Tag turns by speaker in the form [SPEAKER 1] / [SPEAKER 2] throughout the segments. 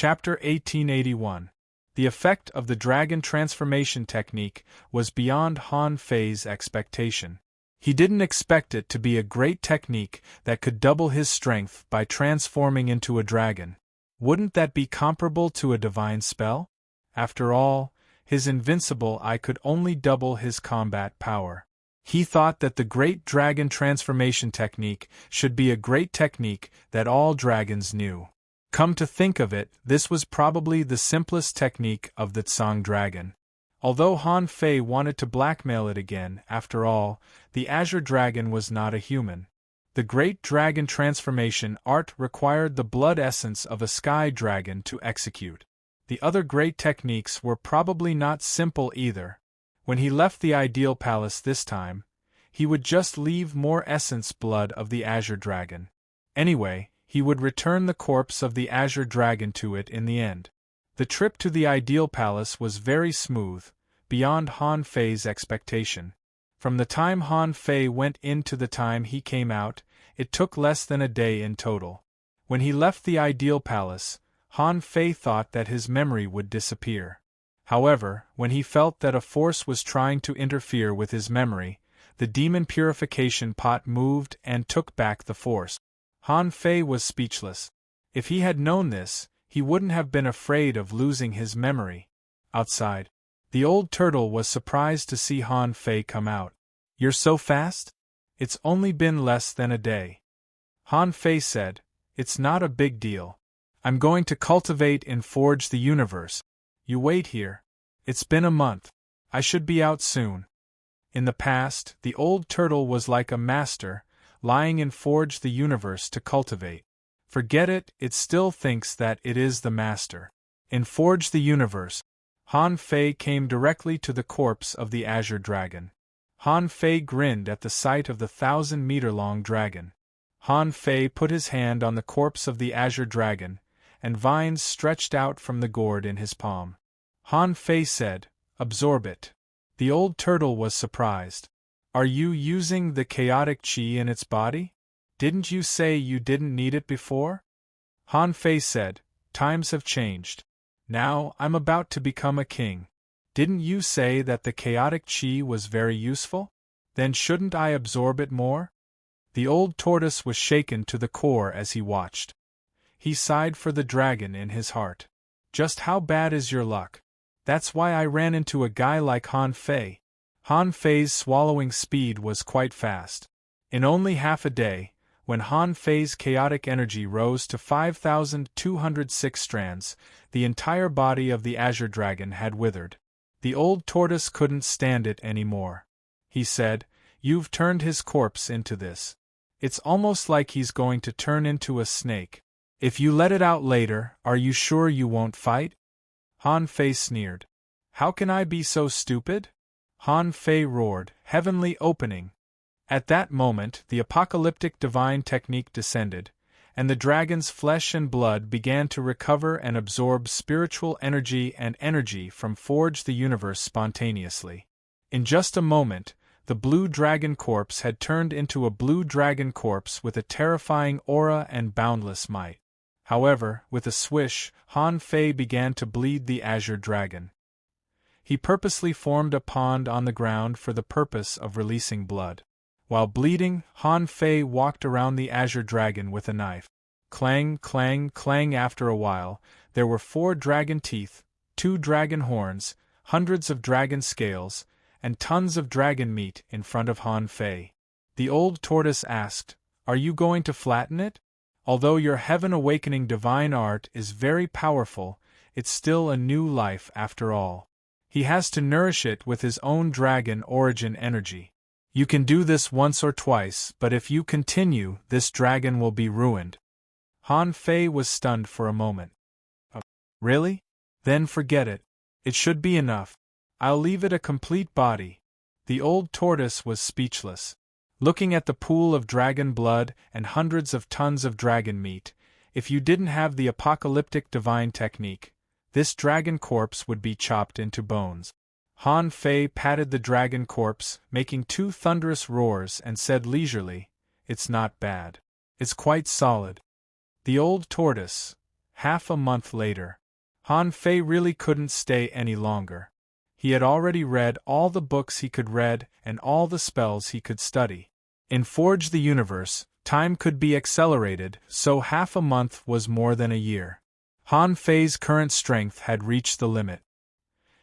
[SPEAKER 1] Chapter 1881. The effect of the dragon transformation technique was beyond Han Fei's expectation. He didn't expect it to be a great technique that could double his strength by transforming into a dragon. Wouldn't that be comparable to a divine spell? After all, his invincible eye could only double his combat power. He thought that the great dragon transformation technique should be a great technique that all dragons knew. Come to think of it, this was probably the simplest technique of the Tsang dragon. Although Han Fei wanted to blackmail it again, after all, the Azure Dragon was not a human. The great dragon transformation art required the blood essence of a sky dragon to execute. The other great techniques were probably not simple either. When he left the ideal palace this time, he would just leave more essence blood of the Azure Dragon. Anyway, he would return the corpse of the Azure Dragon to it in the end. The trip to the ideal palace was very smooth, beyond Han Fei's expectation. From the time Han Fei went in to the time he came out, it took less than a day in total. When he left the ideal palace, Han Fei thought that his memory would disappear. However, when he felt that a force was trying to interfere with his memory, the demon purification pot moved and took back the force. Han Fei was speechless. If he had known this, he wouldn't have been afraid of losing his memory. Outside, the old turtle was surprised to see Han Fei come out. "You're so fast? It's only been less than a day." Han Fei said, "It's not a big deal. I'm going to cultivate and forge the universe. You wait here. It's been a month. I should be out soon." In the past, the old turtle was like a master, lying in forge the universe to cultivate. Forget it, it still thinks that it is the master. In forge the universe, Han Fei came directly to the corpse of the Azure Dragon. Han Fei grinned at the sight of the 1,000-meter-long dragon. Han Fei put his hand on the corpse of the Azure Dragon, and vines stretched out from the gourd in his palm. Han Fei said, "Absorb it." The old turtle was surprised. "Are you using the chaotic qi in its body? Didn't you say you didn't need it before?" Han Fei said, "Times have changed. Now I'm about to become a king. Didn't you say that the chaotic qi was very useful? Then shouldn't I absorb it more?" The old tortoise was shaken to the core as he watched. He sighed for the dragon in his heart. "Just how bad is your luck? That's why I ran into a guy like Han Fei." Han Fei's swallowing speed was quite fast. In only half a day, when Han Fei's chaotic energy rose to 5,206 strands, the entire body of the Azure Dragon had withered. The old tortoise couldn't stand it anymore. He said, "You've turned his corpse into this. It's almost like he's going to turn into a snake. If you let it out later, are you sure you won't fight?" Han Fei sneered. "How can I be so stupid?" Han Fei roared, "Heavenly opening!" At that moment, the apocalyptic divine technique descended, and the dragon's flesh and blood began to recover and absorb spiritual energy and energy from Forge the Universe spontaneously. In just a moment, the blue dragon corpse had turned into a blue dragon corpse with a terrifying aura and boundless might. However, with a swish, Han Fei began to bleed the Azure Dragon. He purposely formed a pond on the ground for the purpose of releasing blood. While bleeding, Han Fei walked around the Azure Dragon with a knife. Clang, clang, clang. After a while, there were 4 dragon teeth, 2 dragon horns, hundreds of dragon scales, and tons of dragon meat in front of Han Fei. The old tortoise asked, "Are you going to flatten it? Although your heaven-awakening divine art is very powerful, it's still a new life after all. He has to nourish it with his own dragon origin energy. You can do this once or twice, but if you continue, this dragon will be ruined." Han Fei was stunned for a moment. Really? Then forget it. It should be enough. I'll leave it a complete body." The old tortoise was speechless. Looking at the pool of dragon blood and hundreds of tons of dragon meat, if you didn't have the apocalyptic divine technique, this dragon corpse would be chopped into bones. Han Fei patted the dragon corpse, making 2 thunderous roars, and said leisurely, "It's not bad. It's quite solid." The old tortoise, half a month later. Han Fei really couldn't stay any longer. He had already read all the books he could read and all the spells he could study. In Forge the Universe, time could be accelerated, so half a month was more than a year. Han Fei's current strength had reached the limit.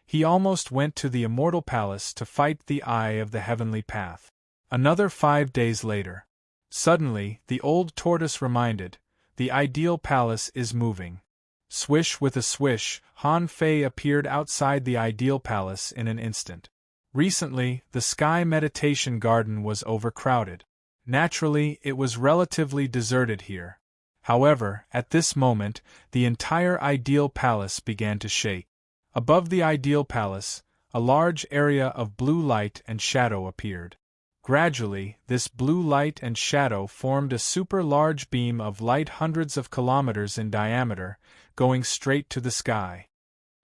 [SPEAKER 1] He almost went to the Immortal Palace to fight the Eye of the Heavenly Path. Another 5 days later. Suddenly, the old tortoise reminded, the Ideal Palace is moving. Swish with a swish, Han Fei appeared outside the Ideal Palace in an instant. Recently, the Sky Meditation Garden was overcrowded. Naturally, it was relatively deserted here. However, at this moment, the entire Ideal Palace began to shake. Above the Ideal Palace, a large area of blue light and shadow appeared. Gradually, this blue light and shadow formed a super large beam of light hundreds of kilometers in diameter, going straight to the sky.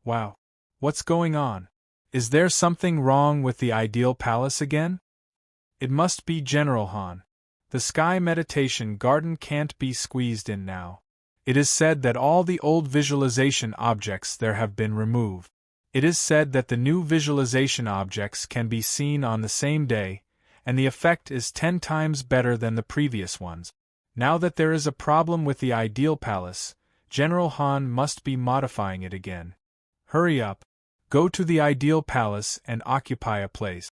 [SPEAKER 1] Wow! What's going on? Is there something wrong with the Ideal Palace again? It must be General Han. The Sky Meditation Garden can't be squeezed in now. It is said that all the old visualization objects there have been removed. It is said that the new visualization objects can be seen on the same day, and the effect is 10 times better than the previous ones. Now that there is a problem with the Ideal Palace, General Han must be modifying it again. Hurry up. Go to the Ideal Palace and occupy a place.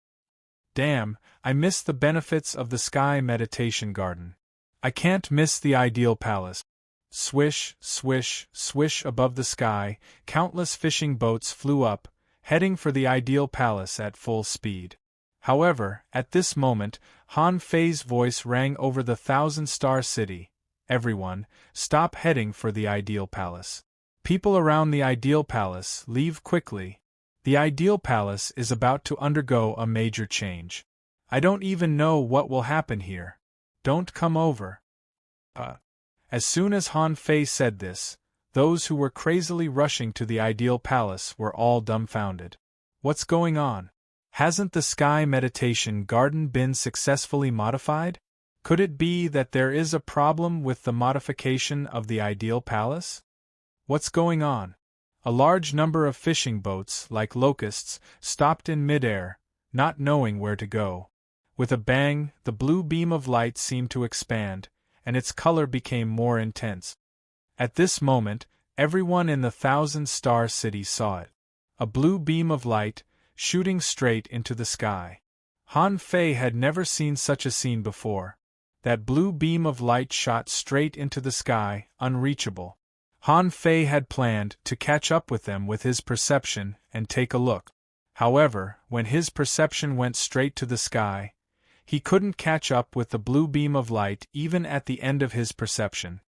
[SPEAKER 1] Damn, I miss the benefits of the Sky Meditation Garden. I can't miss the Ideal Palace. Swish, swish, swish above the sky, countless fishing boats flew up, heading for the Ideal Palace at full speed. However, at this moment, Han Fei's voice rang over the Thousand-Star City. Everyone, stop heading for the Ideal Palace. People around the Ideal Palace, leave quickly. The Ideal Palace is about to undergo a major change. I don't even know what will happen here. Don't come over. As soon as Han Fei said this, those who were crazily rushing to the Ideal Palace were all dumbfounded. What's going on? Hasn't the Sky Meditation Garden been successfully modified? Could it be that there is a problem with the modification of the Ideal Palace? What's going on? A large number of fishing boats, like locusts, stopped in midair, not knowing where to go. With a bang, the blue beam of light seemed to expand, and its color became more intense. At this moment, everyone in the Thousand-Star City saw it. A blue beam of light, shooting straight into the sky. Han Fei had never seen such a scene before. That blue beam of light shot straight into the sky, unreachable. Han Fei had planned to catch up with them with his perception and take a look. However, when his perception went straight to the sky, he couldn't catch up with the blue beam of light even at the end of his perception.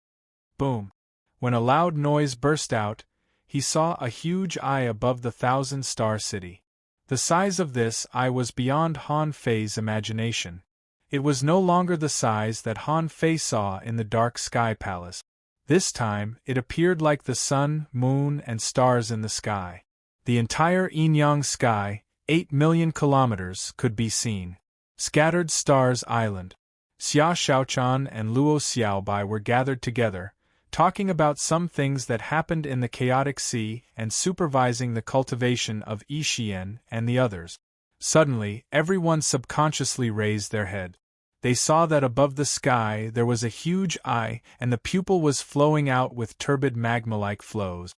[SPEAKER 1] Boom! When a loud noise burst out, he saw a huge eye above the Thousand-Star City. The size of this eye was beyond Han Fei's imagination. It was no longer the size that Han Fei saw in the Dark Sky Palace. This time, it appeared like the sun, moon, and stars in the sky. The entire Enyang sky, 8 million kilometers, could be seen. Scattered Stars Island. Xia Xiaochan and Luo Xiaobai were gathered together, talking about some things that happened in the Chaotic Sea and supervising the cultivation of Yixian and the others. Suddenly, everyone subconsciously raised their head. They saw that above the sky there was a huge eye and the pupil was flowing out with turbid magma-like flows.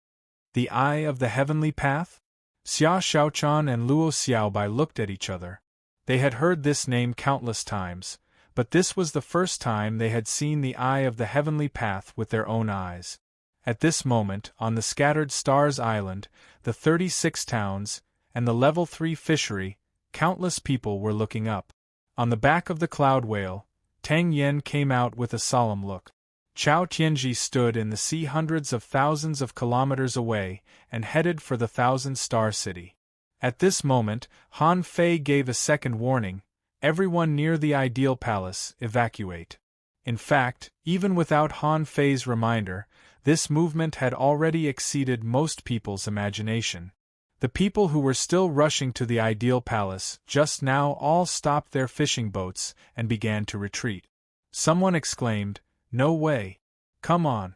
[SPEAKER 1] The Eye of the Heavenly Path? Xia Xiaochan and Luo Xiaobai looked at each other. They had heard this name countless times, but this was the first time they had seen the Eye of the Heavenly Path with their own eyes. At this moment, on the Scattered Stars Island, the 36 towns, and the Level 3 fishery, countless people were looking up. On the back of the cloud whale, Tang Yen came out with a solemn look. Chao Tianji stood in the sea hundreds of thousands of kilometers away and headed for the Thousand-Star City. At this moment, Han Fei gave a second warning: everyone near the Ideal Palace, evacuate. In fact, even without Han Fei's reminder, this movement had already exceeded most people's imagination. The people who were still rushing to the Ideal Palace just now all stopped their fishing boats and began to retreat. Someone exclaimed, "No way! Come on!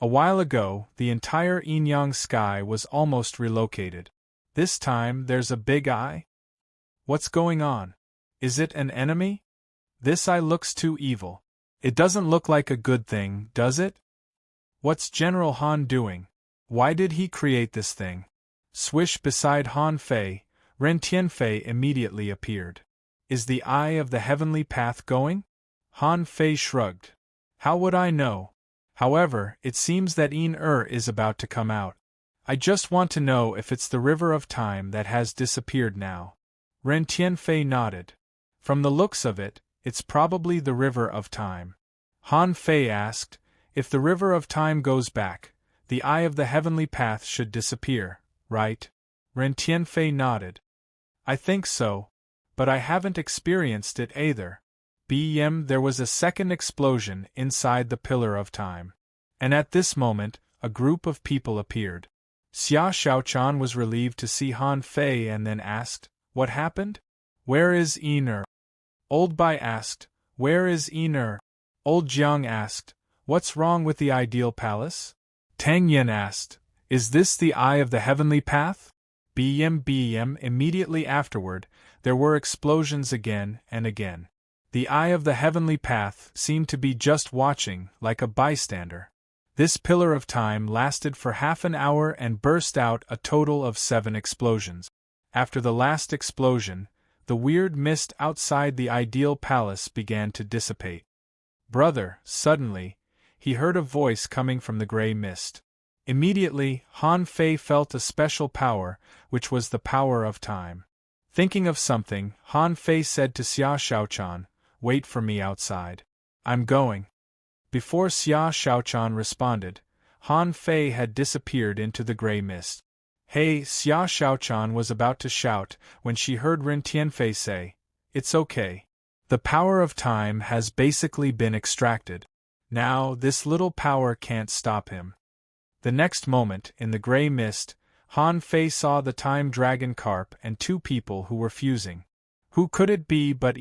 [SPEAKER 1] A while ago, the entire Enyang sky was almost relocated. This time there's a big eye? What's going on? Is it an enemy? This eye looks too evil. It doesn't look like a good thing, does it? What's General Han doing? Why did he create this thing? Swish beside Han Fei, Ren Tianfei immediately appeared. Is the eye of the heavenly path going? Han Fei shrugged. How would I know? However, it seems that is about to come out. I just want to know if it's the river of time that has disappeared now. Ren Tianfei nodded. From the looks of it, it's probably the river of time. Han Fei asked, if the river of time goes back, the eye of the heavenly path should disappear, right? Ren Tianfei nodded. I think so, but I haven't experienced it either. There was a second explosion inside the pillar of time. And at this moment, a group of people appeared. Xia Xiaochan was relieved to see Han Fei and then asked, what happened? Where is Old Bai asked, where is Old Jiang asked, what's wrong with the ideal palace? Tang Yin asked, is this the eye of the heavenly path? Immediately afterward, there were explosions again and again. The eye of the heavenly path seemed to be just watching, like a bystander. This pillar of time lasted for half an hour and burst out a total of 7 explosions. After the last explosion, the weird mist outside the ideal palace began to dissipate. Brother, suddenly, he heard a voice coming from the gray mist. Immediately, Han Fei felt a special power, which was the power of time. Thinking of something, Han Fei said to Xia Xiaochan, wait for me outside. I'm going. Before Xia Xiaochan responded, Han Fei had disappeared into the gray mist. Hey, Xia Xiaochan was about to shout when she heard Ren Tianfei say, it's okay. The power of time has basically been extracted. Now, this little power can't stop him. The next moment, in the gray mist, Han Fei saw the time dragon carp and 2 people who were fusing. Who could it be but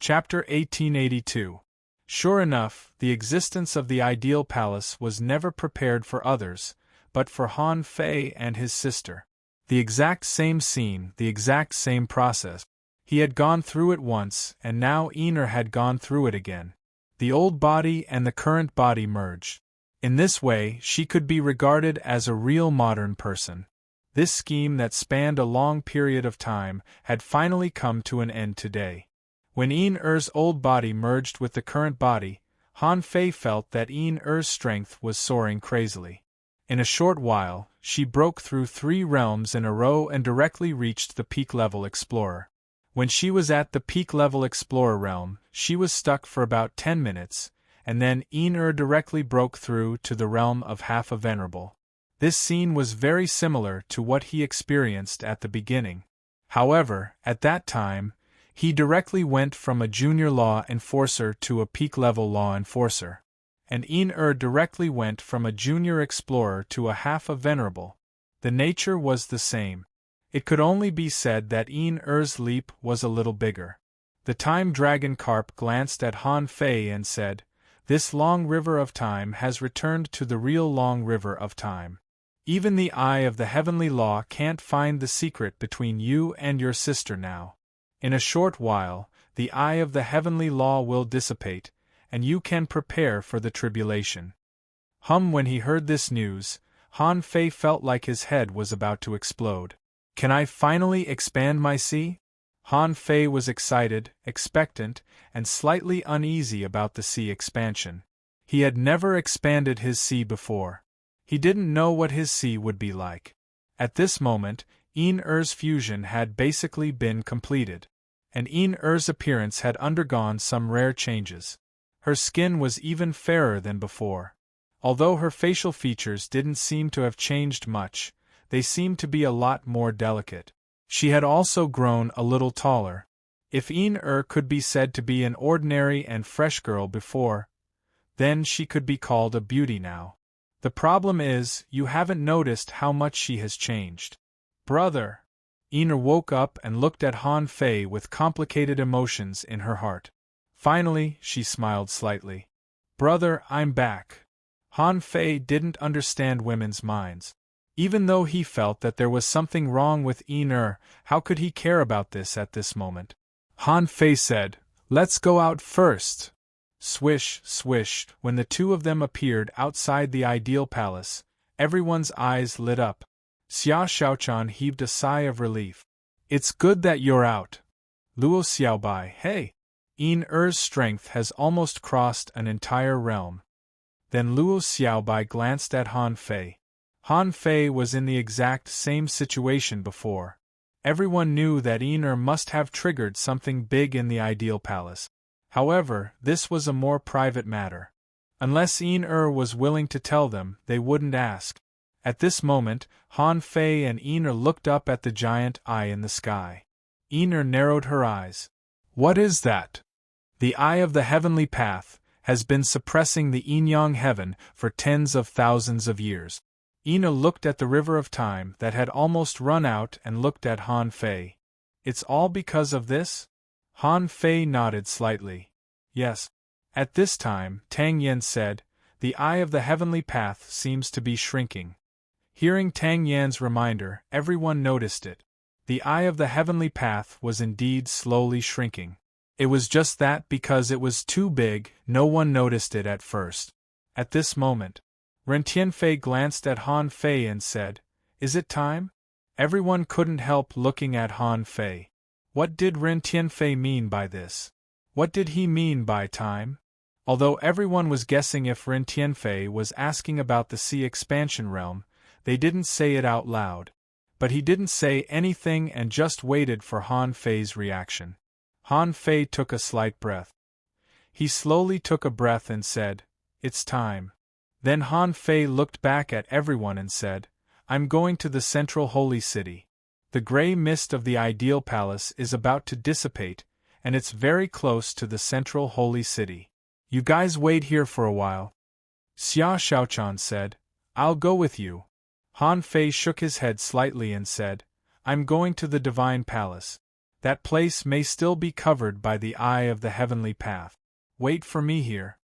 [SPEAKER 1] Chapter 1882. Sure enough, the existence of the ideal palace was never prepared for others, but for Han Fei and his sister. The exact same scene, the exact same process. He had gone through it once, and now had gone through it again. The old body and the current body merged. In this way, she could be regarded as a real modern person. This scheme that spanned a long period of time had finally come to an end today. When Er's old body merged with the current body, Han Fei felt that Er's strength was soaring crazily. In a short while, she broke through 3 realms in a row and directly reached the peak-level explorer. When she was at the peak-level explorer realm, she was stuck for about 10 minutes, and then directly broke through to the realm of half a venerable. This scene was very similar to what he experienced at the beginning. However, at that time, he directly went from a junior law enforcer to a peak-level law enforcer. And directly went from a junior explorer to a half a venerable. The nature was the same. It could only be said that Er's leap was a little bigger. The time dragon carp glanced at Han Fei and said, this long river of time has returned to the real long river of time. Even the eye of the heavenly law can't find the secret between you and your sister now. In a short while, the eye of the heavenly law will dissipate, and you can prepare for the tribulation. When he heard this news, Han Fei felt like his head was about to explode. Can I finally expand my sea? Han Fei was excited, expectant, and slightly uneasy about the sea expansion. He had never expanded his sea before. He didn't know what his sea would be like. At this moment, Er's fusion had basically been completed, and Er's appearance had undergone some rare changes. Her skin was even fairer than before. Although her facial features didn't seem to have changed much, they seemed to be a lot more delicate. She had also grown a little taller. If could be said to be an ordinary and fresh girl before, then she could be called a beauty now. The problem is, you haven't noticed how much she has changed. Brother! Woke up and looked at Han Fei with complicated emotions in her heart. Finally, she smiled slightly. Brother, I'm back. Han Fei didn't understand women's minds. Even though he felt that there was something wrong with Yin, how could he care about this at this moment? Han Fei said, "Let's go out first." Swish, swish, when the two of them appeared outside the ideal palace, everyone's eyes lit up. Xia Xiaochan heaved a sigh of relief. "It's good that you're out." Luo Xiaobai, hey! Yin-er's strength has almost crossed an entire realm. Then Luo Xiaobai glanced at Han Fei. Han Fei was in the exact same situation before. Everyone knew that Yin must have triggered something big in the ideal palace. However, this was a more private matter. Unless Yin was willing to tell them, they wouldn't ask. At this moment, Han Fei and Yin looked up at the giant eye in the sky. Yin narrowed her eyes. "What is that?" "The eye of the heavenly path has been suppressing the yin-yang heaven for tens of thousands of years." Yin looked at the river of time that had almost run out and looked at Han Fei. "It's all because of this?" Han Fei nodded slightly. "Yes." At this time, Tang Yen said, "The eye of the heavenly path seems to be shrinking." Hearing Tang Yan's reminder, everyone noticed it. The eye of the heavenly path was indeed slowly shrinking. It was just that because it was too big, no one noticed it at first. At this moment, Ren Tianfei glanced at Han Fei and said, "Is it time?" Everyone couldn't help looking at Han Fei. What did Ren Tianfei mean by this? What did he mean by time? Although everyone was guessing if Ren Tianfei was asking about the sea expansion realm, they didn't say it out loud. But he didn't say anything and just waited for Han Fei's reaction. Han Fei took a slight breath. He slowly took a breath and said, "It's time." Then Han Fei looked back at everyone and said, "I'm going to the central holy city. The gray mist of the ideal palace is about to dissipate, and it's very close to the central holy city. You guys wait here for a while." Xia Xiaochan said, "I'll go with you." Han Fei shook his head slightly and said, "I'm going to the divine palace. That place may still be covered by the eye of the heavenly path. Wait for me here."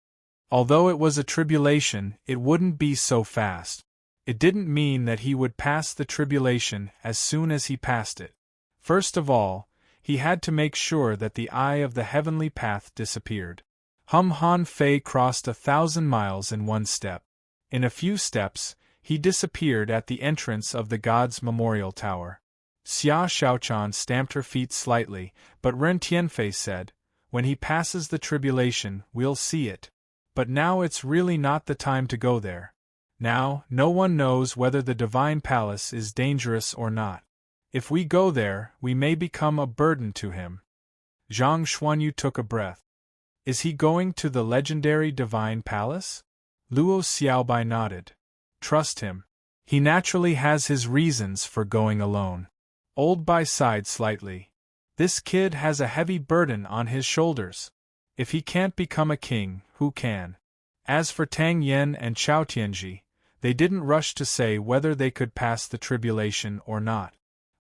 [SPEAKER 1] Although it was a tribulation, it wouldn't be so fast. It didn't mean that he would pass the tribulation as soon as he passed it. First of all, he had to make sure that the eye of the heavenly path disappeared. Han Fei crossed 1,000 miles in one step. In a few steps, he disappeared at the entrance of the God's Memorial Tower. Xia Xiaochan stamped her feet slightly, but Ren Tianfei said, "When he passes the tribulation, we'll see it. But now it's really not the time to go there. Now, no one knows whether the divine palace is dangerous or not. If we go there, we may become a burden to him." Zhang Xuanyu took a breath. "Is he going to the legendary divine palace?" Luo Xiaobai nodded. "Trust him. He naturally has his reasons for going alone." Old Bai sighed slightly. "This kid has a heavy burden on his shoulders. If he can't become a king, who can?" As for Tang Yen and Chao Tianji, they didn't rush to say whether they could pass the tribulation or not.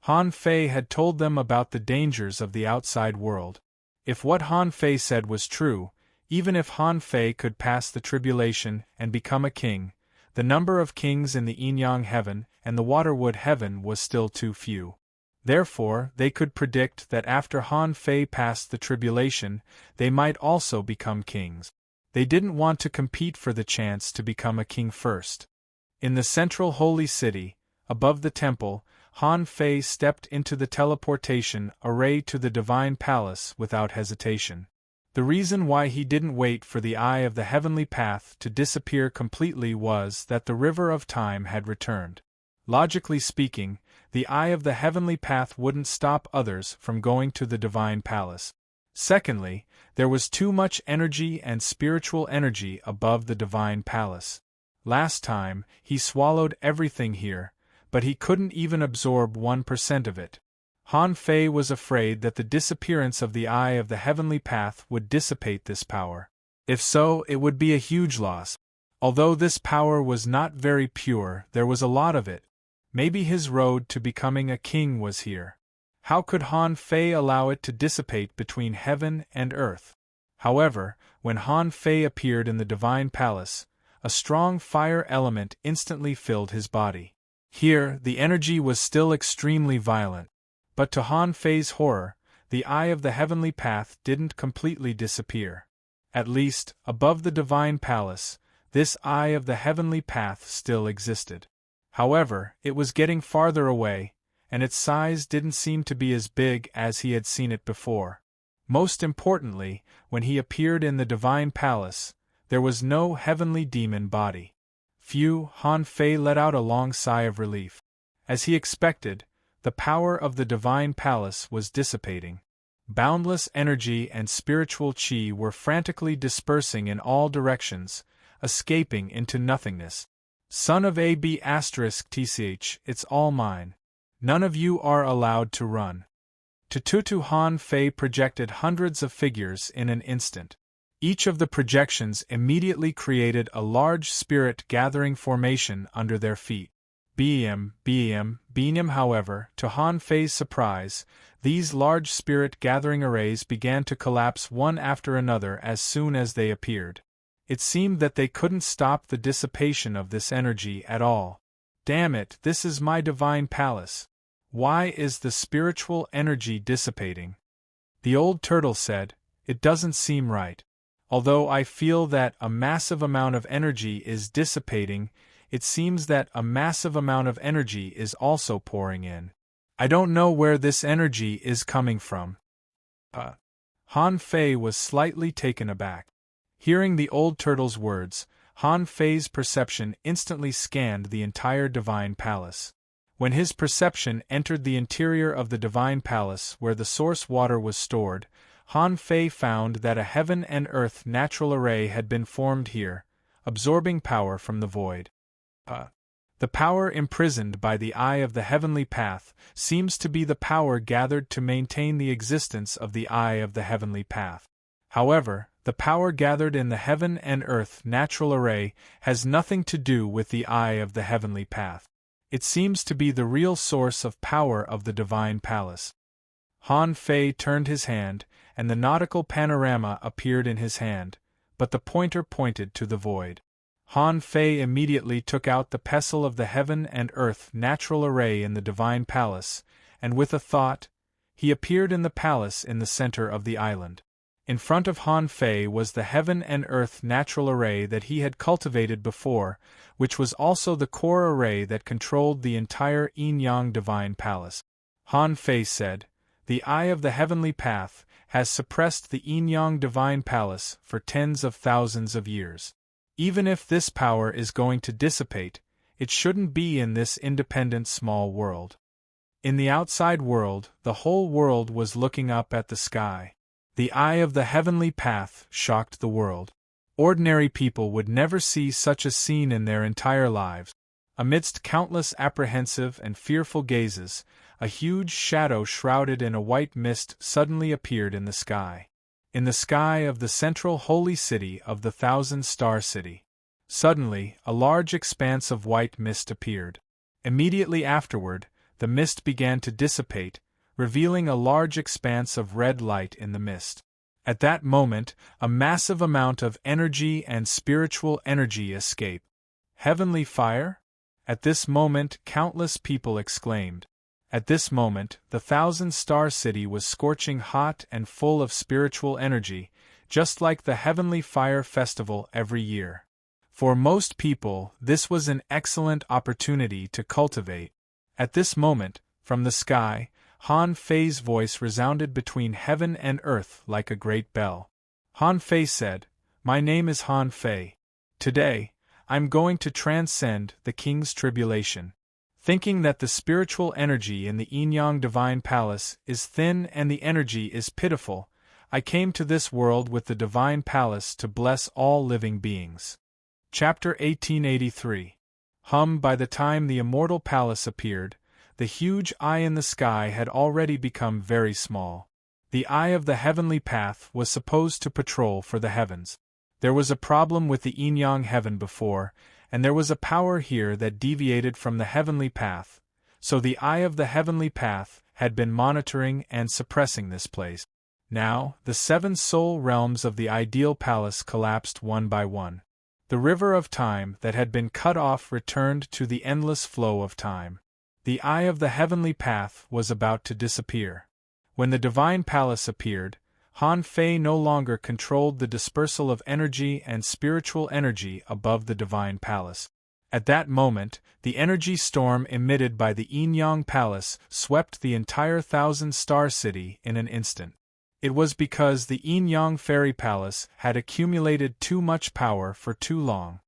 [SPEAKER 1] Han Fei had told them about the dangers of the outside world. If what Han Fei said was true, even if Han Fei could pass the tribulation and become a king, the number of kings in the yin-yang heaven and the waterwood heaven was still too few. Therefore, they could predict that after Han Fei passed the tribulation, they might also become kings. They didn't want to compete for the chance to become a king first. In the central holy city, above the temple, Han Fei stepped into the teleportation array to the divine palace without hesitation. The reason why he didn't wait for the eye of the heavenly path to disappear completely was that the river of time had returned. Logically speaking, the eye of the heavenly path wouldn't stop others from going to the divine palace. Secondly, there was too much energy and spiritual energy above the divine palace. Last time, he swallowed everything here, but he couldn't even absorb 1% of it. Han Fei was afraid that the disappearance of the eye of the heavenly path would dissipate this power. If so, it would be a huge loss. Although this power was not very pure, there was a lot of it. Maybe his road to becoming a king was here. How could Han Fei allow it to dissipate between heaven and earth? However, when Han Fei appeared in the divine palace, a strong fire element instantly filled his body. Here, the energy was still extremely violent. But to Han Fei's horror, the eye of the heavenly path didn't completely disappear. At least, above the divine palace, this eye of the heavenly path still existed. However, it was getting farther away, and its size didn't seem to be as big as he had seen it before. Most importantly, when he appeared in the divine palace, there was no heavenly demon body. Phew! Han Fei let out a long sigh of relief. As he expected, the power of the divine palace was dissipating. Boundless energy and spiritual qi were frantically dispersing in all directions, escaping into nothingness. Son of AB*TCH, it's all mine. None of you are allowed to run. Tutu Han Fei projected hundreds of figures in an instant. Each of the projections immediately created a large spirit-gathering formation under their feet. Beam, however, to Han Fei's surprise, these large spirit-gathering arrays began to collapse one after another as soon as they appeared. It seemed that they couldn't stop the dissipation of this energy at all. Damn it, this is my divine palace. Why is the spiritual energy dissipating? The old turtle said, it doesn't seem right. Although I feel that a massive amount of energy is dissipating, it seems that a massive amount of energy is also pouring in. I don't know where this energy is coming from. Han Fei was slightly taken aback. Hearing the old turtle's words, Han Fei's perception instantly scanned the entire divine palace. When his perception entered the interior of the divine palace where the source water was stored, Han Fei found that a heaven and earth natural array had been formed here, absorbing power from the void. The power imprisoned by the eye of the heavenly path seems to be the power gathered to maintain the existence of the eye of the heavenly path. However, the power gathered in the heaven and earth natural array has nothing to do with the eye of the heavenly path. It seems to be the real source of power of the divine palace. Han Fei turned his hand, and the nautical panorama appeared in his hand, but the pointer pointed to the void. Han Fei immediately took out the pestle of the heaven and earth natural array in the divine palace, and with a thought, he appeared in the palace in the center of the island. In front of Han Fei was the heaven and earth natural array that he had cultivated before, which was also the core array that controlled the entire yin-yang divine palace. Han Fei said, the eye of the heavenly path has suppressed the yin-yang divine palace for tens of thousands of years. Even if this power is going to dissipate, it shouldn't be in this independent small world. In the outside world, the whole world was looking up at the sky. The eye of the heavenly path shocked the world. Ordinary people would never see such a scene in their entire lives. Amidst countless apprehensive and fearful gazes, a huge shadow shrouded in a white mist suddenly appeared in the sky. In the sky of the central holy city of the thousand-star city. Suddenly, a large expanse of white mist appeared. Immediately afterward, the mist began to dissipate, revealing a large expanse of red light in the mist. At that moment, a massive amount of energy and spiritual energy escaped. Heavenly fire? At this moment, countless people exclaimed. At this moment, the thousand-star city was scorching hot and full of spiritual energy, just like the Heavenly Fire Festival every year. For most people, this was an excellent opportunity to cultivate. At this moment, from the sky, Han Fei's voice resounded between heaven and earth like a great bell. Han Fei said, "My name is Han Fei. Today, I'm going to transcend the king's tribulation. Thinking that the spiritual energy in the yin-yang divine palace is thin and the energy is pitiful, I came to this world with the divine palace to bless all living beings." Chapter 1883. By the time the immortal palace appeared, the huge eye in the sky had already become very small. The eye of the heavenly path was supposed to patrol for the heavens. There was a problem with the yin-yang heaven before, and there was a power here that deviated from the heavenly path, so the eye of the heavenly path had been monitoring and suppressing this place. Now, the 7 soul realms of the ideal palace collapsed one by one. The river of time that had been cut off returned to the endless flow of time. The eye of the heavenly path was about to disappear. When the divine palace appeared, Han Fei no longer controlled the dispersal of energy and spiritual energy above the divine palace. At that moment, the energy storm emitted by the Yin-Yang Palace swept the entire thousand-star city in an instant. It was because the Yin-Yang Fairy Palace had accumulated too much power for too long.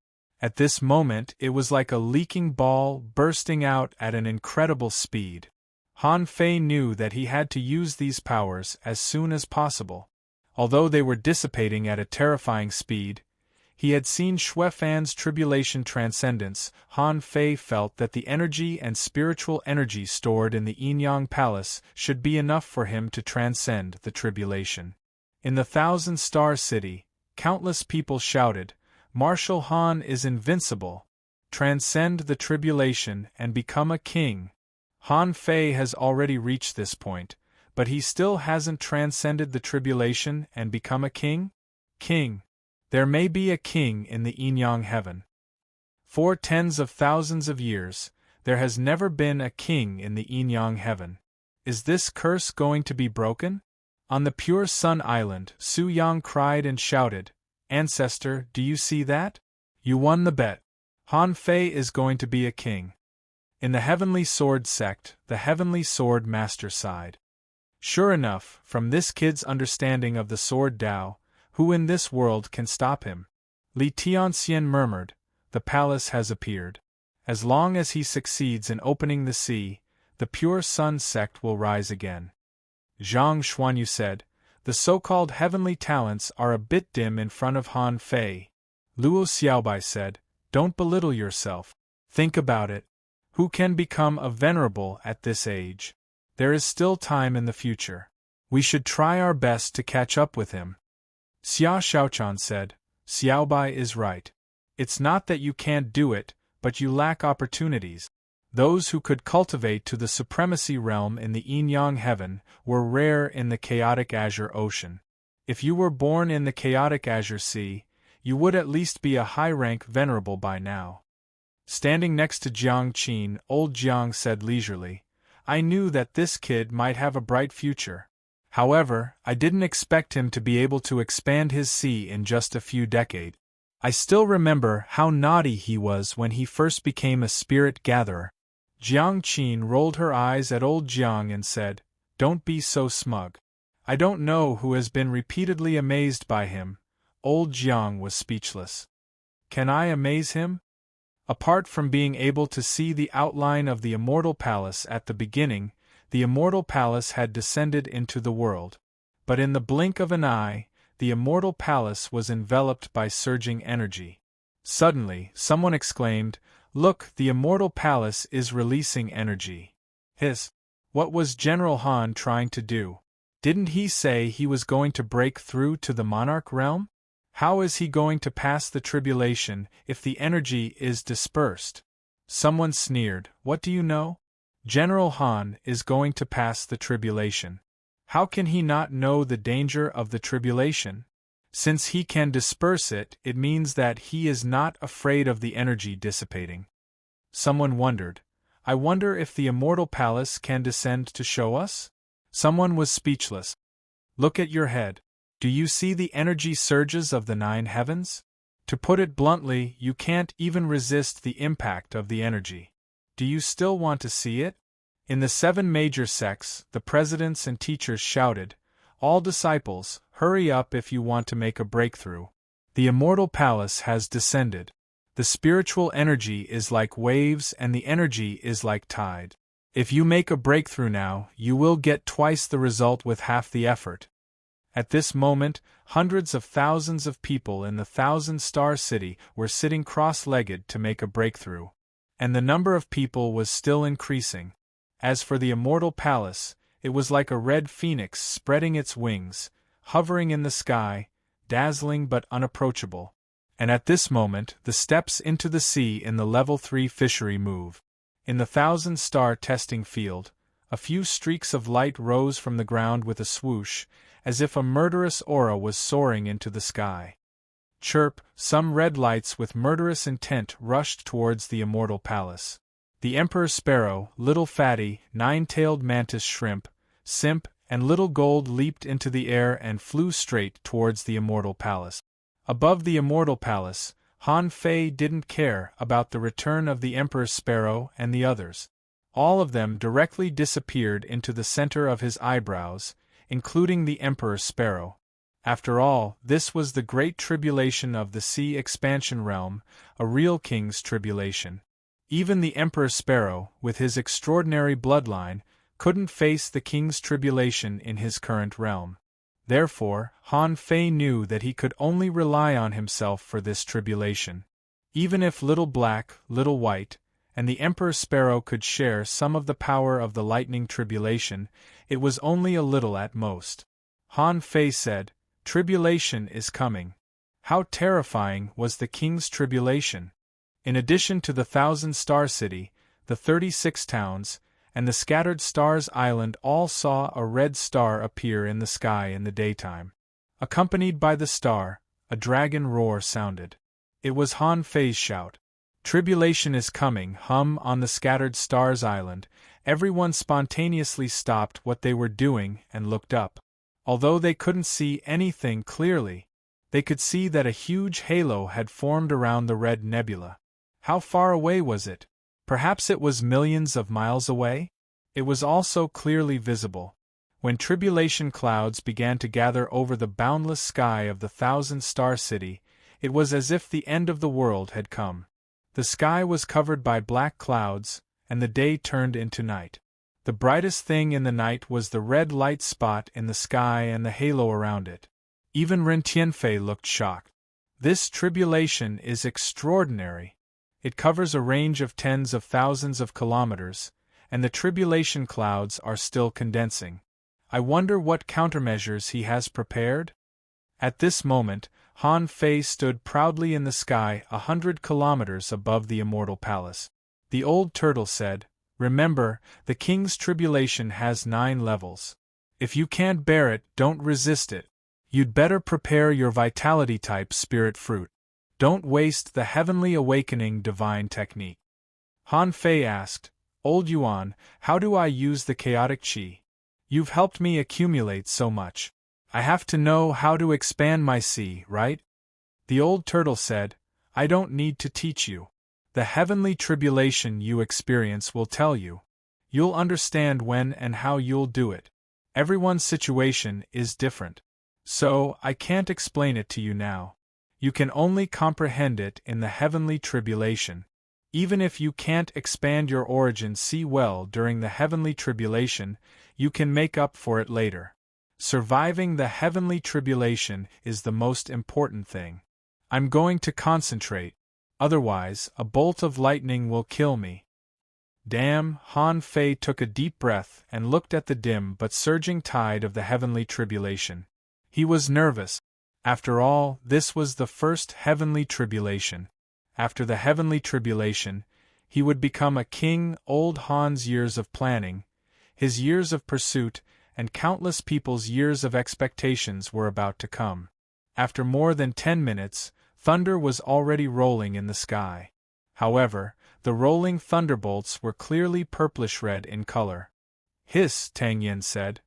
[SPEAKER 1] At this moment it was like a leaking ball bursting out at an incredible speed. Han Fei knew that he had to use these powers as soon as possible. Although they were dissipating at a terrifying speed, he had seen Xue Fan's tribulation transcendence. Han Fei felt that the energy and spiritual energy stored in the Yin-Yang Palace should be enough for him to transcend the tribulation. In the thousand-star city, countless people shouted, "Marshal Han is invincible! Transcend the tribulation and become a king!" Han Fei has already reached this point, but he still hasn't transcended the tribulation and become a king? King! There may be a king in the Yin-Yang heaven. For tens of thousands of years, there has never been a king in the Yin-Yang heaven. Is this curse going to be broken? On the pure Sun Island, Su Yang cried and shouted, "Ancestor, do you see that? You won the bet. Han Fei is going to be a king." In the Heavenly Sword sect, the Heavenly Sword Master sighed. Sure enough, from this kid's understanding of the Sword Tao, who in this world can stop him? Li Tianxian murmured, "The palace has appeared. As long as he succeeds in opening the sea, the Pure Sun sect will rise again." Zhang Xuanyu said, "The so-called heavenly talents are a bit dim in front of Han Fei." Luo Xiaobai said, "Don't belittle yourself. Think about it. Who can become a venerable at this age? There is still time in the future. We should try our best to catch up with him." Xia Xiaochan said, "Xiaobai is right. It's not that you can't do it, but you lack opportunities. Those who could cultivate to the supremacy realm in the Yin-Yang heaven were rare in the chaotic azure ocean. If you were born in the chaotic azure sea, you would at least be a high-rank venerable by now." Standing next to Jiang Qin, old Jiang said leisurely, "I knew that this kid might have a bright future. However, I didn't expect him to be able to expand his sea in just a few decades. I still remember how naughty he was when he first became a spirit gatherer." Jiang Qin rolled her eyes at old Jiang and said, "Don't be so smug. I don't know who has been repeatedly amazed by him." Old Jiang was speechless. "Can I amaze him?" Apart from being able to see the outline of the immortal palace at the beginning, the immortal palace had descended into the world. But in the blink of an eye, the immortal palace was enveloped by surging energy. Suddenly, someone exclaimed, "Look, the immortal palace is releasing energy." What was General Han trying to do? Didn't he say he was going to break through to the monarch realm? How is he going to pass the tribulation if the energy is dispersed? Someone sneered, "What do you know? General Han is going to pass the tribulation. How can he not know the danger of the tribulation? Since he can disperse it, it means that he is not afraid of the energy dissipating." Someone wondered, "I wonder if the immortal palace can descend to show us?" Someone was speechless. "Look at your head. Do you see the energy surges of the 9 heavens? To put it bluntly, you can't even resist the impact of the energy. Do you still want to see it?" In the 7 major sects, the presidents and teachers shouted, "All disciples, hurry up if you want to make a breakthrough. The immortal palace has descended. The spiritual energy is like waves and the energy is like tide. If you make a breakthrough now, you will get twice the result with half the effort." At this moment, hundreds of thousands of people in the thousand-star city were sitting cross-legged to make a breakthrough. And the number of people was still increasing. As for the immortal palace, it was like a red phoenix spreading its wings, hovering in the sky, dazzling but unapproachable. And at this moment, the steps into the sea in the level 3 fishery move. In the thousand-star testing field, a few streaks of light rose from the ground with a swoosh, as if a murderous aura was soaring into the sky. Chirp, some red lights with murderous intent rushed towards the immortal palace. The Emperor Sparrow, Little Fatty, Nine-tailed Mantis Shrimp, Simp, and Little Gold leaped into the air and flew straight towards the immortal palace. Above the immortal palace, Han Fei didn't care about the return of the Emperor Sparrow and the others. All of them directly disappeared into the center of his eyebrows, including the Emperor Sparrow. After all, this was the Great Tribulation of the Sea Expansion Realm, a real king's tribulation. Even the Emperor Sparrow, with his extraordinary bloodline, couldn't face the king's tribulation in his current realm. Therefore, Han Fei knew that he could only rely on himself for this tribulation. Even if Little Black, Little White, and the Emperor Sparrow could share some of the power of the lightning tribulation, it was only a little at most. Han Fei said, "Tribulation is coming." How terrifying was the king's tribulation! In addition to the 1,000-star city, the 36 towns, and the scattered stars island all saw a red star appear in the sky in the daytime. Accompanied by the star, a dragon roar sounded. It was Han Fei's shout. "Tribulation is coming!" Hum on the scattered stars island. Everyone spontaneously stopped what they were doing and looked up. Although they couldn't see anything clearly, they could see that a huge halo had formed around the red nebula. How far away was it? Perhaps it was millions of miles away? It was also clearly visible. When tribulation clouds began to gather over the boundless sky of the 1,000-star city, it was as if the end of the world had come. The sky was covered by black clouds, and the day turned into night. The brightest thing in the night was the red light spot in the sky and the halo around it. Even Ren Tianfei looked shocked. This tribulation is extraordinary. It covers a range of tens of thousands of kilometers, and the tribulation clouds are still condensing. I wonder what countermeasures he has prepared? At this moment, Han Fei stood proudly in the sky 100 kilometers above the immortal palace. The old turtle said, "Remember, the king's tribulation has 9 levels. If you can't bear it, don't resist it. You'd better prepare your vitality-type spirit fruit. Don't waste the heavenly awakening divine technique." Han Fei asked, "Old Yuan, how do I use the chaotic qi? You've helped me accumulate so much. I have to know how to expand my qi, right?" The old turtle said, "I don't need to teach you. The heavenly tribulation you experience will tell you. You'll understand when and how you'll do it. Everyone's situation is different. So, I can't explain it to you now. You can only comprehend it in the heavenly tribulation. Even if you can't expand your origin qi well during the heavenly tribulation, you can make up for it later. Surviving the heavenly tribulation is the most important thing. I'm going to concentrate. Otherwise, a bolt of lightning will kill me." Damn! Han Fei took a deep breath and looked at the dim but surging tide of the heavenly tribulation. He was nervous. After all, this was the first heavenly tribulation. After the heavenly tribulation, he would become a king. Old Han's years of planning, his years of pursuit, and countless people's years of expectations were about to come. After more than 10 minutes, thunder was already rolling in the sky. However, the rolling thunderbolts were clearly purplish-red in color. "Hiss," Tang Yin said.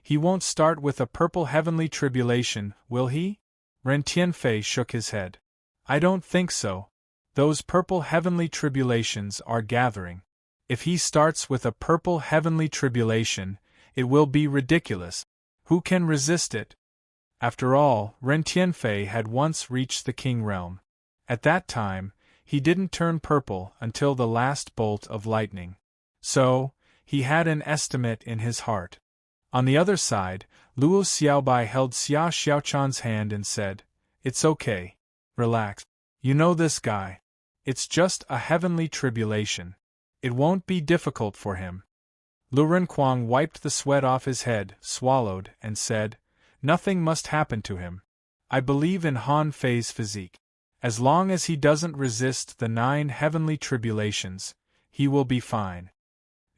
[SPEAKER 1] "He won't start with a purple heavenly tribulation, will he?" Ren Tianfei shook his head. "I don't think so. Those purple heavenly tribulations are gathering. If he starts with a purple heavenly tribulation, it will be ridiculous. Who can resist it?" After all, Ren Tianfei had once reached the king realm. At that time, he didn't turn purple until the last bolt of lightning. So, he had an estimate in his heart. On the other side, Luo Xiaobai held Xia Xiaochan's hand and said, "It's okay. Relax. You know this guy. It's just a heavenly tribulation. It won't be difficult for him." Lu Renquang wiped the sweat off his head, swallowed, and said, "Nothing must happen to him. I believe in Han Fei's physique. As long as he doesn't resist the 9 heavenly tribulations, he will be fine."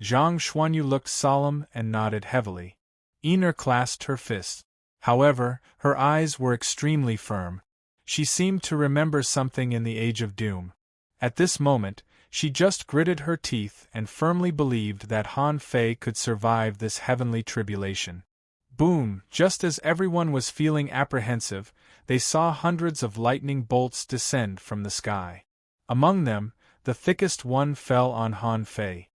[SPEAKER 1] Zhang Xuanyu looked solemn and nodded heavily. Ener clasped her fists. However, her eyes were extremely firm. She seemed to remember something in the Age of Doom. At this moment, she just gritted her teeth and firmly believed that Han Fei could survive this heavenly tribulation. Boom! Just as everyone was feeling apprehensive, they saw hundreds of lightning bolts descend from the sky. Among them, the thickest one fell on Han Fei.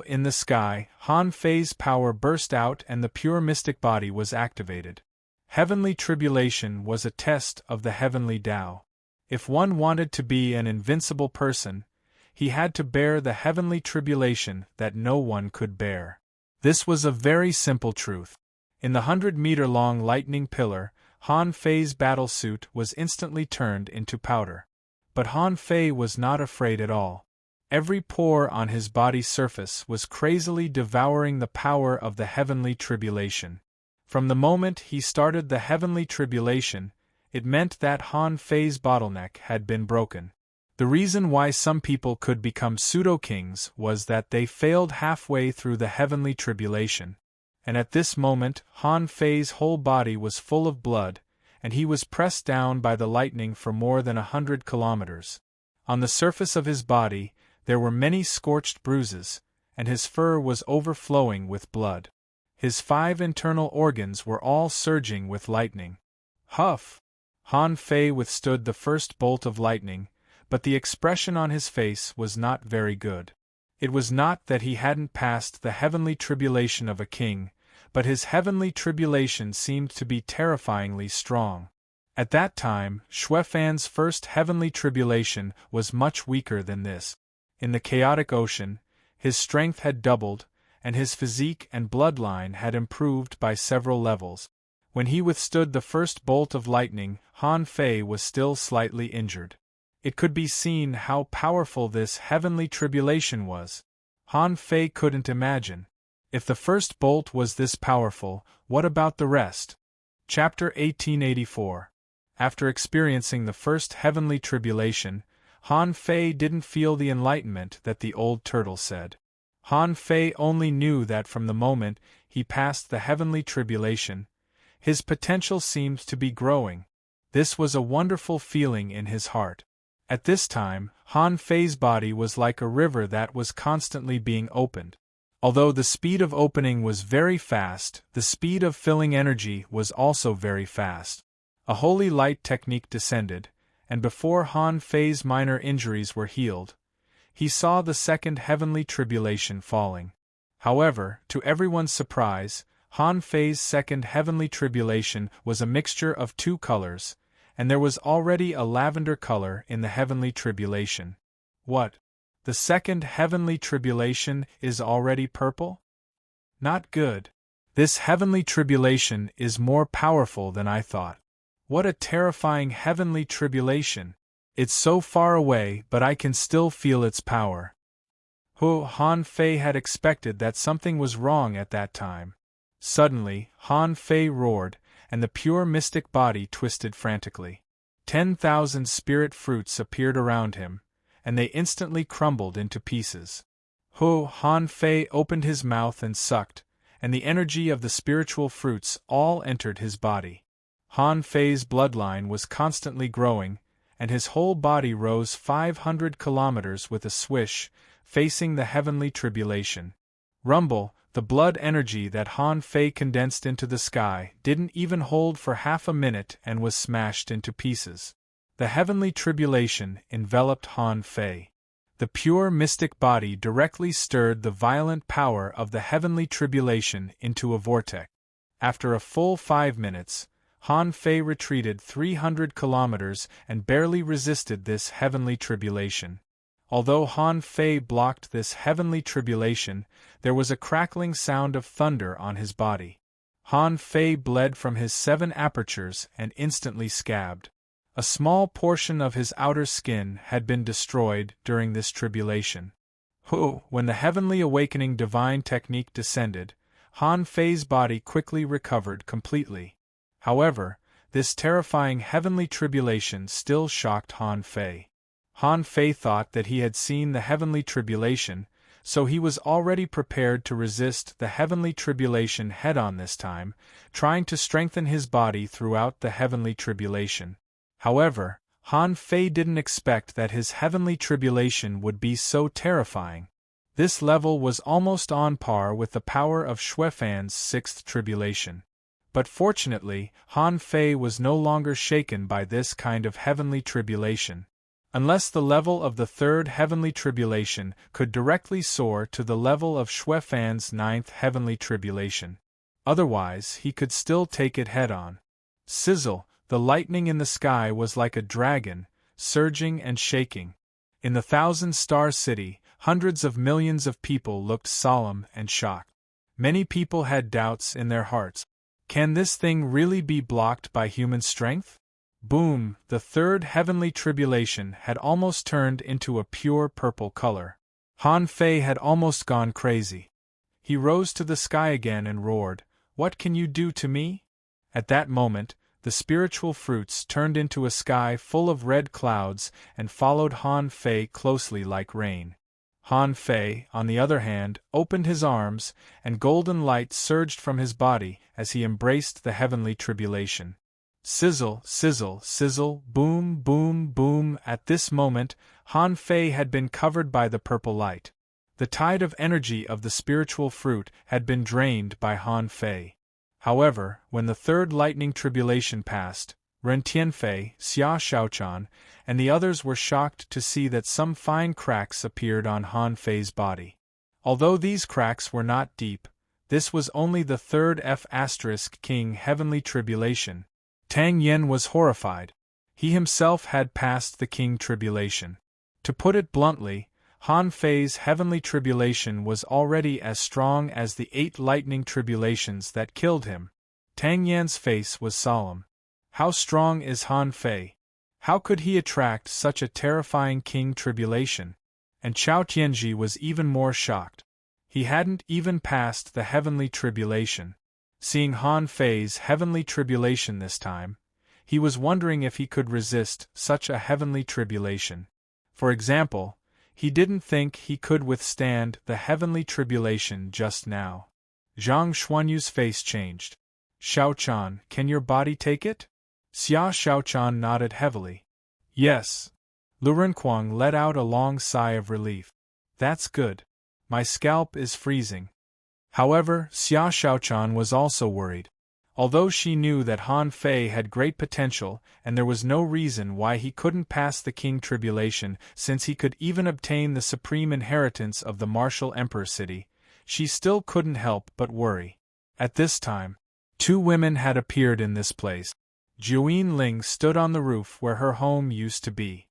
[SPEAKER 1] In the sky, Han Fei's power burst out and the pure mystic body was activated. Heavenly tribulation was a test of the heavenly Tao. If one wanted to be an invincible person, he had to bear the heavenly tribulation that no one could bear. This was a very simple truth. In the 100-meter-long lightning pillar, Han Fei's battle suit was instantly turned into powder. But Han Fei was not afraid at all. Every pore on his body's surface was crazily devouring the power of the heavenly tribulation. From the moment he started the heavenly tribulation, it meant that Han Fei's bottleneck had been broken. The reason why some people could become pseudo-kings was that they failed halfway through the heavenly tribulation. And at this moment, Han Fei's whole body was full of blood, and he was pressed down by the lightning for more than 100 kilometers. On the surface of his body, there were many scorched bruises, and his fur was overflowing with blood. His 5 internal organs were all surging with lightning. Huff! Han Fei withstood the first bolt of lightning, but the expression on his face was not very good. It was not that he hadn't passed the heavenly tribulation of a king, but his heavenly tribulation seemed to be terrifyingly strong. At that time, Xuefan's first heavenly tribulation was much weaker than this. In the chaotic ocean, his strength had doubled, and his physique and bloodline had improved by several levels. When he withstood the first bolt of lightning, Han Fei was still slightly injured. It could be seen how powerful this heavenly tribulation was. Han Fei couldn't imagine. If the first bolt was this powerful, what about the rest? Chapter 1884. After experiencing the first heavenly tribulation, Han Fei didn't feel the enlightenment that the old turtle said. Han Fei only knew that from the moment he passed the heavenly tribulation, his potential seemed to be growing. This was a wonderful feeling in his heart. At this time, Han Fei's body was like a river that was constantly being opened. Although the speed of opening was very fast, the speed of filling energy was also very fast. A holy light technique descended, and before Han Fei's minor injuries were healed, he saw the second heavenly tribulation falling. However, to everyone's surprise, Han Fei's second heavenly tribulation was a mixture of 2 colors, and there was already a lavender color in the heavenly tribulation. What? The second heavenly tribulation is already purple? Not good. This heavenly tribulation is more powerful than I thought. What a terrifying heavenly tribulation! It's so far away, but I can still feel its power. Han Fei had expected that something was wrong at that time. Suddenly, Han Fei roared, and the pure mystic body twisted frantically. 10,000 spirit fruits appeared around him, and they instantly crumbled into pieces. Han Fei opened his mouth and sucked, and the energy of the spiritual fruits all entered his body. Han Fei's bloodline was constantly growing, and his whole body rose 500 kilometers with a swish, facing the heavenly tribulation. Rumble, the blood energy that Han Fei condensed into the sky, didn't even hold for half a minute and was smashed into pieces. The heavenly tribulation enveloped Han Fei. The pure mystic body directly stirred the violent power of the heavenly tribulation into a vortex. After a full 5 minutes, Han Fei retreated 300 kilometers and barely resisted this heavenly tribulation. Although Han Fei blocked this heavenly tribulation, there was a crackling sound of thunder on his body. Han Fei bled from his 7 apertures and instantly scabbed. A small portion of his outer skin had been destroyed during this tribulation. When the heavenly awakening divine technique descended, Han Fei's body quickly recovered completely. However, this terrifying heavenly tribulation still shocked Han Fei. Han Fei thought that he had seen the heavenly tribulation, so he was already prepared to resist the heavenly tribulation head-on this time, trying to strengthen his body throughout the heavenly tribulation. However, Han Fei didn't expect that his heavenly tribulation would be so terrifying. This level was almost on par with the power of Xuefan's sixth tribulation. But fortunately, Han Fei was no longer shaken by this kind of heavenly tribulation. Unless the level of the third heavenly tribulation could directly soar to the level of Xuefan's ninth heavenly tribulation. Otherwise, he could still take it head-on. Sizzle, the lightning in the sky was like a dragon, surging and shaking. In the thousand-star city, hundreds of millions of people looked solemn and shocked. Many people had doubts in their hearts. Can this thing really be blocked by human strength? Boom! The third heavenly tribulation had almost turned into a pure purple color. Han Fei had almost gone crazy. He rose to the sky again and roared, "What can you do to me?" At that moment, the spiritual fruits turned into a sky full of red clouds and followed Han Fei closely like rain. Han Fei, on the other hand, opened his arms, and golden light surged from his body as he embraced the heavenly tribulation. Sizzle, sizzle, sizzle, boom, boom, boom. At this moment, Han Fei had been covered by the purple light. The tide of energy of the spiritual fruit had been drained by Han Fei. However, when the third lightning tribulation passed, Ren Tianfei, Xia Shaochan, and the others were shocked to see that some fine cracks appeared on Han Fei's body. Although these cracks were not deep, this was only the third King heavenly tribulation. Tang Yen was horrified. He himself had passed the king tribulation. To put it bluntly, Han Fei's heavenly tribulation was already as strong as the 8 lightning tribulations that killed him. Tang Yan's face was solemn. How strong is Han Fei? How could he attract such a terrifying king tribulation? And Chao Tianji was even more shocked. He hadn't even passed the heavenly tribulation. Seeing Han Fei's heavenly tribulation this time, he was wondering if he could resist such a heavenly tribulation. For example, he didn't think he could withstand the heavenly tribulation just now. Zhang Xuanyu's face changed. "Shaochan, can your body take it?" Xia Shaochan nodded heavily. "Yes." Lu Renquang let out a long sigh of relief. "That's good. My scalp is freezing." However, Xia Shaochan was also worried. Although she knew that Han Fei had great potential and there was no reason why he couldn't pass the king tribulation since he could even obtain the supreme inheritance of the martial emperor city, she still couldn't help but worry. At this time, 2 women had appeared in this place. Juyin Ling stood on the roof where her home used to be.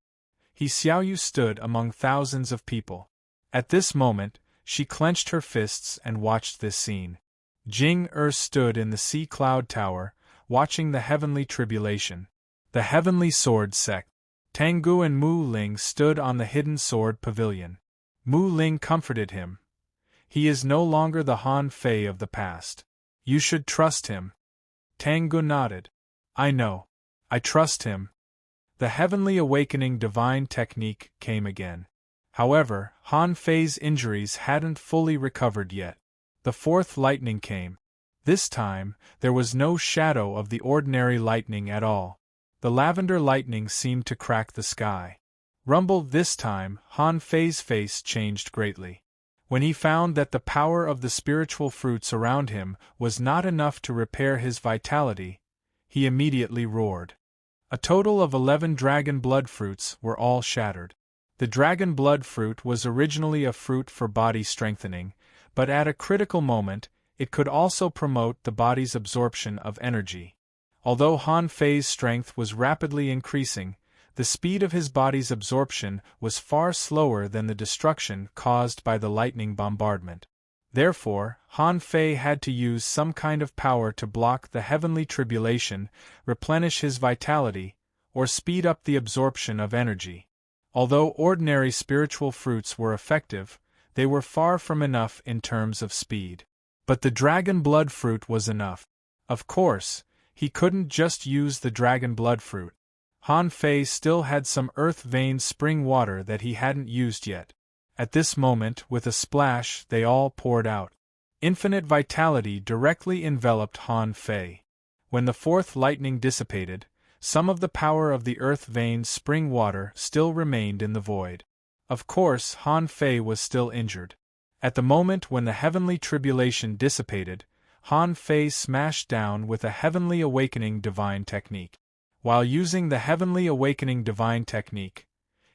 [SPEAKER 1] He Xiaoyu stood among thousands of people. At this moment, she clenched her fists and watched this scene. Jing stood in the Sea Cloud Tower, watching the heavenly tribulation. The heavenly sword sect. Tanggu and Mu Ling stood on the hidden sword pavilion. Mu Ling comforted him. "He is no longer the Han Fei of the past. You should trust him." Tanggu nodded. "I know. I trust him." The heavenly awakening divine technique came again. However, Han Fei's injuries hadn't fully recovered yet. The 4th lightning came. This time, there was no shadow of the ordinary lightning at all. The lavender lightning seemed to crack the sky. Rumble. This time, Han Fei's face changed greatly. When he found that the power of the spiritual fruits around him was not enough to repair his vitality, he immediately roared. A total of 11 dragon blood fruits were all shattered. The dragon blood fruit was originally a fruit for body strengthening, but at a critical moment, it could also promote the body's absorption of energy. Although Han Fei's strength was rapidly increasing, the speed of his body's absorption was far slower than the destruction caused by the lightning bombardment. Therefore, Han Fei had to use some kind of power to block the heavenly tribulation, replenish his vitality, or speed up the absorption of energy. Although ordinary spiritual fruits were effective, they were far from enough in terms of speed. But the dragon blood fruit was enough. Of course, he couldn't just use the dragon blood fruit. Han Fei still had some earth-veined spring water that he hadn't used yet. At this moment, with a splash, they all poured out. Infinite vitality directly enveloped Han Fei. When the 4th lightning dissipated, some of the power of the earth veined spring water still remained in the void. Of course, Han Fei was still injured. At the moment when the heavenly tribulation dissipated, Han Fei smashed down with a heavenly awakening divine technique. While using the heavenly awakening divine technique,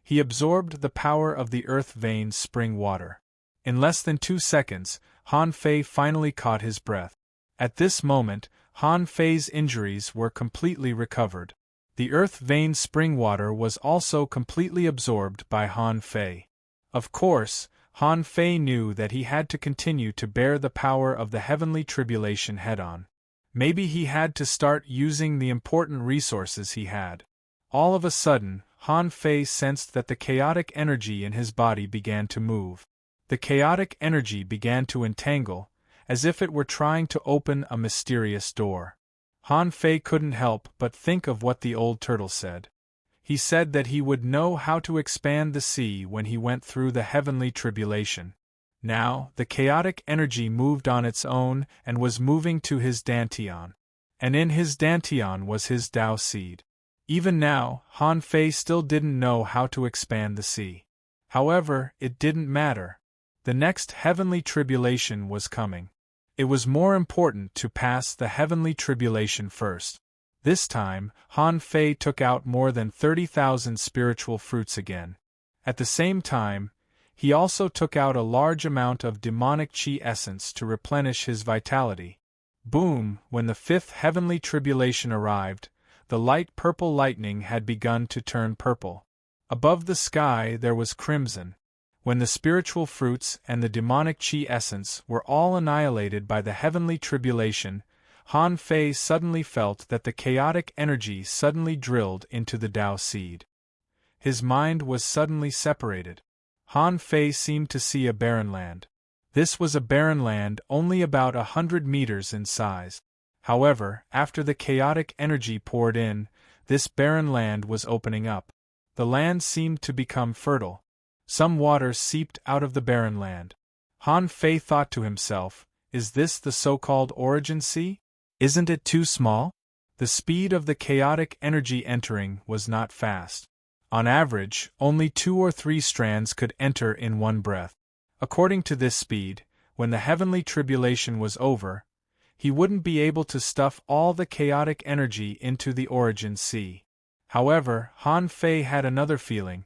[SPEAKER 1] he absorbed the power of the earth veined spring water. In less than 2 seconds, Han Fei finally caught his breath. At this moment, Han Fei's injuries were completely recovered. The earth veined spring water was also completely absorbed by Han Fei. Of course, Han Fei knew that he had to continue to bear the power of the heavenly tribulation head-on. Maybe he had to start using the important resources he had. All of a sudden, Han Fei sensed that the chaotic energy in his body began to move. The chaotic energy began to entangle, as if it were trying to open a mysterious door. Han Fei couldn't help but think of what the old turtle said. He said that he would know how to expand the sea when he went through the heavenly tribulation. Now, the chaotic energy moved on its own and was moving to his dantian. And in his dantian was his Tao seed. Even now, Han Fei still didn't know how to expand the sea. However, it didn't matter. The next heavenly tribulation was coming. It was more important to pass the heavenly tribulation first. This time, Han Fei took out more than 30,000 spiritual fruits again. At the same time, he also took out a large amount of demonic chi essence to replenish his vitality. Boom! When the 5th heavenly tribulation arrived, the light purple lightning had begun to turn purple. Above the sky there was crimson. When the spiritual fruits and the demonic chi essence were all annihilated by the heavenly tribulation, Han Fei suddenly felt that the chaotic energy suddenly drilled into the Tao seed. His mind was suddenly separated. Han Fei seemed to see a barren land. This was a barren land only about 100 meters in size. However, after the chaotic energy poured in, this barren land was opening up. The land seemed to become fertile. Some water seeped out of the barren land. Han Fei thought to himself, is this the so-called origin sea? Isn't it too small? The speed of the chaotic energy entering was not fast. On average, only 2 or 3 strands could enter in one breath. According to this speed, when the heavenly tribulation was over, he wouldn't be able to stuff all the chaotic energy into the origin sea. However, Han Fei had another feeling.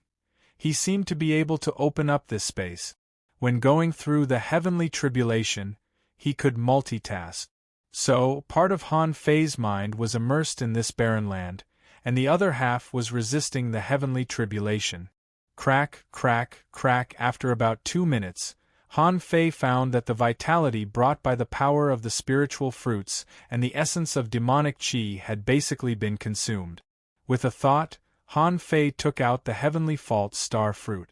[SPEAKER 1] He seemed to be able to open up this space. When going through the heavenly tribulation, he could multitask. So, part of Han Fei's mind was immersed in this barren land, and the other half was resisting the heavenly tribulation. Crack, crack, crack. After about 2 minutes, Han Fei found that the vitality brought by the power of the spiritual fruits and the essence of demonic chi had basically been consumed. With a thought, Han Fei took out the heavenly fault star fruit.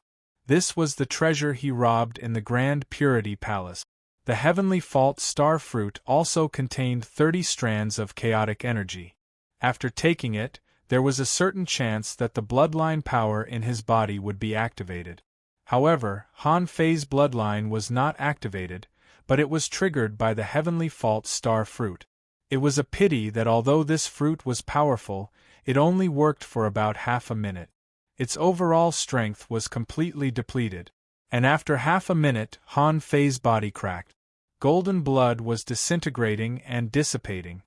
[SPEAKER 1] This was the treasure he robbed in the Grand Purity Palace. The heavenly fault star fruit also contained 30 strands of chaotic energy. After taking it, there was a certain chance that the bloodline power in his body would be activated. However, Han Fei's bloodline was not activated, but it was triggered by the heavenly fault star fruit. It was a pity that although this fruit was powerful, it only worked for about half a minute. Its overall strength was completely depleted. And after half a minute, Han Fei's body cracked. Golden blood was disintegrating and dissipating.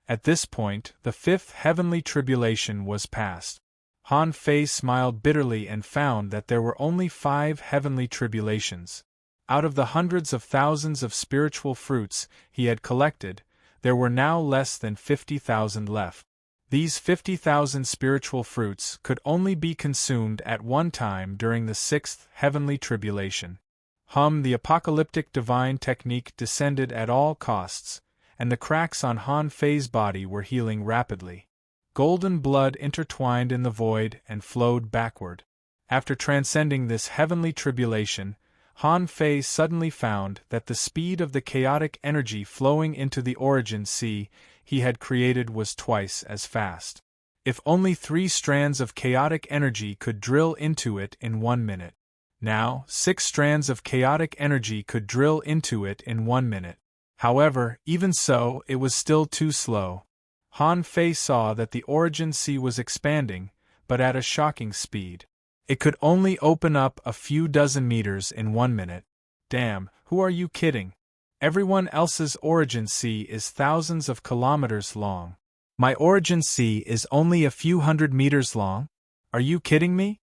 [SPEAKER 1] At this point, the 5th heavenly tribulation was past. Han Fei smiled bitterly and found that there were only 5 heavenly tribulations. Out of the hundreds of thousands of spiritual fruits he had collected, there were now less than 50,000 left. These 50,000 spiritual fruits could only be consumed at one time during the 6th heavenly tribulation. The apocalyptic divine technique descended at all costs, and the cracks on Han Fei's body were healing rapidly. Golden blood intertwined in the void and flowed backward. After transcending this heavenly tribulation, Han Fei suddenly found that the speed of the chaotic energy flowing into the origin sea he had created was twice as fast. If only 3 strands of chaotic energy could drill into it in 1 minute. Now, 6 strands of chaotic energy could drill into it in 1 minute. However, even so, it was still too slow. Han Fei saw that the origin sea was expanding, but at a shocking speed. It could only open up a few dozen meters in 1 minute. Damn, who are you kidding? Everyone else's origin sea is thousands of kilometers long. My origin sea is only a few hundred meters long? Are you kidding me?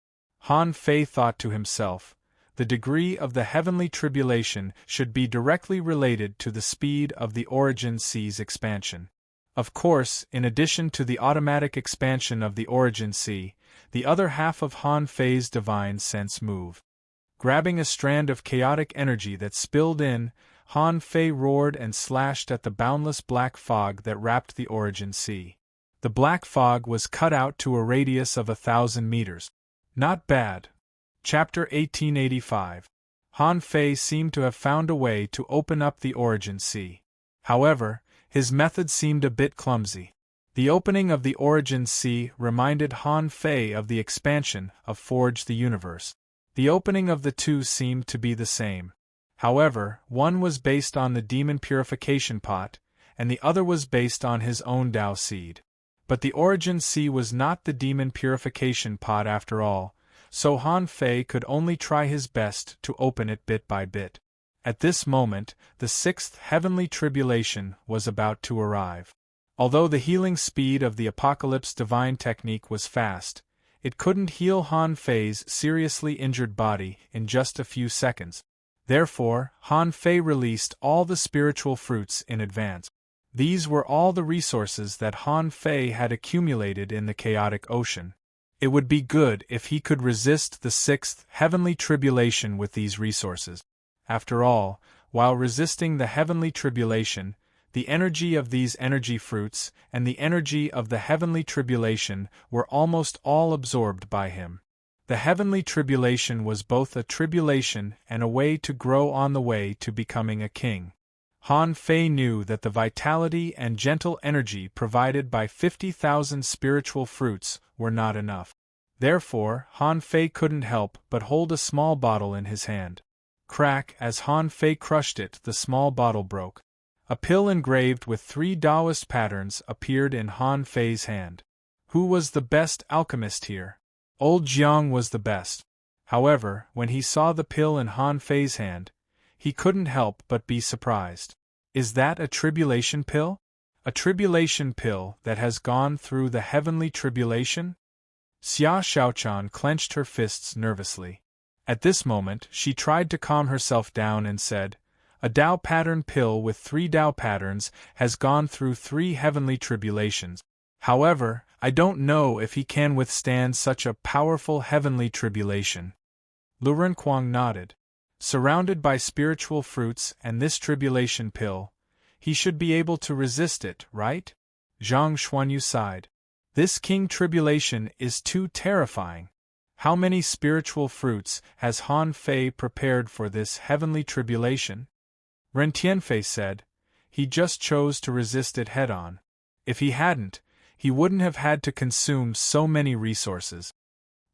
[SPEAKER 1] Han Fei thought to himself. The degree of the heavenly tribulation should be directly related to the speed of the origin sea's expansion. Of course, in addition to the automatic expansion of the origin sea, the other half of Han Fei's divine sense move. Grabbing a strand of chaotic energy that spilled in, Han Fei roared and slashed at the boundless black fog that wrapped the origin sea. The black fog was cut out to a radius of 1,000 meters. Not bad. Chapter 1885. Han Fei seemed to have found a way to open up the origin sea. However, his method seemed a bit clumsy. The opening of the origin sea reminded Han Fei of the expansion of Forge the Universe. The opening of the two seemed to be the same. However, one was based on the demon purification pot, and the other was based on his own Tao seed. But the origin sea was not the demon purification pot after all, so Han Fei could only try his best to open it bit by bit. At this moment, the 6th heavenly tribulation was about to arrive. Although the healing speed of the Apocalypse divine technique was fast, it couldn't heal Han Fei's seriously injured body in just a few seconds. Therefore, Han Fei released all the spiritual fruits in advance. These were all the resources that Han Fei had accumulated in the chaotic ocean. It would be good if he could resist the 6th heavenly tribulation with these resources. After all, while resisting the heavenly tribulation, the energy of these energy fruits and the energy of the heavenly tribulation were almost all absorbed by him. The heavenly tribulation was both a tribulation and a way to grow on the way to becoming a king. Han Fei knew that the vitality and gentle energy provided by 50,000 spiritual fruits were not enough. Therefore, Han Fei couldn't help but hold a small bottle in his hand. Crack, as Han Fei crushed it, the small bottle broke. A pill engraved with 3 Taoist patterns appeared in Han Fei's hand. Who was the best alchemist here? Old Jiang was the best. However, when he saw the pill in Han Fei's hand, he couldn't help but be surprised. Is that a tribulation pill? A tribulation pill that has gone through the heavenly tribulation? Xia Xiaochan clenched her fists nervously. At this moment, she tried to calm herself down and said, "A Tao pattern pill with 3 Tao patterns has gone through 3 heavenly tribulations. However, I don't know if he can withstand such a powerful heavenly tribulation." Lu Renquang nodded. Surrounded by spiritual fruits and this tribulation pill, he should be able to resist it, right? Zhang Xuanyu sighed. This king tribulation is too terrifying. How many spiritual fruits has Han Fei prepared for this heavenly tribulation? Ren Tianfei said, he just chose to resist it head-on. If he hadn't, he wouldn't have had to consume so many resources.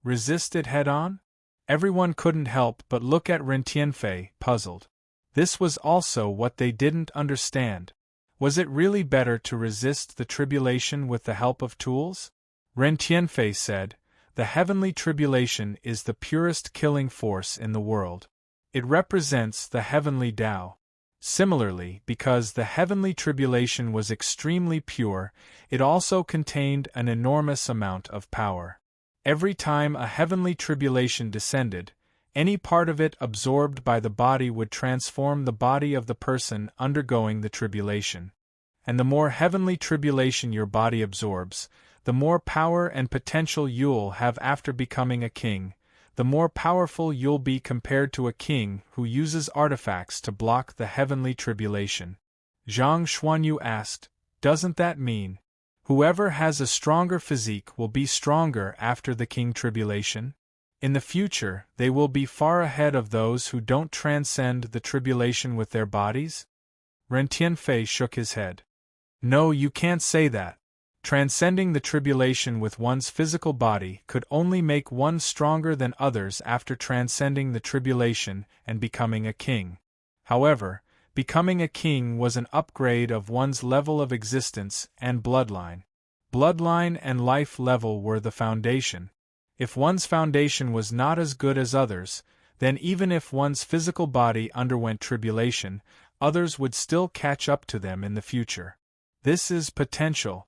[SPEAKER 1] Resist it head-on? Everyone couldn't help but look at Ren Tianfei, puzzled. This was also what they didn't understand. Was it really better to resist the tribulation with the help of tools? Ren Tianfei said, the heavenly tribulation is the purest killing force in the world. It represents the heavenly Tao. Similarly, because the heavenly tribulation was extremely pure, it also contained an enormous amount of power. Every time a heavenly tribulation descended, any part of it absorbed by the body would transform the body of the person undergoing the tribulation. And the more heavenly tribulation your body absorbs, the more power and potential you'll have after becoming a king, the more powerful you'll be compared to a king who uses artifacts to block the heavenly tribulation. Zhang Xuanyu asked, doesn't that mean whoever has a stronger physique will be stronger after the king tribulation? In the future, they will be far ahead of those who don't transcend the tribulation with their bodies? Ren Tianfei shook his head. No, you can't say that. Transcending the tribulation with one's physical body could only make one stronger than others after transcending the tribulation and becoming a king. However, becoming a king was an upgrade of one's level of existence and bloodline. Bloodline and life level were the foundation. If one's foundation was not as good as others, then even if one's physical body underwent tribulation, others would still catch up to them in the future. This is potential.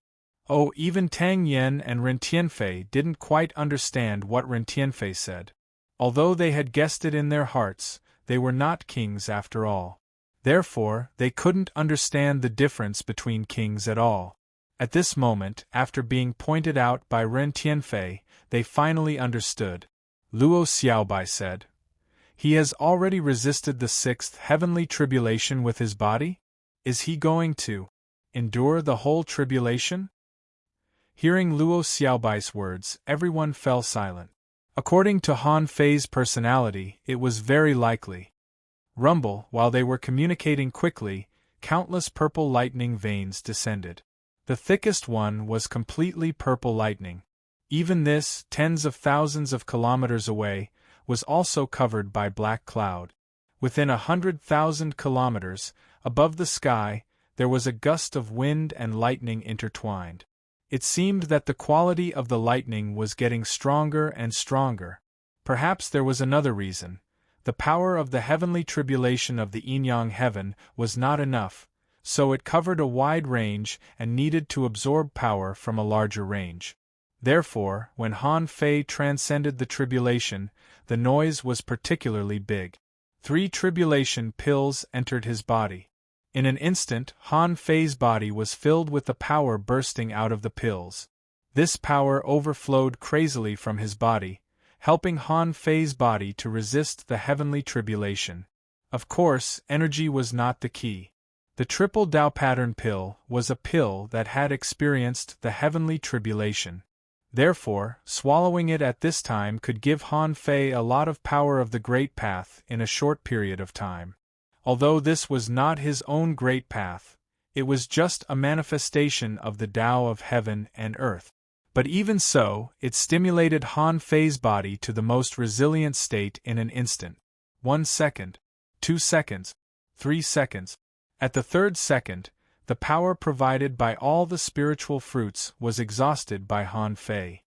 [SPEAKER 1] Oh, even Tang Yen and Ren Tianfei didn't quite understand what Ren Tianfei said. Although they had guessed it in their hearts, they were not kings after all. Therefore, they couldn't understand the difference between kings at all. At this moment, after being pointed out by Ren Tianfei, they finally understood. Luo Xiaobai said, "He has already resisted the sixth heavenly tribulation with his body? Is he going to endure the whole tribulation?" Hearing Luo Xiaobai's words, everyone fell silent. According to Han Fei's personality, it was very likely. Rumble, while they were communicating quickly, countless purple lightning veins descended. The thickest one was completely purple lightning. Even this, tens of thousands of kilometers away, was also covered by black cloud. Within 100,000 kilometers, above the sky, there was a gust of wind and lightning intertwined. It seemed that the quality of the lightning was getting stronger and stronger. Perhaps there was another reason. The power of the heavenly tribulation of the Yin-Yang heaven was not enough, so it covered a wide range and needed to absorb power from a larger range. Therefore, when Han Fei transcended the tribulation, the noise was particularly big. 3 tribulation pills entered his body. In an instant, Han Fei's body was filled with the power bursting out of the pills. This power overflowed crazily from his body, helping Han Fei's body to resist the heavenly tribulation. Of course, energy was not the key. The triple Tao pattern pill was a pill that had experienced the heavenly tribulation. Therefore, swallowing it at this time could give Han Fei a lot of power of the Great Path in a short period of time. Although this was not his own great path, it was just a manifestation of the Tao of heaven and earth. But even so, it stimulated Han Fei's body to the most resilient state in an instant. 1 second, 2 seconds, 3 seconds. At the 3rd second, the power provided by all the spiritual fruits was exhausted by Han Fei.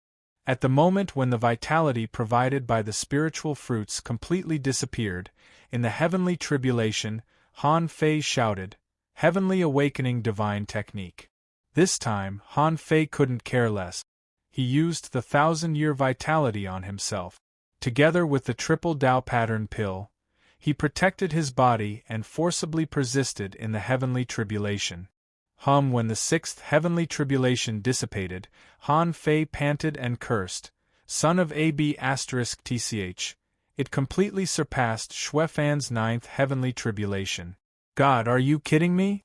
[SPEAKER 1] At the moment when the vitality provided by the spiritual fruits completely disappeared, in the heavenly tribulation, Han Fei shouted, "Heavenly awakening divine technique." This time, Han Fei couldn't care less. He used the 1,000-year vitality on himself. Together with the triple Tao pattern pill, he protected his body and forcibly persisted in the heavenly tribulation. When the 6th heavenly tribulation dissipated, Han Fei panted and cursed, "Son of AB*TCH. It completely surpassed Xuefan's 9th heavenly tribulation. God, are you kidding me?"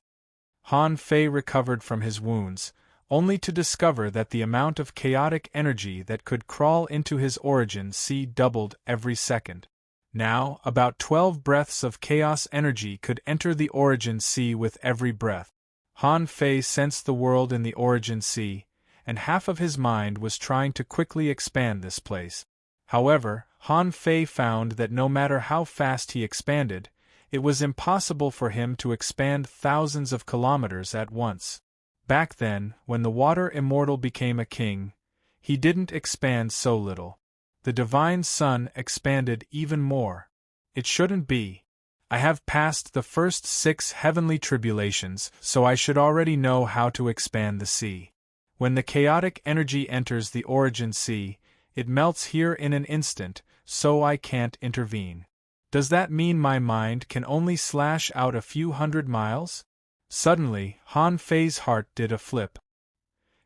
[SPEAKER 1] Han Fei recovered from his wounds, only to discover that the amount of chaotic energy that could crawl into his origin sea doubled every second. Now, about 12 breaths of chaos energy could enter the origin sea with every breath. Han Fei sensed the world in the origin sea, and half of his mind was trying to quickly expand this place. However, Han Fei found that no matter how fast he expanded, it was impossible for him to expand thousands of kilometers at once. Back then, when the water immortal became a king, he didn't expand so little. The divine sun expanded even more. It shouldn't be. I have passed the first 6 heavenly tribulations, so I should already know how to expand the sea. When the chaotic energy enters the origin sea, it melts here in an instant, so I can't intervene. Does that mean my mind can only slash out a few hundred miles? Suddenly, Han Fei's heart did a flip.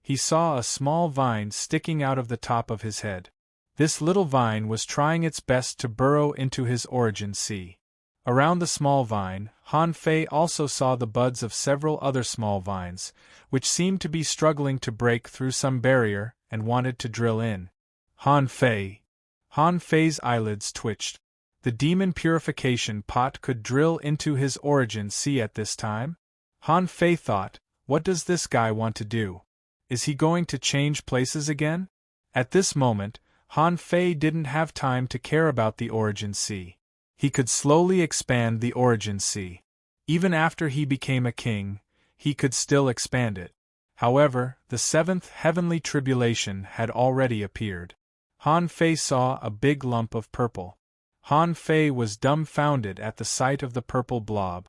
[SPEAKER 1] He saw a small vine sticking out of the top of his head. This little vine was trying its best to burrow into his origin sea. Around the small vine, Han Fei also saw the buds of several other small vines, which seemed to be struggling to break through some barrier and wanted to drill in. Han Fei's eyelids twitched. The demon purification pot could drill into his origin sea at this time? Han Fei thought, what does this guy want to do? Is he going to change places again? At this moment, Han Fei didn't have time to care about the origin sea. He could slowly expand the origin sea. Even after he became a king, he could still expand it. However, the seventh heavenly tribulation had already appeared. Han Fei saw a big lump of purple. Han Fei was dumbfounded at the sight of the purple blob.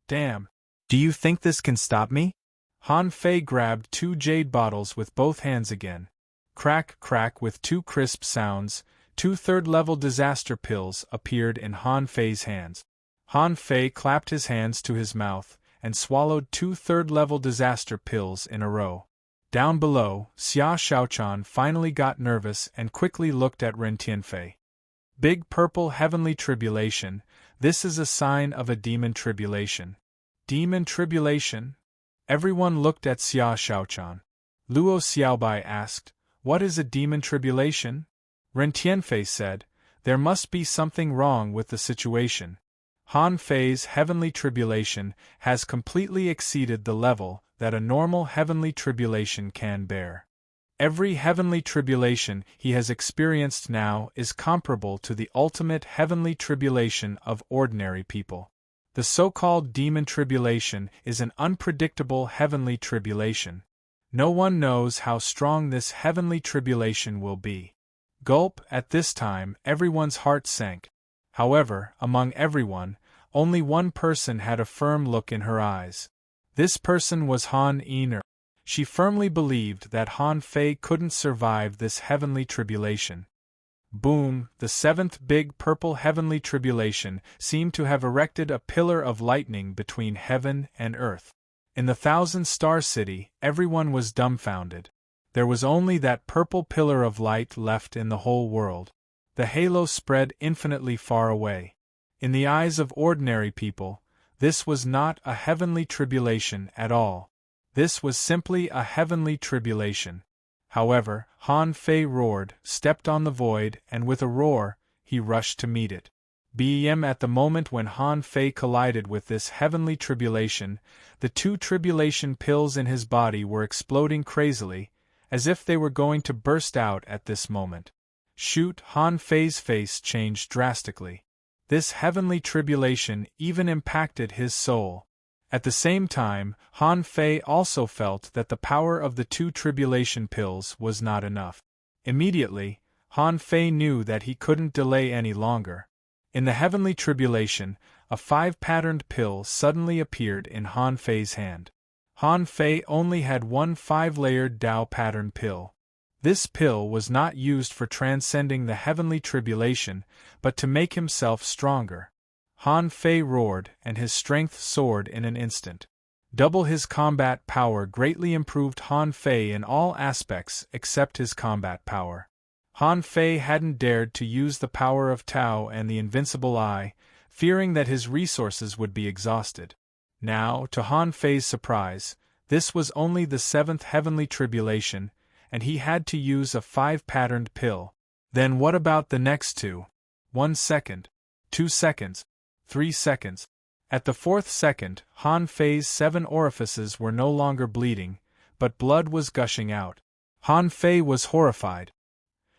[SPEAKER 1] Damn! Do you think this can stop me? Han Fei grabbed 2 jade bottles with both hands again. Crack, crack, with 2 crisp sounds, 2 third-level disaster pills appeared in Han Fei's hands. Han Fei clapped his hands to his mouth and swallowed 2 third-level disaster pills in a row. Down below, Xia Shaochan finally got nervous and quickly looked at Ren Tianfei. Big purple heavenly tribulation, this is a sign of a demon tribulation. Demon tribulation? Everyone looked at Xia Shaochan. Luo Xiaobai asked, "What is a demon tribulation?" Ren Tianfei said, "There must be something wrong with the situation. Han Fei's heavenly tribulation has completely exceeded the level that a normal heavenly tribulation can bear. Every heavenly tribulation he has experienced now is comparable to the ultimate heavenly tribulation of ordinary people. The so-called demon tribulation is an unpredictable heavenly tribulation. No one knows how strong this heavenly tribulation will be." Gulp, at this time, everyone's heart sank. However, among everyone, only one person had a firm look in her eyes. This person was Han Yiner. She firmly believed that Han Fei couldn't survive this heavenly tribulation. Boom! The seventh big purple heavenly tribulation seemed to have erected a pillar of lightning between heaven and earth. In the 1,000-star city, everyone was dumbfounded. There was only that purple pillar of light left in the whole world. The halo spread infinitely far away. In the eyes of ordinary people, this was not a heavenly tribulation at all. This was simply a heavenly tribulation. However, Han Fei roared, stepped on the void, and with a roar, he rushed to meet it. At the moment when Han Fei collided with this heavenly tribulation, the 2 tribulation pills in his body were exploding crazily, as if they were going to burst out at this moment. Shoot! Han Fei's face changed drastically. This heavenly tribulation even impacted his soul. At the same time, Han Fei also felt that the power of the 2 tribulation pills was not enough. Immediately, Han Fei knew that he couldn't delay any longer. In the heavenly tribulation, a 5-patterned pill suddenly appeared in Han Fei's hand. Han Fei only had one 5-layered Dao pattern pill. This pill was not used for transcending the heavenly tribulation, but to make himself stronger. Han Fei roared, and his strength soared in an instant. Double his combat power greatly improved Han Fei in all aspects except his combat power. Han Fei hadn't dared to use the power of Tao and the invincible eye, fearing that his resources would be exhausted. Now, to Han Fei's surprise, this was only the 7th heavenly tribulation, and he had to use a 5-patterned pill. Then what about the next 2? 1 second. 2 seconds. 3 seconds. At the 4th second, Han Fei's 7 orifices were no longer bleeding, but blood was gushing out. Han Fei was horrified.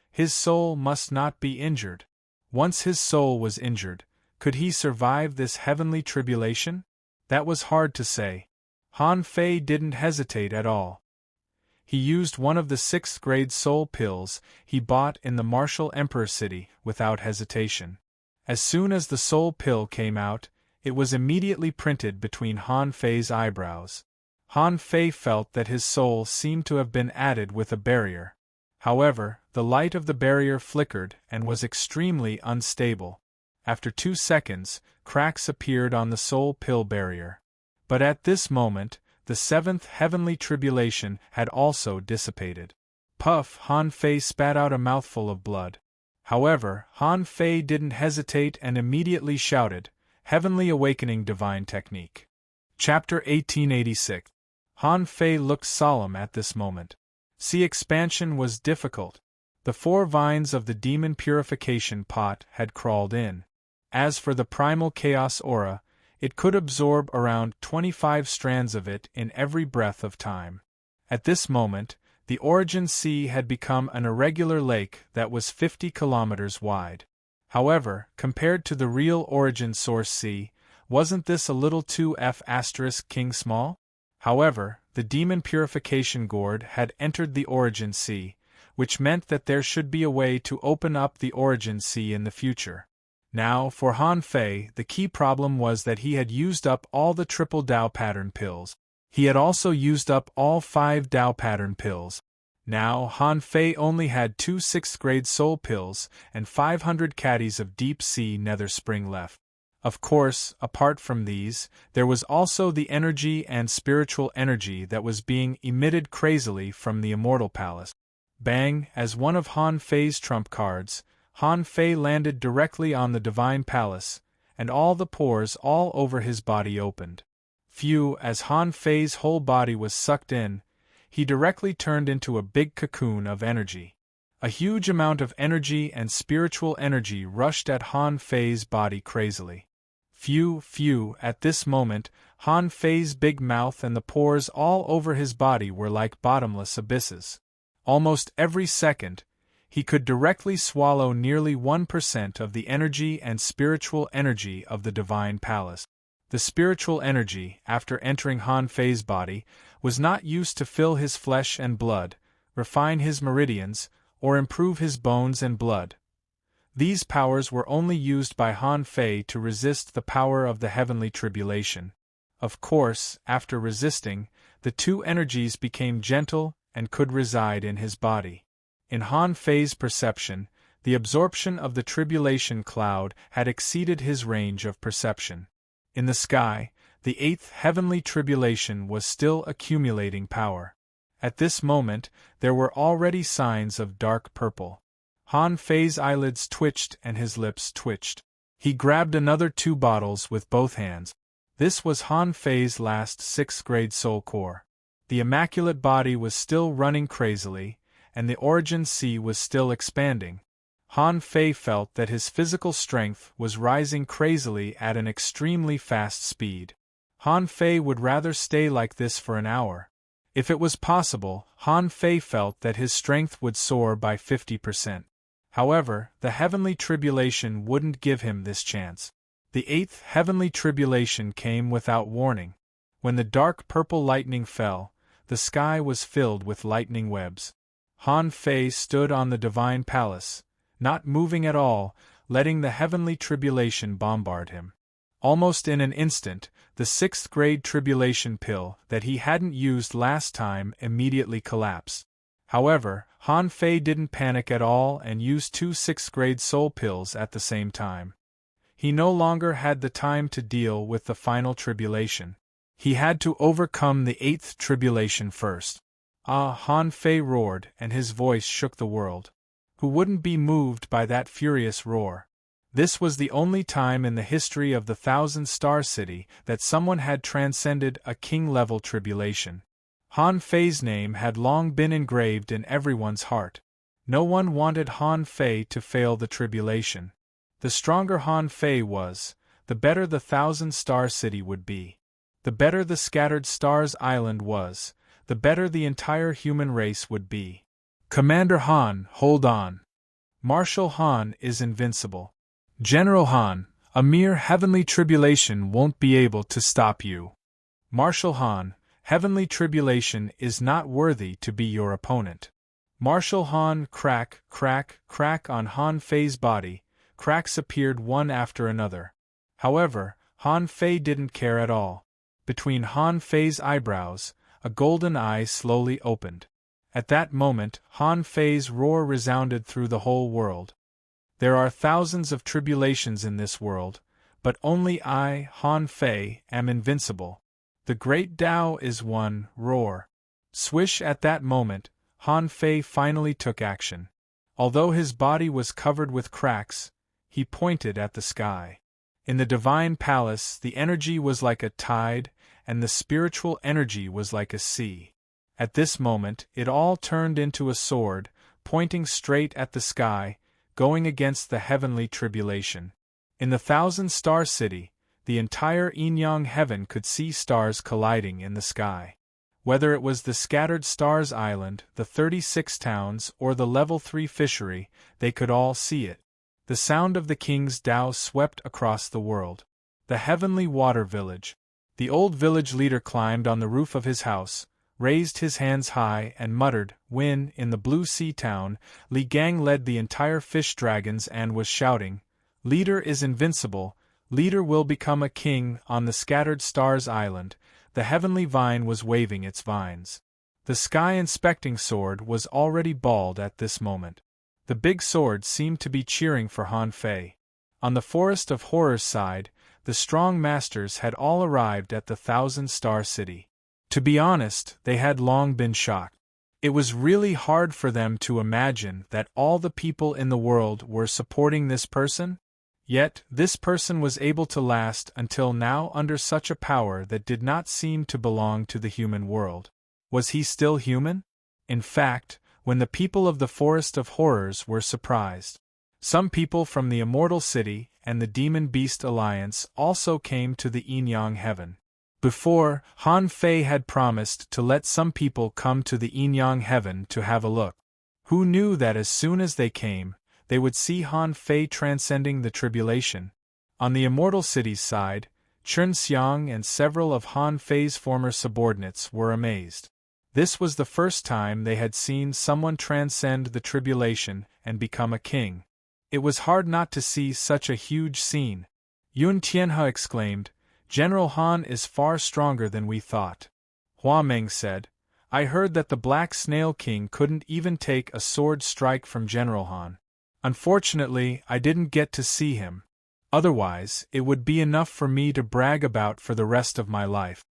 [SPEAKER 1] His soul must not be injured. Once his soul was injured, could he survive this heavenly tribulation? That was hard to say. Han Fei didn't hesitate at all. He used one of the 6th-grade soul pills he bought in the Martial Emperor City without hesitation. As soon as the soul pill came out, it was immediately printed between Han Fei's eyebrows. Han Fei felt that his soul seemed to have been added with a barrier. However, the light of the barrier flickered and was extremely unstable. After 2 seconds, cracks appeared on the soul pill barrier. But at this moment, the 7th heavenly tribulation had also dissipated. Puff! Han Fei spat out a mouthful of blood. However, Han Fei didn't hesitate and immediately shouted, "Heavenly Awakening Divine Technique." Chapter 1886. Han Fei looked solemn at this moment. Sea expansion was difficult. The 4 vines of the demon purification pot had crawled in. As for the primal chaos aura, it could absorb around 25 strands of it in every breath of time. At this moment, the origin sea had become an irregular lake that was 50 kilometers wide. However, compared to the real origin source sea, wasn't this a little too F** king small? However, the demon purification gourd had entered the origin sea, which meant that there should be a way to open up the origin sea in the future. Now, for Han Fei, the key problem was that he had used up all the triple Dao pattern pills. He had also used up all 5 Dao pattern pills. Now, Han Fei only had 2 6th-grade soul pills and 500 caddies of deep-sea nether spring left. Of course, apart from these, there was also the energy and spiritual energy that was being emitted crazily from the Immortal Palace. Bang, as one of Han Fei's trump cards, Han Fei landed directly on the Divine Palace, and all the pores all over his body opened. Phew, as Han Fei's whole body was sucked in, he directly turned into a big cocoon of energy. A huge amount of energy and spiritual energy rushed at Han Fei's body crazily. Phew, at this moment, Han Fei's big mouth and the pores all over his body were like bottomless abysses. Almost every second, he could directly swallow nearly 1% of the energy and spiritual energy of the Divine Palace. The spiritual energy, after entering Han Fei's body, was not used to fill his flesh and blood, refine his meridians, or improve his bones and blood. These powers were only used by Han Fei to resist the power of the heavenly tribulation. Of course, after resisting, the 2 energies became gentle and could reside in his body. In Han Fei's perception, the absorption of the tribulation cloud had exceeded his range of perception. In the sky, the 8th heavenly tribulation was still accumulating power. At this moment, there were already signs of dark purple. Han Fei's eyelids twitched and his lips twitched. He grabbed another 2 bottles with both hands. This was Han Fei's last 6th-grade soul core. The immaculate body was still running crazily, and the origin sea was still expanding. Han Fei felt that his physical strength was rising crazily at an extremely fast speed. Han Fei would rather stay like this for an hour. If it was possible, Han Fei felt that his strength would soar by 50%. However, the heavenly tribulation wouldn't give him this chance. The 8th heavenly tribulation came without warning. When the dark purple lightning fell, the sky was filled with lightning webs. Han Fei stood on the Divine Palace, not moving at all, letting the heavenly tribulation bombard him. Almost in an instant, the 6th-grade tribulation pill that he hadn't used last time immediately collapsed. However, Han Fei didn't panic at all and used 2 6th-grade soul pills at the same time. He no longer had the time to deal with the final tribulation. He had to overcome the 8th tribulation first. Ah, Han Fei roared, and his voice shook the world. Who wouldn't be moved by that furious roar? This was the only time in the history of the 1,000-star city that someone had transcended a king-level tribulation. Han Fei's name had long been engraved in everyone's heart. No one wanted Han Fei to fail the tribulation. The stronger Han Fei was, the better the 1,000-star city would be. The better the scattered stars island was, the better the entire human race would be. Commander Han, hold on. Marshal Han is invincible. General Han, a mere heavenly tribulation won't be able to stop you. Marshal Han, heavenly tribulation is not worthy to be your opponent. Marshal Han, crack, crack, crack on Han Fei's body. Cracks appeared one after another. However, Han Fei didn't care at all. Between Han Fei's eyebrows, a golden eye slowly opened. At that moment, Han Fei's roar resounded through the whole world. There are thousands of tribulations in this world, but only I, Han Fei, am invincible. The great Tao is one, roar. Swish! At that moment, Han Fei finally took action. Although his body was covered with cracks, he pointed at the sky. In the Divine Palace, the energy was like a tide, and the spiritual energy was like a sea. At this moment, it all turned into a sword, pointing straight at the sky, going against the heavenly tribulation. In the 1,000-star city, the entire Yin-Yang heaven could see stars colliding in the sky. Whether it was the scattered stars island, the 36 towns, or the level 3 fishery, they could all see it. The sound of the king's Tao swept across the world. The heavenly water village. The old village leader climbed on the roof of his house, raised his hands high and muttered, when, in the Blue Sea town, Li Gang led the entire fish dragons and was shouting, "Leader is invincible, leader will become a king." On the scattered stars island, the heavenly vine was waving its vines. The sky inspecting sword was already bald at this moment. The big sword seemed to be cheering for Han Fei. On the Forest of Horrors side, the strong masters had all arrived at the Thousand-Star City. To be honest, they had long been shocked. It was really hard for them to imagine that all the people in the world were supporting this person. Yet, this person was able to last until now under such a power that did not seem to belong to the human world. Was he still human? In fact, when the people of the Forest of Horrors were surprised. Some people from the Immortal City and the Demon Beast Alliance also came to the Yin-Yang Heaven. Before, Han Fei had promised to let some people come to the Yin-Yang Heaven to have a look. Who knew that as soon as they came, they would see Han Fei transcending the tribulation? On the Immortal City's side, Chen Xiang and several of Han Fei's former subordinates were amazed. This was the first time they had seen someone transcend the tribulation and become a king. It was hard not to see such a huge scene. Yun Tianhe exclaimed, "General Han is far stronger than we thought." Hua Meng said, "I heard that the Black Snail King couldn't even take a sword strike from General Han. Unfortunately, I didn't get to see him. Otherwise, it would be enough for me to brag about for the rest of my life."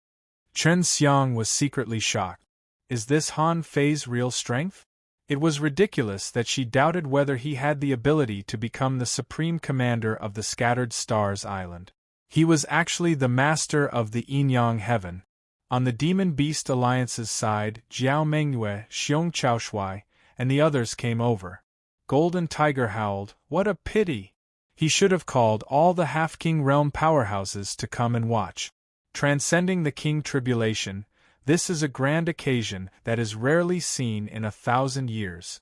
[SPEAKER 1] Chen Xiang was secretly shocked. Is this Han Fei's real strength? It was ridiculous that she doubted whether he had the ability to become the supreme commander of the Scattered Stars Island. He was actually the master of the Yin-Yang Heaven. On the Demon Beast Alliance's side, Jiao Mengyue, Xiong Chaoshui, and the others came over. Golden Tiger howled, "What a pity! He should have called all the Half-King Realm powerhouses to come and watch." Transcending the King Tribulation, this is a grand occasion that is rarely seen in 1,000 years.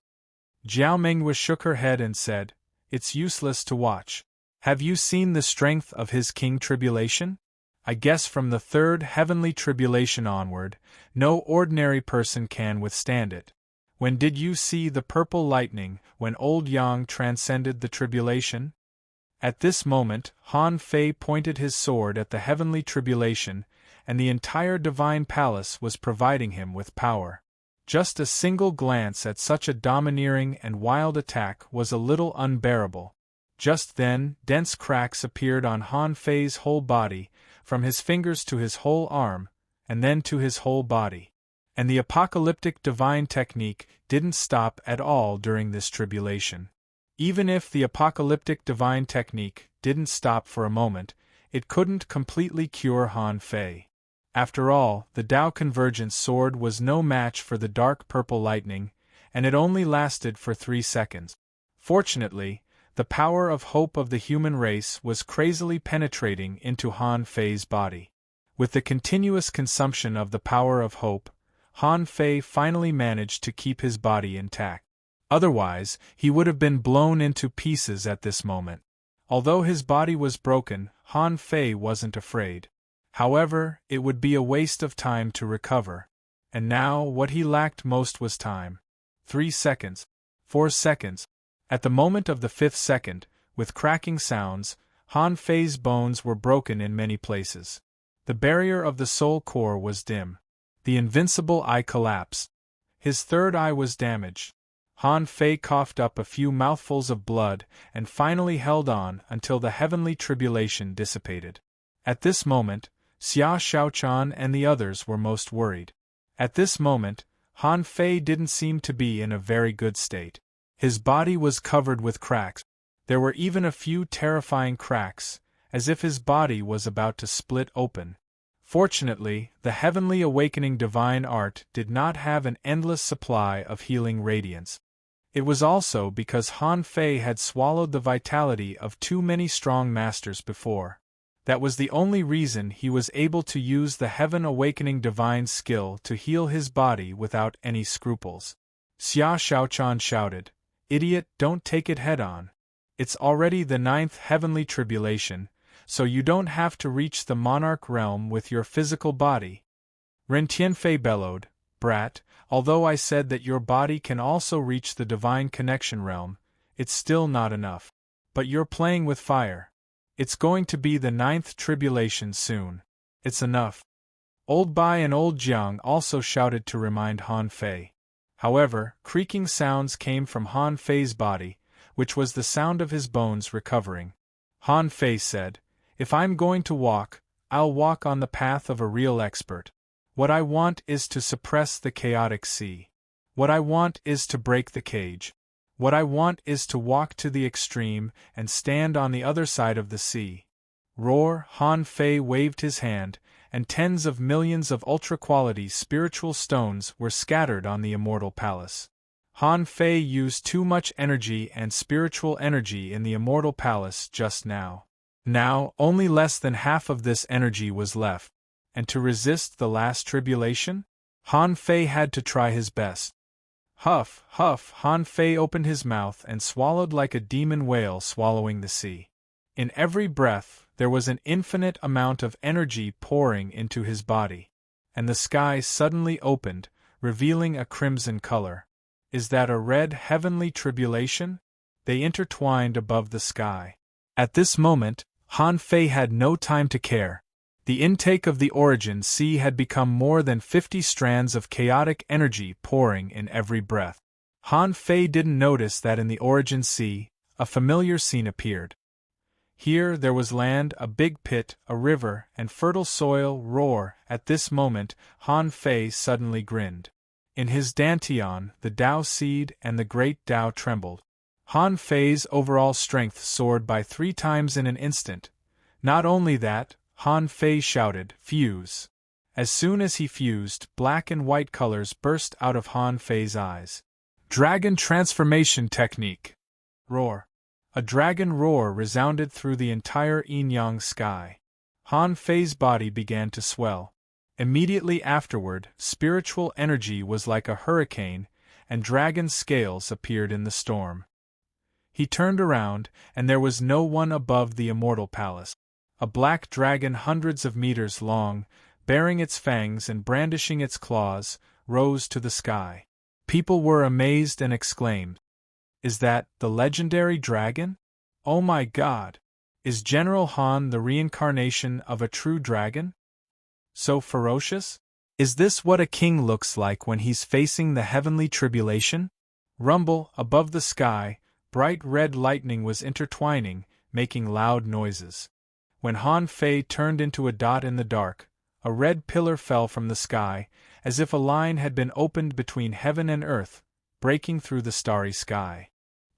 [SPEAKER 1] Jiao Mengyue shook her head and said, "It's useless to watch. Have you seen the strength of his King Tribulation? I guess from the third heavenly tribulation onward, no ordinary person can withstand it. When did you see the purple lightning when old Yang transcended the tribulation?" At this moment, Han Fei pointed his sword at the heavenly tribulation, and the entire divine palace was providing him with power. Just a single glance at such a domineering and wild attack was a little unbearable. Just then, dense cracks appeared on Han Fei's whole body, from his fingers to his whole arm, and then to his whole body. And the apocalyptic divine technique didn't stop at all during this tribulation. Even if the apocalyptic divine technique didn't stop for a moment, it couldn't completely cure Han Fei. After all, the Tao Convergence sword was no match for the dark purple lightning, and it only lasted for 3 seconds. Fortunately, the power of hope of the human race was crazily penetrating into Han Fei's body. With the continuous consumption of the power of hope, Han Fei finally managed to keep his body intact. Otherwise, he would have been blown into pieces at this moment. Although his body was broken, Han Fei wasn't afraid. However, it would be a waste of time to recover. And now, what he lacked most was time. 3 seconds. 4 seconds. At the moment of the 5th second, with cracking sounds, Han Fei's bones were broken in many places. The barrier of the soul core was dim. The invincible eye collapsed. His third eye was damaged. Han Fei coughed up a few mouthfuls of blood and finally held on until the heavenly tribulation dissipated. At this moment, Xia Shaochan and the others were most worried. At this moment, Han Fei didn't seem to be in a very good state. His body was covered with cracks. There were even a few terrifying cracks, as if his body was about to split open. Fortunately, the heavenly awakening divine art did not have an endless supply of healing radiance. It was also because Han Fei had swallowed the vitality of too many strong masters before. That was the only reason he was able to use the heaven awakening divine skill to heal his body without any scruples. Xia Shaochan shouted, "Idiot, don't take it head-on. It's already the 9th heavenly tribulation, so you don't have to reach the monarch realm with your physical body." Ren Tianfei bellowed, brat, although I said that your body can also reach the divine connection realm, it's still not enough. But you're playing with fire. It's going to be the 9th tribulation soon. It's enough. Old Bai and Old Jiang also shouted to remind Han Fei. However, creaking sounds came from Han Fei's body, which was the sound of his bones recovering. Han Fei said, "If I'm going to walk, I'll walk on the path of a real expert. What I want is to suppress the chaotic sea. What I want is to break the cage. What I want is to walk to the extreme and stand on the other side of the sea." Roar! Han Fei waved his hand, and tens of millions of ultra-quality spiritual stones were scattered on the immortal palace. Han Fei used too much energy and spiritual energy in the immortal palace just now. Now, only less than half of this energy was left. And to resist the last tribulation? Han Fei had to try his best. Huff, huff, Han Fei opened his mouth and swallowed like a demon whale swallowing the sea. In every breath, there was an infinite amount of energy pouring into his body. And the sky suddenly opened, revealing a crimson color. Is that a red heavenly tribulation? They intertwined above the sky. At this moment, Han Fei had no time to care. The intake of the origin sea had become more than 50 strands of chaotic energy pouring in every breath. Han Fei didn't notice that in the origin sea, a familiar scene appeared. Here there was land, a big pit, a river, and fertile soil. Roar! At this moment, Han Fei suddenly grinned. In his dantian, the Tao seed and the great Tao trembled. Han Fei's overall strength soared by 3 times in an instant. Not only that, Han Fei shouted, "Fuse!" As soon as he fused, black and white colors burst out of Han Fei's eyes. Dragon transformation technique! Roar! A dragon roar resounded through the entire yin-yang sky. Han Fei's body began to swell. Immediately afterward, spiritual energy was like a hurricane, and dragon scales appeared in the storm. He turned around, and there was no one above the immortal palace. A black dragon hundreds of meters long, bearing its fangs and brandishing its claws, rose to the sky. People were amazed and exclaimed, "Is that the legendary dragon? Oh my God! Is General Han the reincarnation of a true dragon? So ferocious? Is this what a king looks like when he's facing the heavenly tribulation?" Rumble, above the sky, bright red lightning was intertwining, making loud noises. When Han Fei turned into a dot in the dark, a red pillar fell from the sky, as if a line had been opened between heaven and earth, breaking through the starry sky.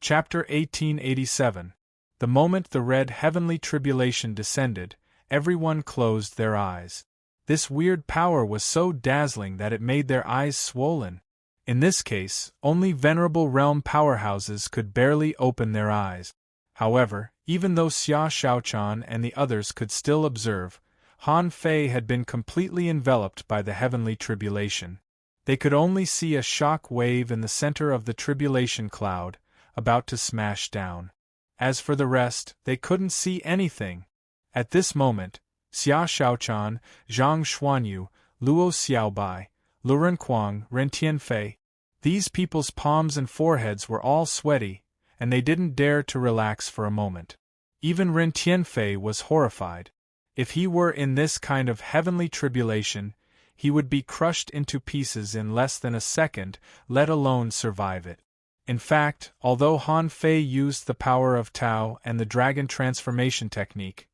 [SPEAKER 1] Chapter 1887. The moment the red heavenly tribulation descended, everyone closed their eyes. This weird power was so dazzling that it made their eyes swollen. In this case, only venerable realm powerhouses could barely open their eyes. However, even though Xia Shaochan and the others could still observe, Han Fei had been completely enveloped by the heavenly tribulation. They could only see a shock wave in the center of the tribulation cloud, about to smash down. As for the rest, they couldn't see anything. At this moment, Xia Shaochan, Zhang Xuanyu, Luo Xiaobai, Luren Kuang, Ren Tianfei, these people's palms and foreheads were all sweaty, and they didn't dare to relax for a moment. Even Ren Tianfei was horrified. If he were in this kind of heavenly tribulation, he would be crushed into pieces in less than a second, let alone survive it. In fact, although Han Fei used the power of Tao and the dragon transformation technique,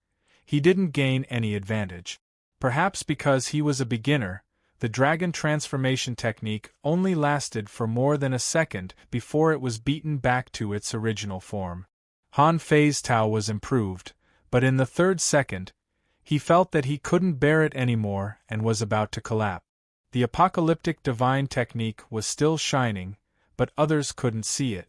[SPEAKER 1] he didn't gain any advantage. Perhaps because he was a beginner, the dragon transformation technique only lasted for more than a second before it was beaten back to its original form. Han Fei's Tao was improved, but in the 3rd second, he felt that he couldn't bear it anymore and was about to collapse. The apocalyptic divine technique was still shining, but others couldn't see it.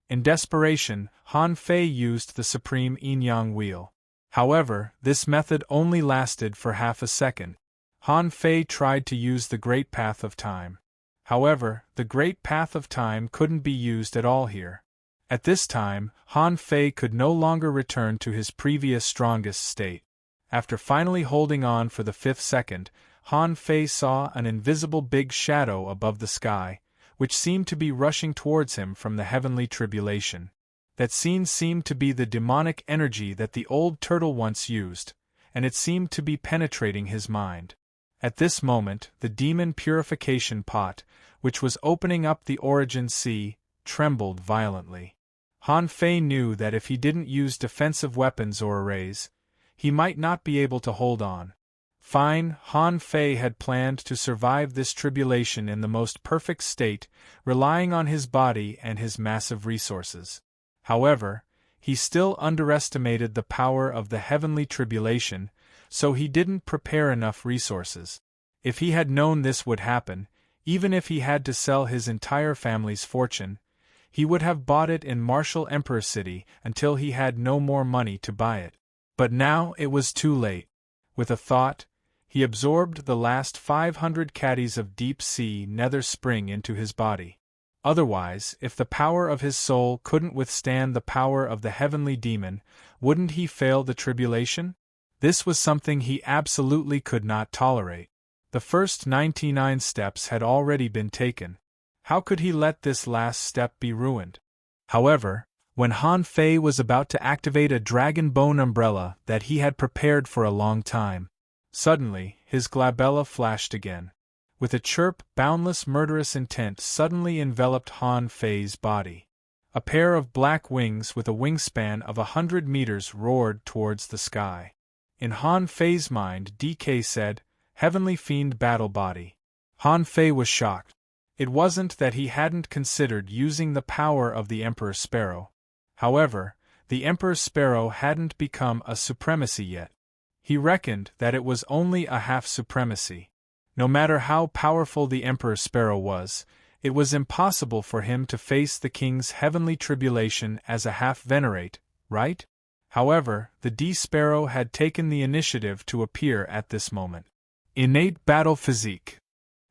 [SPEAKER 1] In desperation, Han Fei used the supreme yin-yang wheel. However, this method only lasted for half a second. Han Fei tried to use the Great Path of Time. However, the Great Path of Time couldn't be used at all here. At this time, Han Fei could no longer return to his previous strongest state. After finally holding on for the 5th second, Han Fei saw an invisible big shadow above the sky, which seemed to be rushing towards him from the heavenly tribulation. That scene seemed to be the demonic energy that the old turtle once used, and it seemed to be penetrating his mind. At this moment, the demon purification pot, which was opening up the origin sea, trembled violently. Han Fei knew that if he didn't use defensive weapons or arrays, he might not be able to hold on. Fine, Han Fei had planned to survive this tribulation in the most perfect state, relying on his body and his massive resources. However, he still underestimated the power of the heavenly tribulation, so he didn't prepare enough resources. If he had known this would happen, even if he had to sell his entire family's fortune, he would have bought it in Martial Emperor City until he had no more money to buy it. But now it was too late. With a thought, he absorbed the last 500 caddies of deep-sea nether spring into his body. Otherwise, if the power of his soul couldn't withstand the power of the heavenly demon, wouldn't he fail the tribulation? This was something he absolutely could not tolerate. The first 99 steps had already been taken. How could he let this last step be ruined? However, when Han Fei was about to activate a dragon bone umbrella that he had prepared for a long time, suddenly, his glabella flashed again. With a chirp, boundless murderous intent suddenly enveloped Han Fei's body. A pair of black wings with a wingspan of 100 meters roared towards the sky. In Han Fei's mind, DK said, "Heavenly Fiend Battle Body." Han Fei was shocked. It wasn't that he hadn't considered using the power of the Emperor Sparrow. However, the Emperor Sparrow hadn't become a supremacy yet. He reckoned that it was only a half supremacy. No matter how powerful the Emperor Sparrow was, it was impossible for him to face the king's heavenly tribulation as a half venerate, right? However, the D Sparrow had taken the initiative to appear at this moment. Innate battle physique.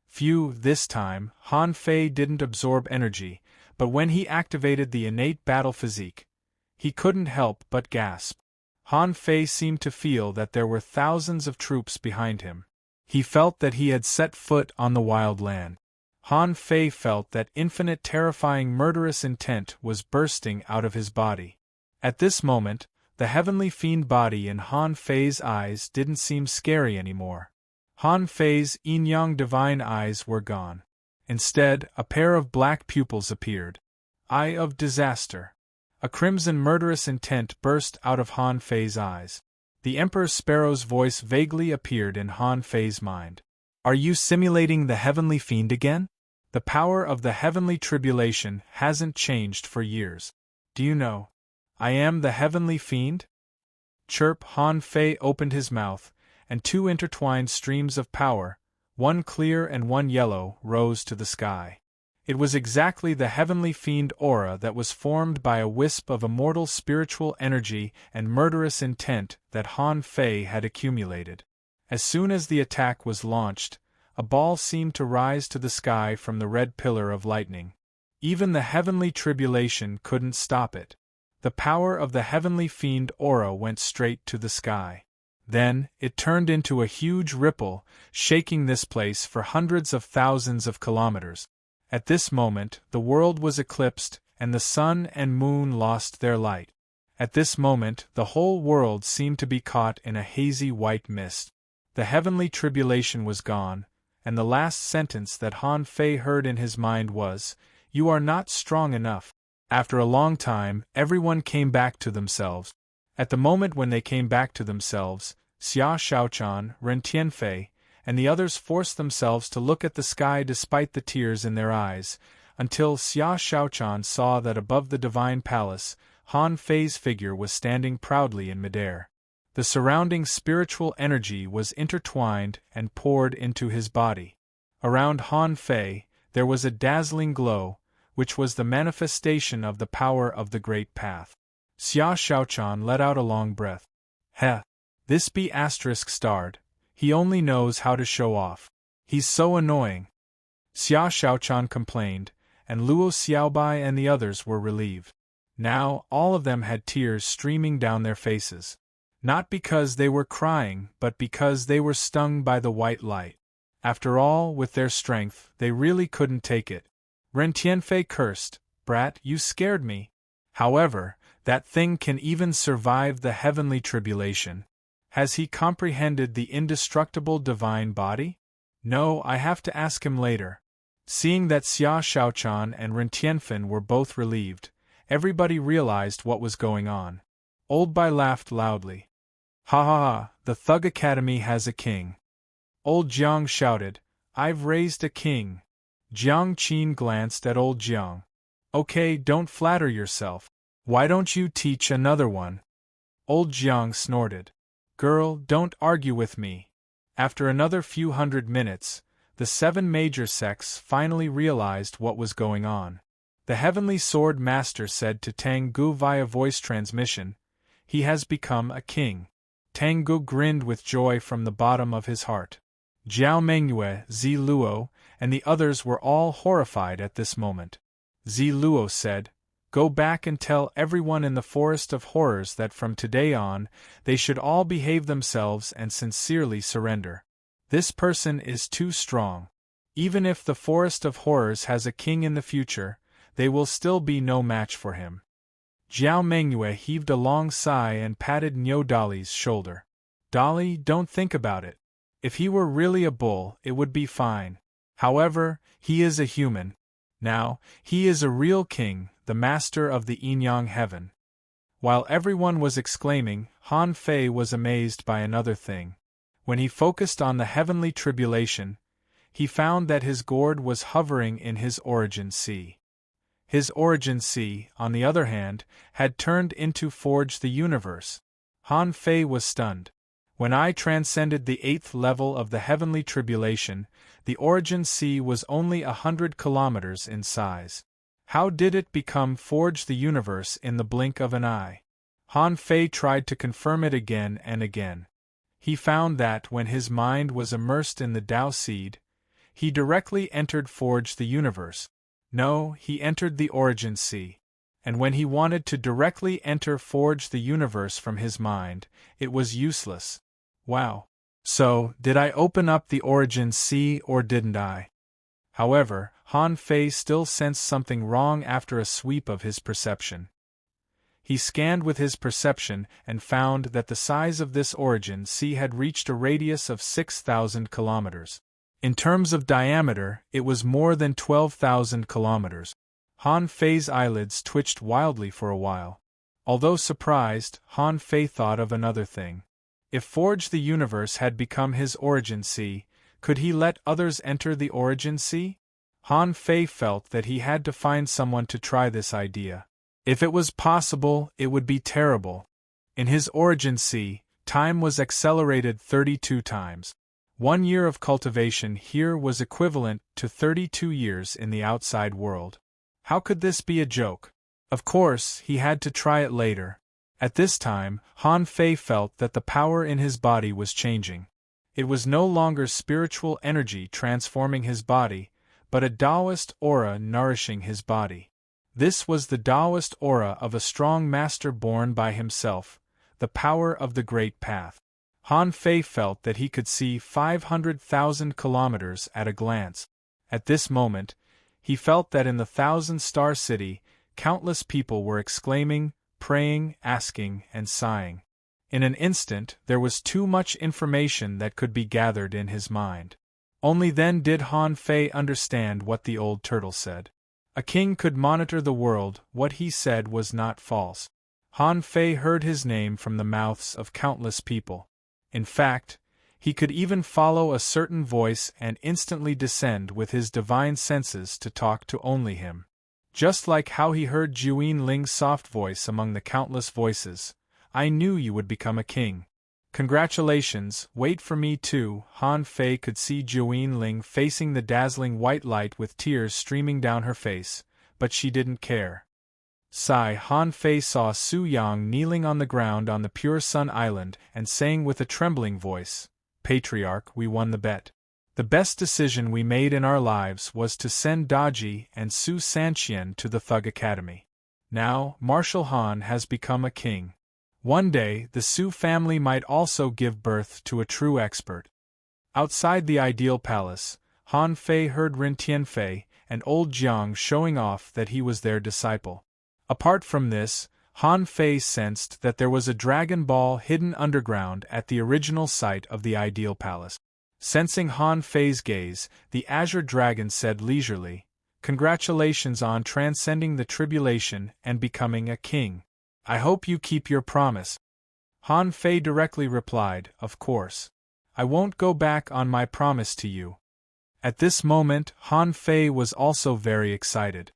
[SPEAKER 1] Phew, this time, Han Fei didn't absorb energy, but when he activated the innate battle physique, he couldn't help but gasp. Han Fei seemed to feel that there were thousands of troops behind him. He felt that he had set foot on the wild land. Han Fei felt that infinite terrifying murderous intent was bursting out of his body. At this moment, the heavenly fiend body in Han Fei's eyes didn't seem scary anymore. Han Fei's yin-yang divine eyes were gone. Instead, a pair of black pupils appeared. Eye of disaster. A crimson murderous intent burst out of Han Fei's eyes. The Emperor Sparrow's voice vaguely appeared in Han Fei's mind. "Are you simulating the heavenly fiend again? The power of the heavenly tribulation hasn't changed for years. Do you know? I am the heavenly fiend?" Chirp. Han Fei opened his mouth, and two intertwined streams of power, one clear and one yellow, rose to the sky. It was exactly the heavenly fiend aura that was formed by a wisp of immortal spiritual energy and murderous intent that Han Fei had accumulated. As soon as the attack was launched, a ball seemed to rise to the sky from the red pillar of lightning. Even the heavenly tribulation couldn't stop it. The power of the heavenly fiend aura went straight to the sky. Then, it turned into a huge ripple, shaking this place for hundreds of thousands of kilometers. At this moment, the world was eclipsed, and the sun and moon lost their light. At this moment, the whole world seemed to be caught in a hazy white mist. The heavenly tribulation was gone, and the last sentence that Han Fei heard in his mind was, "You are not strong enough." After a long time, everyone came back to themselves. At the moment when they came back to themselves, Xia Shaochan, Ren Tianfei, and the others forced themselves to look at the sky despite the tears in their eyes, until Xia Shaochan saw that above the divine palace, Han Fei's figure was standing proudly in midair. The surrounding spiritual energy was intertwined and poured into his body. Around Han Fei, there was a dazzling glow, which was the manifestation of the power of the Great Path. Xia Shaochan let out a long breath. Heh! This be asterisk starred. He only knows how to show off. He's so annoying. Xia Shaochan complained, and Luo Xiaobai and the others were relieved. Now, all of them had tears streaming down their faces. Not because they were crying, but because they were stung by the white light. After all, with their strength, they really couldn't take it. Ren Tianfei cursed, "Brat, you scared me." However, that thing can even survive the heavenly tribulation. Has he comprehended the indestructible divine body? No, I have to ask him later. Seeing that Xia Shaochan and Ren Tianfen were both relieved, everybody realized what was going on. Old Bai laughed loudly. "Ha ha ha, the Thug Academy has a king." Old Jiang shouted, "I've raised a king." Jiang Qin glanced at old Jiang. "Okay, don't flatter yourself. Why don't you teach another one?" Old Jiang snorted. "Girl, don't argue with me." After another few hundred minutes, the 7 major sects finally realized what was going on. The Heavenly Sword Master said to Tang Gu via voice transmission, "He has become a king." Tang Gu grinned with joy from the bottom of his heart. Jiao Mengyue, Zi Luo, and the others were all horrified at this moment. Zi Luo said, "Go back and tell everyone in the Forest of Horrors that from today on, they should all behave themselves and sincerely surrender. This person is too strong. Even if the Forest of Horrors has a king in the future, they will still be no match for him." Jiao Mengyue heaved a long sigh and patted Niu Dali's shoulder. "Dali, don't think about it. If he were really a bull, it would be fine. However, he is a human. Now, he is a real king, the master of the Yin-Yang heaven." While everyone was exclaiming, Han Fei was amazed by another thing. When he focused on the heavenly tribulation, he found that his gourd was hovering in his origin sea. His origin sea, on the other hand, had turned into Forge the Universe. Han Fei was stunned. When I transcended the 8th level of the heavenly tribulation, the origin sea was only 100 kilometers in size. How did it become Forge the Universe in the blink of an eye? Han Fei tried to confirm it again and again. He found that when his mind was immersed in the Tao Seed, he directly entered Forge the Universe. No, he entered the origin sea. And when he wanted to directly enter Forge the Universe from his mind, it was useless. Wow. So, did I open up the origin sea or didn't I? However, Han Fei still sensed something wrong after a sweep of his perception. He scanned with his perception and found that the size of this origin sea had reached a radius of 6,000 kilometers. In terms of diameter, it was more than 12,000 kilometers. Han Fei's eyelids twitched wildly for a while. Although surprised, Han Fei thought of another thing. If Forge the Universe had become his origin sea, could he let others enter the origin sea? Han Fei felt that he had to find someone to try this idea. If it was possible, it would be terrible. In his origin sea, time was accelerated 32 times. 1 year of cultivation here was equivalent to 32 years in the outside world. How could this be a joke? Of course, he had to try it later. At this time, Han Fei felt that the power in his body was changing. It was no longer spiritual energy transforming his body, but a Taoist aura nourishing his body. This was the Taoist aura of a strong master born by himself, the power of the Great Path. Han Fei felt that he could see 500,000 kilometers at a glance. At this moment, he felt that in the 1,000-star city, countless people were exclaiming, praying, asking, and sighing. In an instant, there was too much information that could be gathered in his mind. Only then did Han Fei understand what the old turtle said. A king could monitor the world, what he said was not false. Han Fei heard his name from the mouths of countless people. In fact, he could even follow a certain voice and instantly descend with his divine senses to talk to only him. Just like how he heard Juyin Ling's soft voice among the countless voices. "I knew you would become a king. Congratulations, wait for me too." Han Fei could see Juyin Ling facing the dazzling white light with tears streaming down her face, but she didn't care. Han Fei saw Su Yang kneeling on the ground on the Pure Sun Island and saying with a trembling voice, "Patriarch, we won the bet. The best decision we made in our lives was to send Daji and Su Sanqian to the Thug Academy. Now, Marshal Han has become a king. One day, the Su family might also give birth to a true expert." Outside the ideal palace, Han Fei heard Ren Tianfei and old Jiang showing off that he was their disciple. Apart from this, Han Fei sensed that there was a dragon ball hidden underground at the original site of the ideal palace. Sensing Han Fei's gaze, the Azure Dragon said leisurely, "Congratulations on transcending the tribulation and becoming a king. I hope you keep your promise." Han Fei directly replied, "Of course. I won't go back on my promise to you." At this moment, Han Fei was also very excited.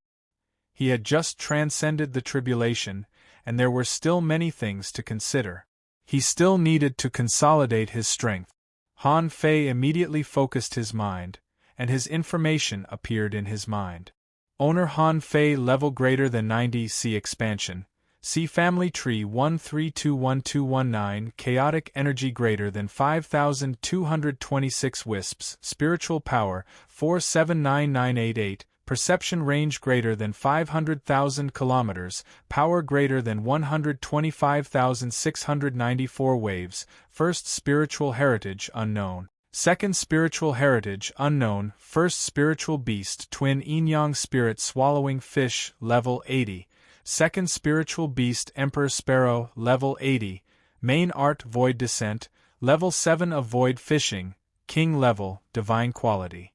[SPEAKER 1] He had just transcended the tribulation, and there were still many things to consider. He still needed to consolidate his strength. Han Fei immediately focused his mind, and his information appeared in his mind. Owner Han Fei level greater than 90 C expansion. See family tree 1321219 chaotic energy greater than 5226 wisps spiritual power 479988 perception range greater than 500,000 kilometers power greater than 125,694 waves first spiritual heritage unknown. Second spiritual heritage unknown. First spiritual beast twin yin-yang spirit swallowing fish level 80. Second spiritual beast Emperor Sparrow level 80. Main art void descent level 7 of void fishing king level divine quality.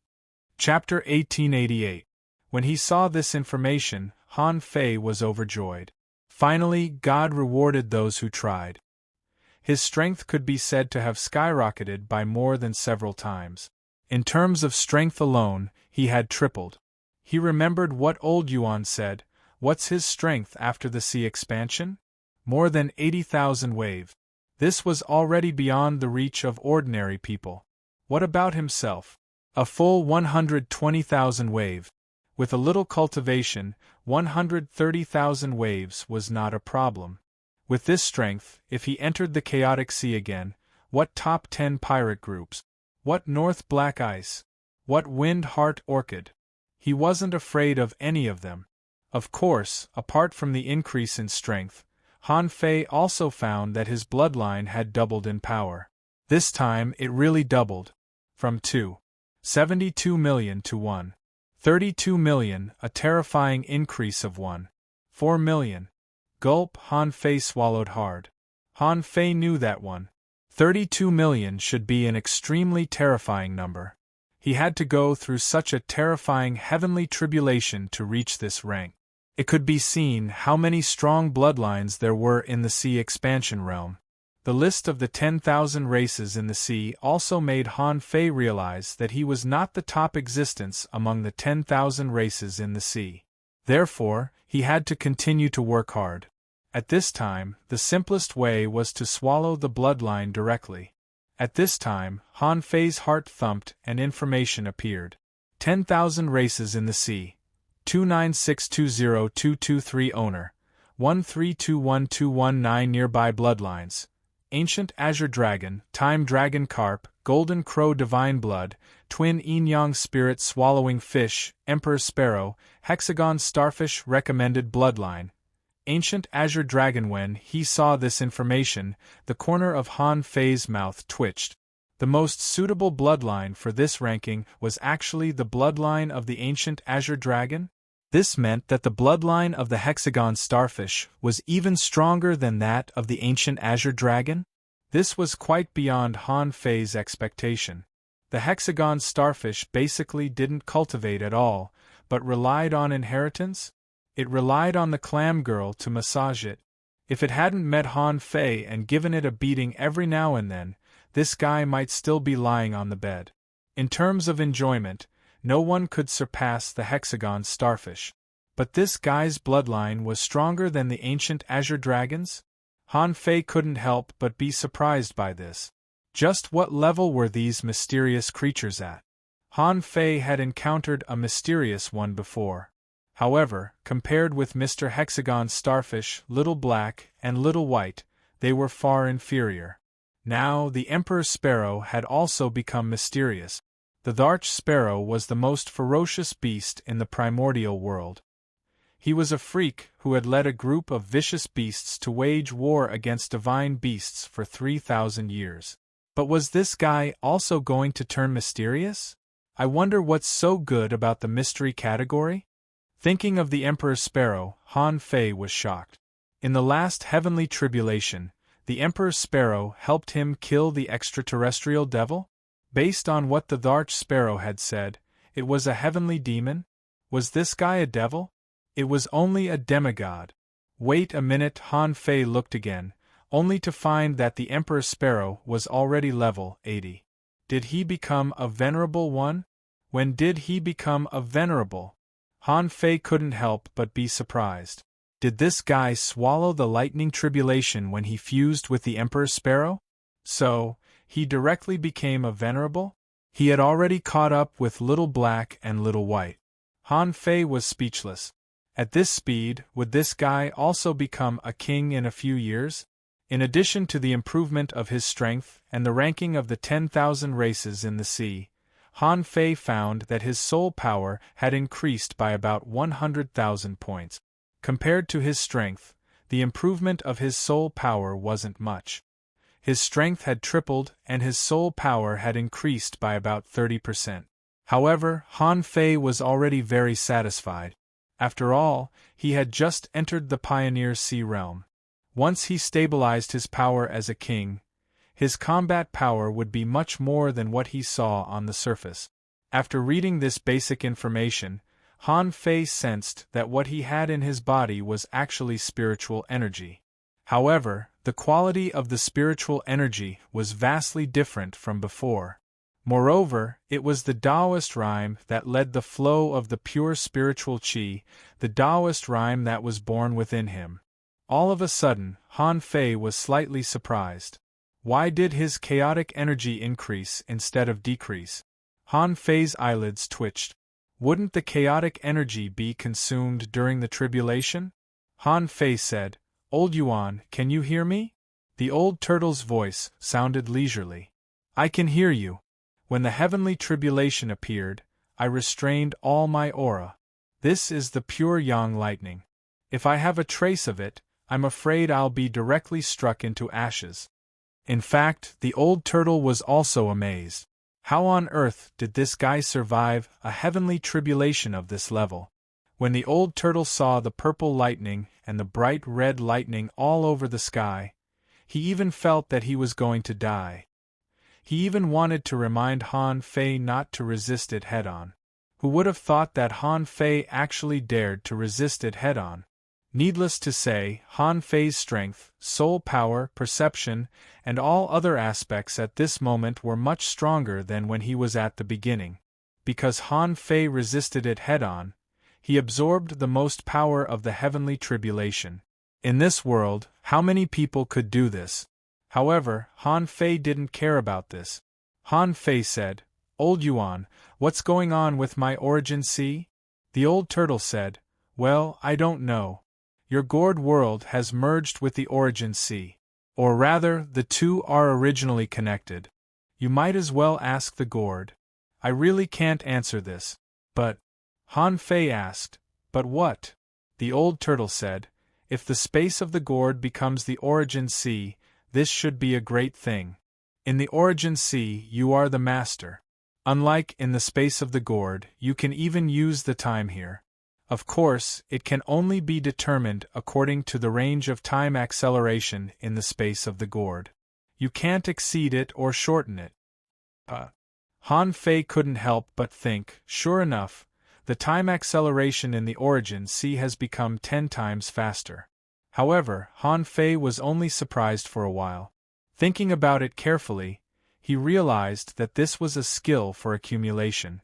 [SPEAKER 1] Chapter 1888. When he saw this information, Han Fei was overjoyed. Finally, God rewarded those who tried. His strength could be said to have skyrocketed by more than several times. In terms of strength alone, he had tripled. He remembered what old Yuan said. What's his strength after the sea expansion? More than 80,000 wave. This was already beyond the reach of ordinary people. What about himself? A full 120,000 wave. With a little cultivation, 130,000 waves was not a problem. With this strength, if he entered the chaotic sea again, what top 10 pirate groups? What North Black Ice? What Wind Heart Orchid? He wasn't afraid of any of them. Of course, apart from the increase in strength, Han Fei also found that his bloodline had doubled in power. This time it really doubled. From 2.72 million to 1.32 million, a terrifying increase of 1.4 million. Gulp, Han Fei swallowed hard. Han Fei knew that 1.32 million should be an extremely terrifying number. He had to go through such a terrifying heavenly tribulation to reach this rank. It could be seen how many strong bloodlines there were in the sea expansion realm. The list of the 10,000 races in the sea also made Han Fei realize that he was not the top existence among the 10,000 races in the sea. Therefore, he had to continue to work hard. At this time, the simplest way was to swallow the bloodline directly. At this time, Han Fei's heart thumped and information appeared. 10,000 races in the sea. 296202223 owner. 1321219 nearby bloodlines. Ancient Azure Dragon, Time Dragon Carp, Golden Crow Divine Blood, Twin Yin-Yang Spirit Swallowing Fish, Emperor Sparrow, Hexagon Starfish Recommended Bloodline. Ancient Azure Dragon. When he saw this information, the corner of Han Fei's mouth twitched. The most suitable bloodline for this ranking was actually the bloodline of the Ancient Azure Dragon. This meant that the bloodline of the Hexagon Starfish was even stronger than that of the Ancient Azure Dragon. This was quite beyond Han Fei's expectation. The Hexagon Starfish basically didn't cultivate at all, but relied on inheritance. It relied on the clam girl to massage it. If it hadn't met Han Fei and given it a beating every now and then, this guy might still be lying on the bed. In terms of enjoyment, no one could surpass the Hexagon Starfish. But this guy's bloodline was stronger than the Ancient Azure Dragon's? Han Fei couldn't help but be surprised by this. Just what level were these mysterious creatures at? Han Fei had encountered a mysterious one before. However, compared with Mr. Hexagon Starfish, Little Black, and Little White, they were far inferior. Now, the Emperor Sparrow had also become mysterious. The Dharch Sparrow was the most ferocious beast in the primordial world. He was a freak who had led a group of vicious beasts to wage war against divine beasts for 3,000 years. But was this guy also going to turn mysterious? I wonder what's so good about the mystery category? Thinking of the Emperor Sparrow, Han Fei was shocked. In the last heavenly tribulation, the Emperor Sparrow helped him kill the extraterrestrial devil? Based on what the Arch Sparrow had said, it was a heavenly demon? Was this guy a devil? It was only a demigod. Wait a minute, Han Fei looked again, only to find that the Emperor Sparrow was already level 80. Did he become a venerable one? When did he become a venerable? Han Fei couldn't help but be surprised. Did this guy swallow the lightning tribulation when he fused with the Emperor Sparrow? So, he directly became a venerable? He had already caught up with Little Black and Little White. Han Fei was speechless. At this speed, would this guy also become a king in a few years? In addition to the improvement of his strength and the ranking of the 10,000 races in the sea, Han Fei found that his soul power had increased by about 100,000 points. Compared to his strength, the improvement of his soul power wasn't much. His strength had tripled and his soul power had increased by about 30%. However, Han Fei was already very satisfied. After all, he had just entered the Pioneer Sea realm. Once he stabilized his power as a king, his combat power would be much more than what he saw on the surface. After reading this basic information, Han Fei sensed that what he had in his body was actually spiritual energy. However, the quality of the spiritual energy was vastly different from before. Moreover, it was the Taoist rhyme that led the flow of the pure spiritual qi, the Taoist rhyme that was born within him. All of a sudden, Han Fei was slightly surprised. Why did his chaotic energy increase instead of decrease? Han Fei's eyelids twitched. Wouldn't the chaotic energy be consumed during the tribulation? Han Fei said, "Old Yuan, can you hear me?" The old turtle's voice sounded leisurely. "I can hear you. When the heavenly tribulation appeared, I restrained all my aura. This is the pure yang lightning. If I have a trace of it, I'm afraid I'll be directly struck into ashes." In fact, the old turtle was also amazed. How on earth did this guy survive a heavenly tribulation of this level? When the old turtle saw the purple lightning and the bright red lightning all over the sky, he even felt that he was going to die. He even wanted to remind Han Fei not to resist it head-on. Who would have thought that Han Fei actually dared to resist it head-on? Needless to say, Han Fei's strength, soul power, perception, and all other aspects at this moment were much stronger than when he was at the beginning. Because Han Fei resisted it head-on, he absorbed the most power of the heavenly tribulation. In this world, how many people could do this? However, Han Fei didn't care about this. Han Fei said, "Old Yuan, what's going on with my origin sea?" The old turtle said, "Well, I don't know. Your gourd world has merged with the origin sea. Or rather, the two are originally connected. You might as well ask the gourd. I really can't answer this." "But," Han Fei asked, "but what?" The old turtle said, "If the space of the gourd becomes the origin sea, this should be a great thing. In the origin sea, you are the master. Unlike in the space of the gourd, you can even use the time here. Of course, it can only be determined according to the range of time acceleration in the space of the gourd. You can't exceed it or shorten it." Han Fei couldn't help but think, sure enough, the time acceleration in the origin sea has become 10 times faster. However, Han Fei was only surprised for a while. Thinking about it carefully, he realized that this was a skill for accumulation.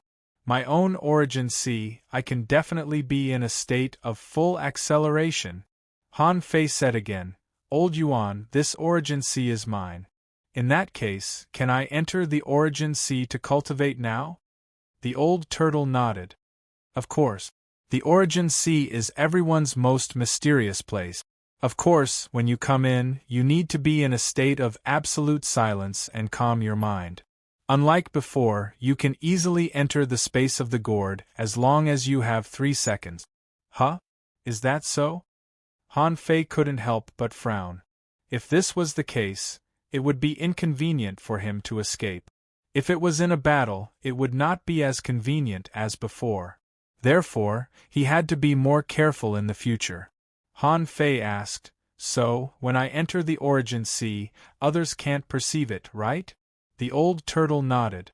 [SPEAKER 1] My own origin sea, I can definitely be in a state of full acceleration. Han Fei said again, "Old Yuan, this origin sea is mine. In that case, can I enter the origin sea to cultivate now?" The old turtle nodded. "Of course. The origin sea is everyone's most mysterious place. Of course, when you come in, you need to be in a state of absolute silence and calm your mind. Unlike before, you can easily enter the space of the gourd as long as you have 3 seconds. Huh? Is that so? Han Fei couldn't help but frown. If this was the case, It would be inconvenient for him to escape. If it was in a battle, it would not be as convenient as before. Therefore, he had to be more careful in the future. Han Fei asked, "So, when I enter the origin sea, others can't perceive it, right?" The old turtle nodded.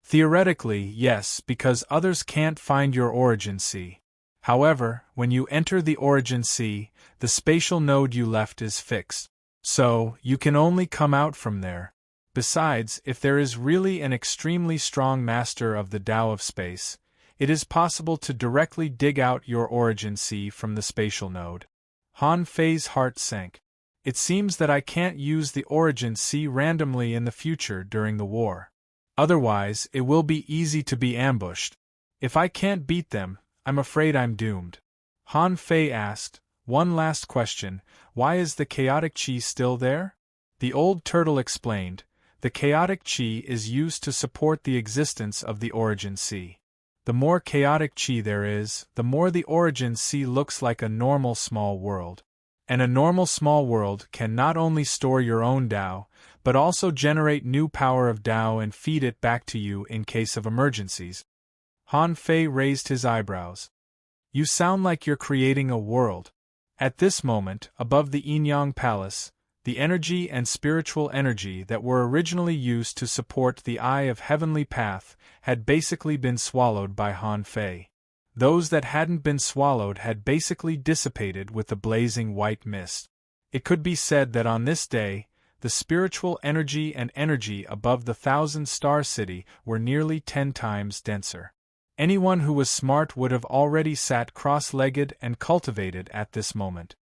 [SPEAKER 1] Theoretically, yes, because others can't find your origin sea. However, when you enter the origin sea, the spatial node you left is fixed. So, you can only come out from there. Besides, if there is really an extremely strong master of the Tao of space, it is possible to directly dig out your origin sea from the spatial node. Han Fei's heart sank. It seems that I can't use the origin sea randomly in the future during the war. Otherwise, it will be easy to be ambushed. If I can't beat them, I'm afraid I'm doomed. Han Fei asked, "One last question, why is the chaotic qi still there?" The old turtle explained, "The chaotic qi is used to support the existence of the origin sea. The more chaotic qi there is, the more the origin sea looks like a normal small world. And a normal small world can not only store your own Tao, but also generate new power of Tao and feed it back to you in case of emergencies." Han Fei raised his eyebrows. "You sound like you're creating a world." At this moment, above the Yin-Yang Palace, the energy and spiritual energy that were originally used to support the Eye of Heavenly Path had basically been swallowed by Han Fei. Those that hadn't been swallowed had basically dissipated with the blazing white mist. It could be said that on this day, the spiritual energy and energy above the 1,000-star city were nearly 10 times denser. Anyone who was smart would have already sat cross-legged and cultivated at this moment.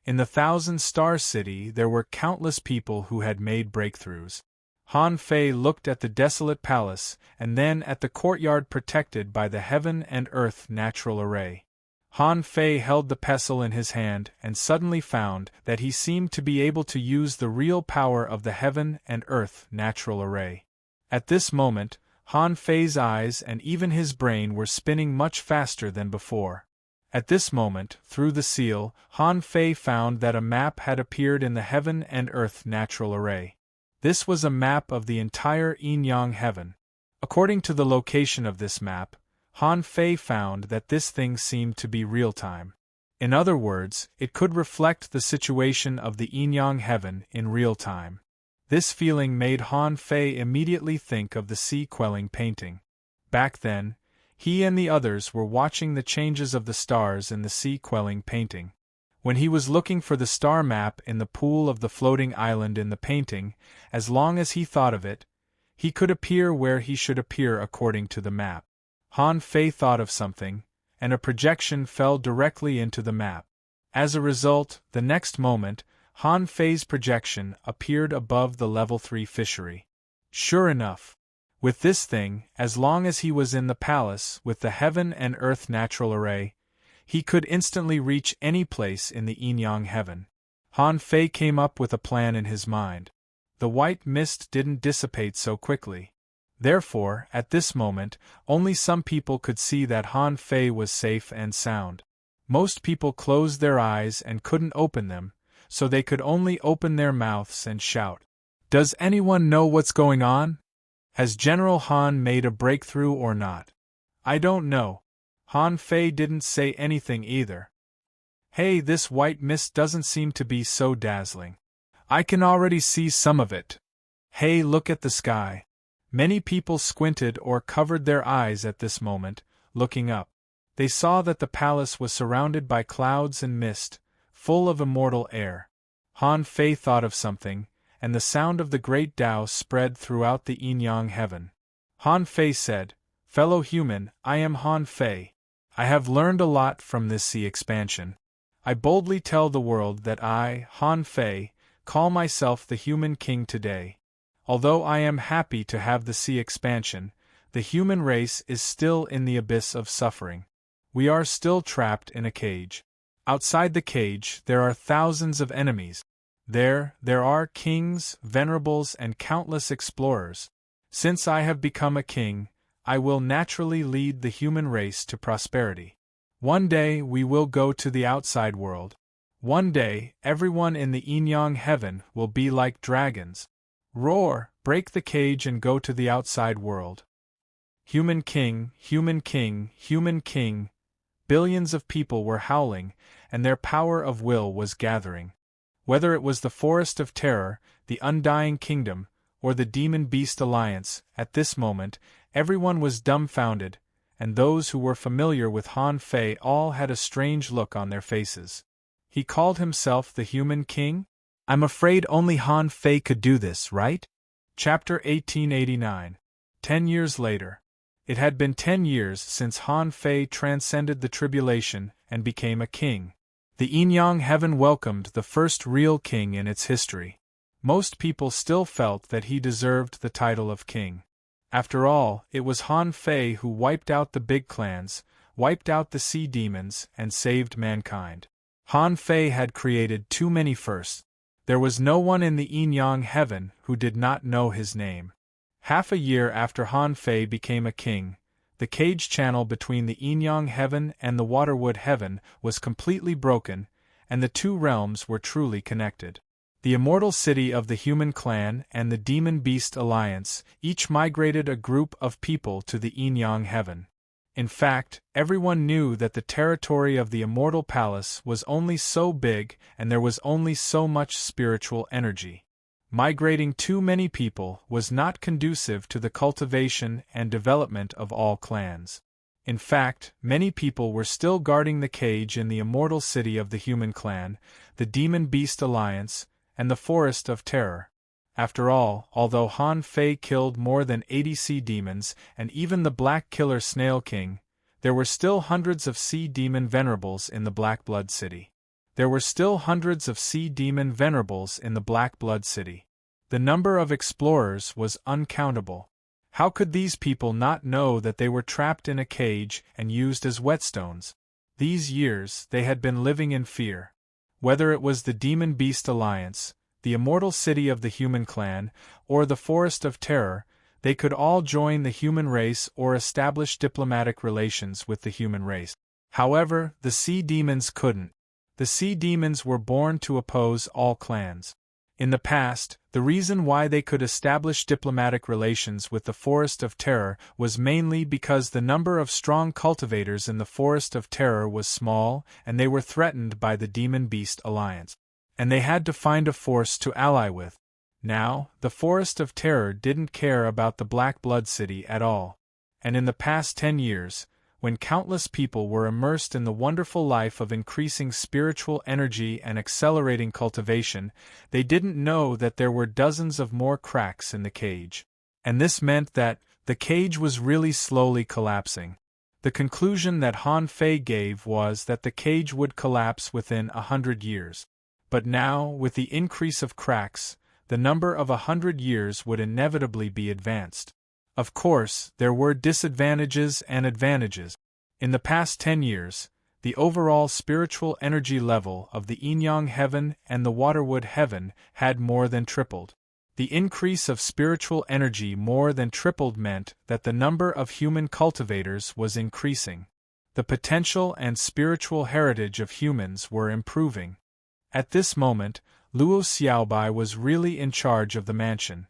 [SPEAKER 1] In the 1,000-star city there were countless people who had made breakthroughs. Han Fei looked at the desolate palace and then at the courtyard protected by the heaven and earth natural array. Han Fei held the pestle in his hand and suddenly found that he seemed to be able to use the real power of the heaven and earth natural array. At this moment, Han Fei's eyes and even his brain were spinning much faster than before. At this moment, through the seal, Han Fei found that a map had appeared in the heaven and earth natural array. This was a map of the entire Yin-Yang heaven. According to the location of this map, Han Fei found that this thing seemed to be real-time. In other words, it could reflect the situation of the Yin-Yang heaven in real time. This feeling made Han Fei immediately think of the sea-quelling painting. Back then, he and the others were watching the changes of the stars in the sea-quelling painting. When he was looking for the star map in the pool of the floating island in the painting, as long as he thought of it, he could appear where he should appear according to the map. Han Fei thought of something, and a projection fell directly into the map. As a result, the next moment, Han Fei's projection appeared above the level 3 fishery. Sure enough, with this thing, as long as he was in the palace with the heaven and earth natural array, he could instantly reach any place in the Yin-Yang heaven. Han Fei came up with a plan in his mind. The white mist didn't dissipate so quickly. Therefore, at this moment, only some people could see that Han Fei was safe and sound. Most people closed their eyes and couldn't open them, so they could only open their mouths and shout. Does anyone know what's going on? Has General Han made a breakthrough or not? I don't know. Han Fei didn't say anything either. Hey, this white mist doesn't seem to be so dazzling. I can already see some of it. Hey, look at the sky. Many people squinted or covered their eyes at this moment, looking up. They saw that the palace was surrounded by clouds and mist, full of immortal air. Han Fei thought of something, and the sound of the great Tao spread throughout the Yin-Yang heaven. Han Fei said, "Fellow human, I am Han Fei. I have learned a lot from this sea expansion. I boldly tell the world that I, Han Fei, call myself the human king today. Although I am happy to have the sea expansion, the human race is still in the abyss of suffering. We are still trapped in a cage. Outside the cage, there are thousands of enemies. There are kings, venerables, and countless explorers. Since I have become a king, I will naturally lead the human race to prosperity. One day we will go to the outside world. One day, everyone in the Yin-Yang heaven will be like dragons. Roar, break the cage and go to the outside world. Human king, human king, human king. Billions of people were howling, and their power of will was gathering. Whether it was the Forest of Terror, the Undying Kingdom, or the Demon-Beast Alliance, at this moment, everyone was dumbfounded, and those who were familiar with Han Fei all had a strange look on their faces. He called himself the Human King? I'm afraid only Han Fei could do this, right? Chapter 1889. 10 years later. It had been 10 years since Han Fei transcended the tribulation and became a king. The Yin-Yang heaven welcomed the first real king in its history. Most people still felt that he deserved the title of king. After all, it was Han Fei who wiped out the big clans, wiped out the sea demons, and saved mankind. Han Fei had created too many firsts. There was no one in the Yin-Yang heaven who did not know his name. Half a year after Han Fei became a king, the cage channel between the Yin-Yang heaven and the Waterwood heaven was completely broken, and the two realms were truly connected. The immortal city of the human clan and the demon-beast alliance each migrated a group of people to the Yin-Yang heaven. In fact, everyone knew that the territory of the immortal palace was only so big and there was only so much spiritual energy. Migrating too many people was not conducive to the cultivation and development of all clans. In fact, many people were still guarding the cage in the immortal city of the human clan, the demon-beast alliance, and the Forest of Terror. After all, although Han Fei killed more than 80 sea demons and even the Black Killer Snail King, there were still hundreds of sea demon venerables in the Black Blood City. There were still hundreds of sea demon venerables in the Black Blood City. The number of explorers was uncountable. How could these people not know that they were trapped in a cage and used as whetstones? These years they had been living in fear. Whether it was the Demon-Beast Alliance, the immortal city of the human clan, or the Forest of Terror, they could all join the human race or establish diplomatic relations with the human race. However, the sea demons couldn't. The sea demons were born to oppose all clans. In the past, the reason why they could establish diplomatic relations with the Forest of Terror was mainly because the number of strong cultivators in the Forest of Terror was small and they were threatened by the Demon-Beast Alliance. And they had to find a force to ally with. Now, the Forest of Terror didn't care about the Black Blood City at all. And in the past 10 years, when countless people were immersed in the wonderful life of increasing spiritual energy and accelerating cultivation, they didn't know that there were dozens of more cracks in the cage. And this meant that the cage was really slowly collapsing. The conclusion that Han Fei gave was that the cage would collapse within 100 years. But now, with the increase of cracks, the number of 100 years would inevitably be advanced. Of course, there were disadvantages and advantages. In the past 10 years, the overall spiritual energy level of the Yin-Yang heaven and the Waterwood heaven had more than tripled. The increase of spiritual energy more than tripled meant that the number of human cultivators was increasing. The potential and spiritual heritage of humans were improving. At this moment, Luo Xiaobai was really in charge of the mansion.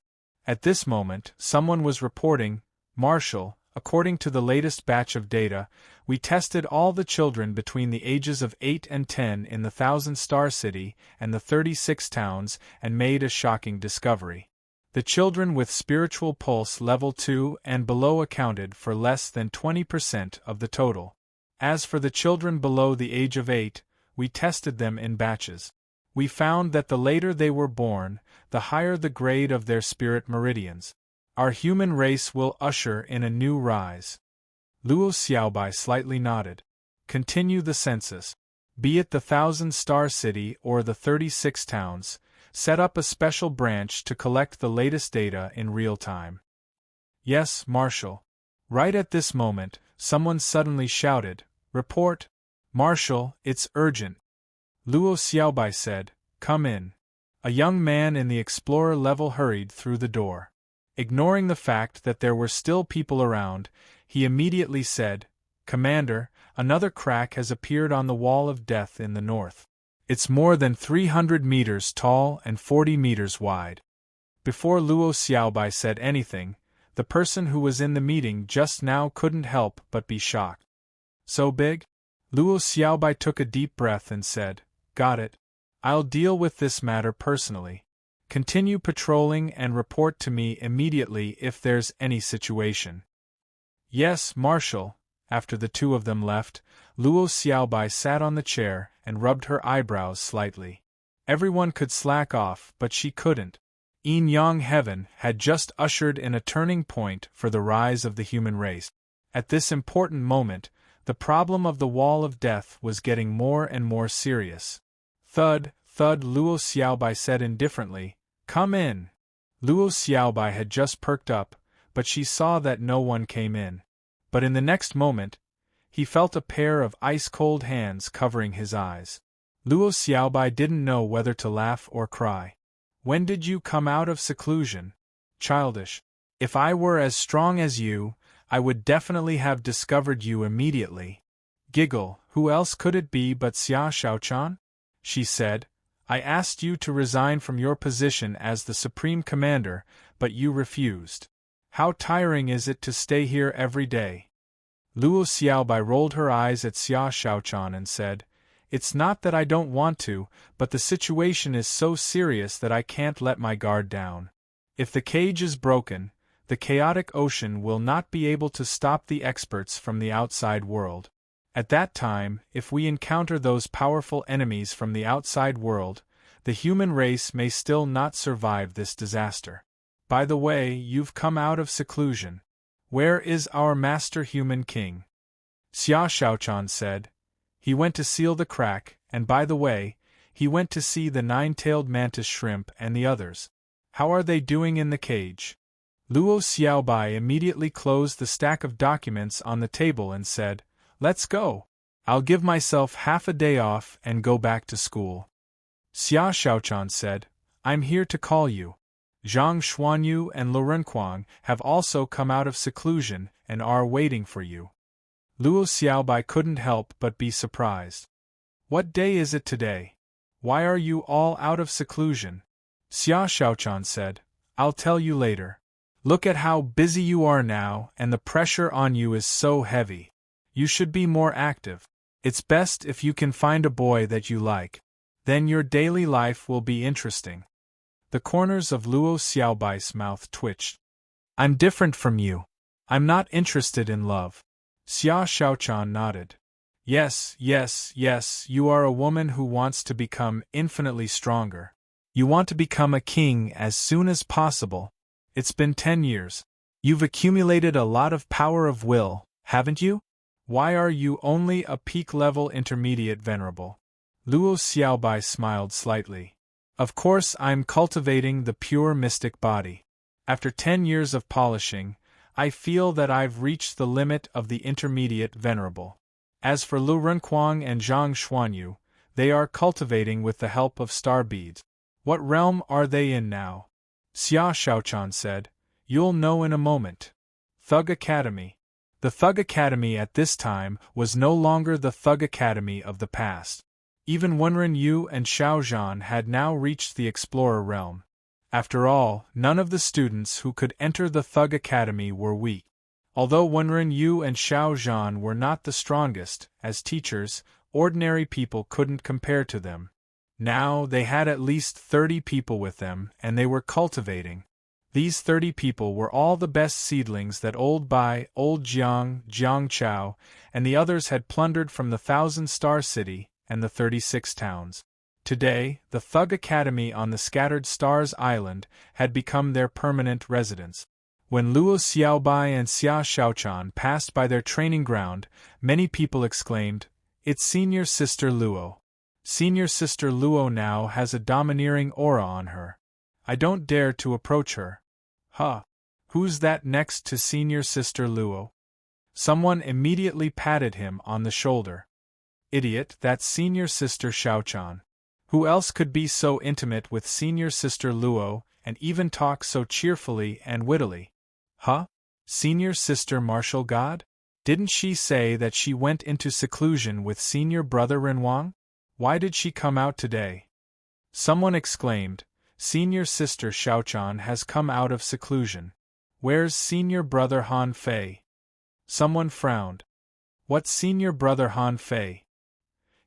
[SPEAKER 1] At this moment, someone was reporting, "Marshal, according to the latest batch of data, we tested all the children between the ages of 8 and 10 in the 1,000-star city and the 36 towns and made a shocking discovery. The children with spiritual pulse level 2 and below accounted for less than 20% of the total. As for the children below the age of 8, we tested them in batches. We found that the later they were born, the higher the grade of their spirit meridians. Our human race will usher in a new rise." Luo Xiaobai slightly nodded. "Continue the census. Be it the 1,000-star city or the 36 towns, set up a special branch to collect the latest data in real time." "Yes, Marshal." Right at this moment, someone suddenly shouted, "Report! Marshal, it's urgent." Luo Xiaobai said, "Come in." A young man in the explorer level hurried through the door. Ignoring the fact that there were still people around, he immediately said, "Commander, another crack has appeared on the wall of death in the north. It's more than 300 meters tall and 40 meters wide." Before Luo Xiaobai said anything, the person who was in the meeting just now couldn't help but be shocked. So big? Luo Xiaobai took a deep breath and said, "Got it. I'll deal with this matter personally. Continue patrolling and report to me immediately if there's any situation." "Yes, Marshal." After the two of them left, Luo Xiaobai sat on the chair and rubbed her eyebrows slightly. Everyone could slack off, but she couldn't. Yin Yang Heaven had just ushered in a turning point for the rise of the human race. At this important moment, the problem of the Wall of Death was getting more and more serious. "Thud, thud," Luo Xiaobai said indifferently. "Come in." Luo Xiaobai had just perked up, but she saw that no one came in. But in the next moment, he felt a pair of ice-cold hands covering his eyes. Luo Xiaobai didn't know whether to laugh or cry. "When did you come out of seclusion?" "Childish. If I were as strong as you, I would definitely have discovered you immediately." "Giggle, who else could it be but Xia Shaochan?" she said. "I asked you to resign from your position as the Supreme Commander, but you refused. How tiring is it to stay here every day?" Luo Xiaobai rolled her eyes at Xia Shaochan and said, "It's not that I don't want to, but the situation is so serious that I can't let my guard down. If the cage is broken, the chaotic ocean will not be able to stop the experts from the outside world. At that time, if we encounter those powerful enemies from the outside world, the human race may still not survive this disaster. By the way, you've come out of seclusion. Where is our master human king?" Xia Shaochan said. "He went to seal the crack, and by the way, he went to see the nine-tailed mantis shrimp and the others. How are they doing in the cage?" Luo Xiaobai immediately closed the stack of documents on the table and said, "Let's go. I'll give myself half a day off and go back to school." Xia Shaochan said, "I'm here to call you. Zhang Xuanyu and Lu Renquang have also come out of seclusion and are waiting for you." Luo Xiaobai couldn't help but be surprised. "What day is it today? Why are you all out of seclusion?" Xia Shaochan said, "I'll tell you later. Look at how busy you are now, and the pressure on you is so heavy. You should be more active. It's best if you can find a boy that you like. Then your daily life will be interesting." The corners of Luo Xiaobai's mouth twitched. "I'm different from you. I'm not interested in love." Xia Shaochan nodded. Yes, you are a woman who wants to become infinitely stronger. You want to become a king as soon as possible. It's been 10 years. You've accumulated a lot of power of will, haven't you? Why are you only a peak-level intermediate venerable?" Luo Xiaobai smiled slightly. "Of course I'm cultivating the pure mystic body. After 10 years of polishing, I feel that I've reached the limit of the intermediate venerable. As for Lu Renquang and Zhang Xuanyu, they are cultivating with the help of star beads. What realm are they in now?" Xia Shaochan said, "You'll know in a moment. Thug Academy." The Thug Academy at this time was no longer the Thug Academy of the past. Even Wenren Yu and Xiao Zhan had now reached the Explorer realm. After all, none of the students who could enter the Thug Academy were weak. Although Wenren Yu and Xiao Zhan were not the strongest, as teachers, ordinary people couldn't compare to them. Now they had at least 30 people with them, and they were cultivating. These 30 people were all the best seedlings that Old Bai, Old Jiang, Jiang Chao, and the others had plundered from the 1,000-star city and the 36 towns. Today, the Thug Academy on the Scattered Stars Island had become their permanent residence. When Luo Xiaobai and Xia Shaochan passed by their training ground, many people exclaimed, "It's Senior Sister Luo. Senior Sister Luo now has a domineering aura on her. I don't dare to approach her. Huh. Who's that next to Senior Sister Luo?" Someone immediately patted him on the shoulder. "Idiot, that's Senior Sister Shaochan. Who else could be so intimate with Senior Sister Luo and even talk so cheerfully and wittily?" "Huh? Senior Sister Martial God? Didn't she say that she went into seclusion with Senior Brother Renwang? Why did she come out today?" Someone exclaimed, Senior sister Xiaochan has come out of seclusion. Where's senior brother Han Fei? Someone frowned. What's senior brother Han Fei?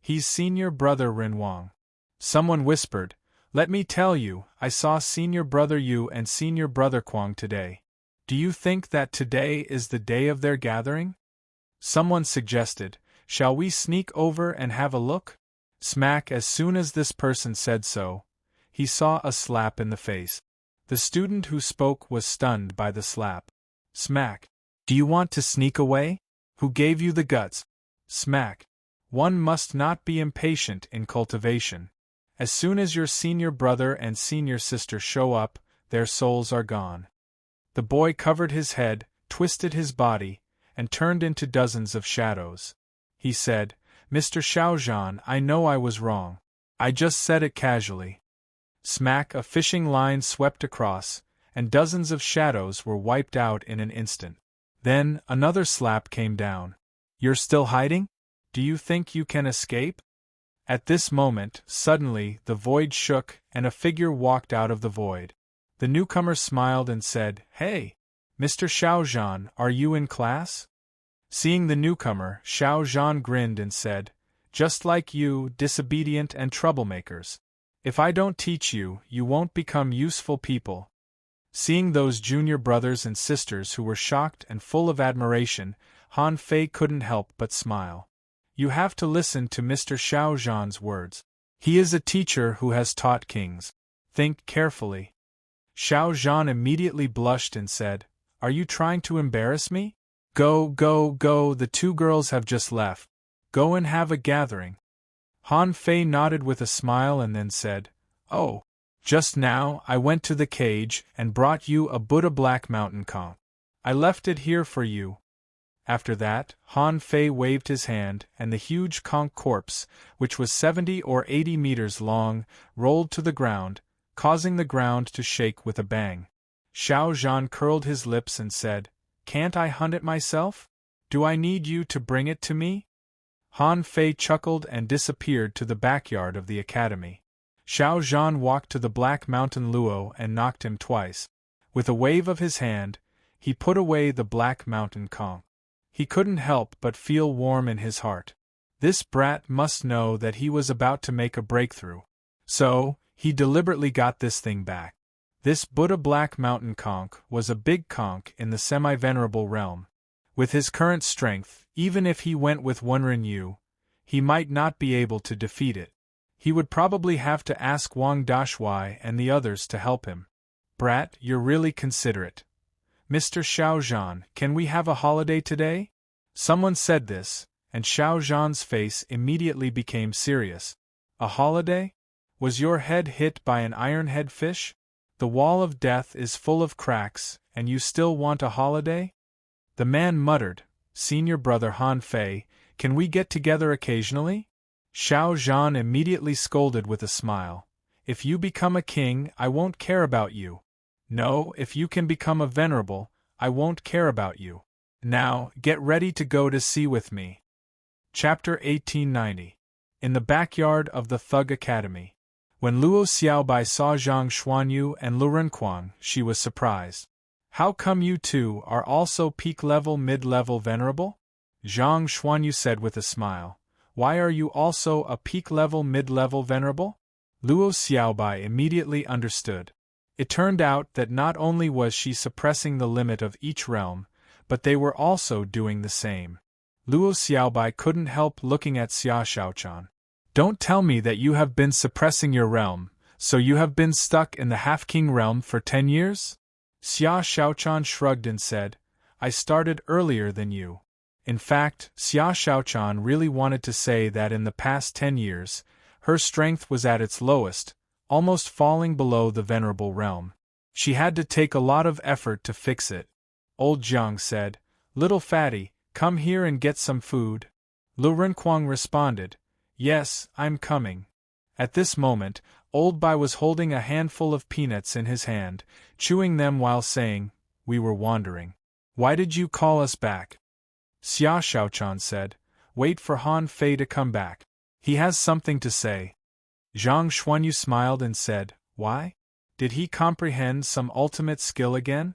[SPEAKER 1] He's senior brother Ren Wang. Someone whispered, let me tell you, I saw senior brother Yu and senior brother Kuang today. Do you think that today is the day of their gathering? Someone suggested, shall we sneak over and have a look? Smack! As soon as this person said so, he saw a slap in the face. The student who spoke was stunned by the slap. Smack! Do you want to sneak away? Who gave you the guts? Smack! One must not be impatient in cultivation. As soon as your senior brother and senior sister show up, their souls are gone. The boy covered his head, twisted his body, and turned into dozens of shadows. He said, Mr. Xiaozhan, I know I was wrong. I just said it casually. Smack! A fishing line swept across, and dozens of shadows were wiped out in an instant. Then, another slap came down. You're still hiding? Do you think you can escape? At this moment, suddenly, the void shook, and a figure walked out of the void. The newcomer smiled and said, Hey! Mr. Xiaozhan, are you in class? Seeing the newcomer, Xiaozhan grinned and said, Just like you, disobedient and troublemakers. If I don't teach you, you won't become useful people. Seeing those junior brothers and sisters who were shocked and full of admiration, Han Fei couldn't help but smile. You have to listen to Mr. Xiaozhan's words. He is a teacher who has taught kings. Think carefully. Xiaozhan immediately blushed and said, Are you trying to embarrass me? Go, go, go, the two girls have just left. Go and have a gathering. Han Fei nodded with a smile and then said, Oh, just now I went to the cage and brought you a Buddha black mountain conch. I left it here for you. After that, Han Fei waved his hand, and the huge conch corpse, which was 70 or 80 meters long, rolled to the ground, causing the ground to shake with a bang. Xiaozhan curled his lips and said, Can't I hunt it myself? Do I need you to bring it to me? Han Fei chuckled and disappeared to the backyard of the academy. Xiaozhan walked to the Black Mountain Luo and knocked him twice. With a wave of his hand, he put away the Black Mountain conch. He couldn't help but feel warm in his heart. This brat must know that he was about to make a breakthrough. So, he deliberately got this thing back. This Buddha Black Mountain conch was a big conch in the semi-venerable realm. With his current strength, even if he went with Wenren Yu, he might not be able to defeat it. He would probably have to ask Wang Dashuai and the others to help him. Brat, you're really considerate. Mr. Xiaozhan, can we have a holiday today? Someone said this, and Xiaozhan's face immediately became serious. A holiday? Was your head hit by an ironhead fish? The wall of death is full of cracks, and you still want a holiday? The man muttered, Senior brother Han Fei, can we get together occasionally? Xiaozhan immediately scolded with a smile. If you become a king, I won't care about you. No, if you can become a venerable, I won't care about you. Now, get ready to go to sea with me. Chapter 1890. In the backyard of the Thug Academy. When Luo Xiaobai saw Zhang Xuanyu and Lu Renquang, she was surprised. How come you two are also peak-level mid-level venerable? Zhang Xuanyu said with a smile. Why are you also a peak-level mid-level venerable? Luo Xiaobai immediately understood. It turned out that not only was she suppressing the limit of each realm, but they were also doing the same. Luo Xiaobai couldn't help looking at Xia Xiaochan. Don't tell me that you have been suppressing your realm, so you have been stuck in the half-king realm for 10 years? Xia Xiaochan shrugged and said, I started earlier than you. In fact, Xia Xiaochan really wanted to say that in the past 10 years, her strength was at its lowest, almost falling below the venerable realm. She had to take a lot of effort to fix it. Old Jiang said, Little fatty, come here and get some food. Lu Renquang responded, Yes, I'm coming. At this moment, Old Bai was holding a handful of peanuts in his hand, chewing them while saying, We were wandering. Why did you call us back? Xia Xiaochan said, Wait for Han Fei to come back. He has something to say. Zhang Xuanyu smiled and said, Why? Did he comprehend some ultimate skill again?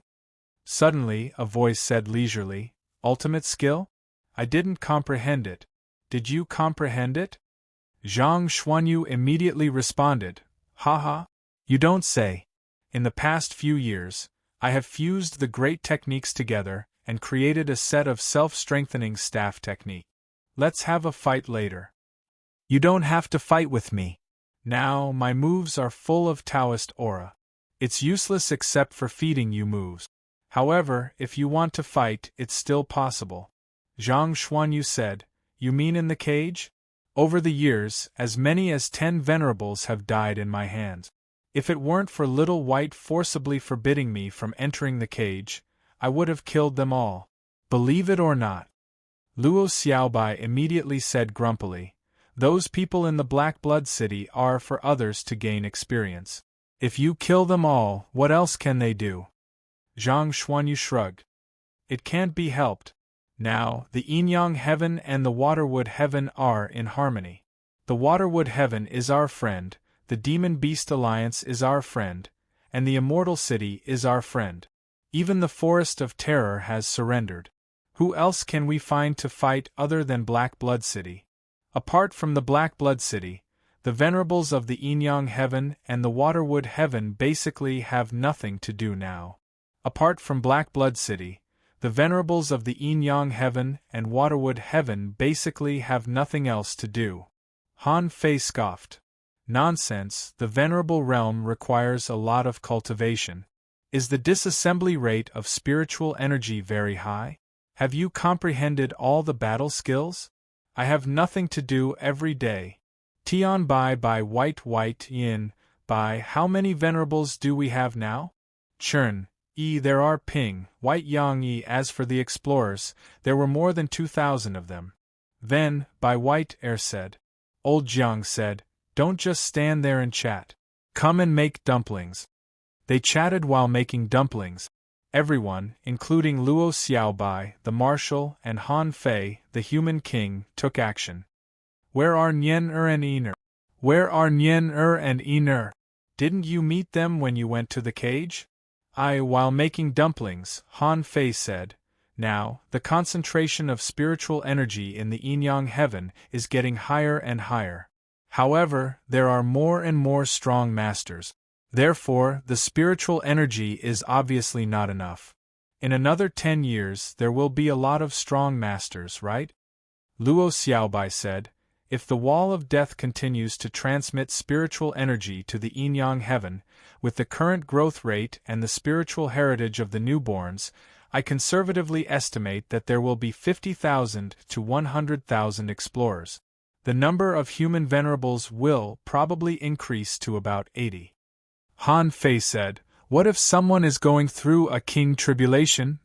[SPEAKER 1] Suddenly, a voice said leisurely, Ultimate skill? I didn't comprehend it. Did you comprehend it? Zhang Xuanyu immediately responded, Haha. You don't say. In the past few years, I have fused the great techniques together and created a set of self-strengthening staff technique. Let's have a fight later. You don't have to fight with me. Now, my moves are full of Taoist aura. It's useless except for feeding you moves. However, if you want to fight, it's still possible. Zhang Xuanyu said, You mean in the cage? Over the years, as many as 10 venerables have died in my hands. If it weren't for Little White forcibly forbidding me from entering the cage, I would have killed them all. Believe it or not. Luo Xiaobai immediately said grumpily, Those people in the Black Blood City are for others to gain experience. If you kill them all, what else can they do? Zhang Xuanyu shrugged. It can't be helped. Now, the Yin-Yang Heaven and the Waterwood Heaven are in harmony. The Waterwood Heaven is our friend, the Demon Beast Alliance is our friend, and the Immortal City is our friend. Even the Forest of Terror has surrendered. Who else can we find to fight other than Black Blood City? Apart from the Black Blood City, the Venerables of the Yin-Yang Heaven and the Waterwood Heaven basically have nothing to do now. Apart from Black Blood City, the Venerables of the Yin-Yang Heaven and Waterwood Heaven basically have nothing else to do. Han Fei scoffed. Nonsense, the Venerable Realm requires a lot of cultivation. Is the disassembly rate of spiritual energy very high? Have you comprehended all the battle skills? I have nothing to do every day. Tian Bai by White Yin, by how many Venerables do we have now? Churn. There are Ping, White Yang as for the explorers, there were more than 2,000 of them. Then, by White Air said. Old Jiang said, Don't just stand there and chat. Come and make dumplings. They chatted while making dumplings. Everyone, including Luo Xiaobai, the marshal, and Han Fei, the human king, took action. Where are Nian and Ener? Where are Nian and Ener? Didn't you meet them when you went to the cage? While making dumplings, Han Fei said. Now, the concentration of spiritual energy in the Yin-Yang Heaven is getting higher and higher. However, there are more and more strong masters. Therefore, the spiritual energy is obviously not enough. In another 10 years, there will be a lot of strong masters, right? Luo Xiaobai said. If the Wall of Death continues to transmit spiritual energy to the Yin-Yang Heaven, with the current growth rate and the spiritual heritage of the newborns, I conservatively estimate that there will be 50,000 to 100,000 explorers. The number of human venerables will probably increase to about 80. Han Fei said, What if someone is going through a king tribulation?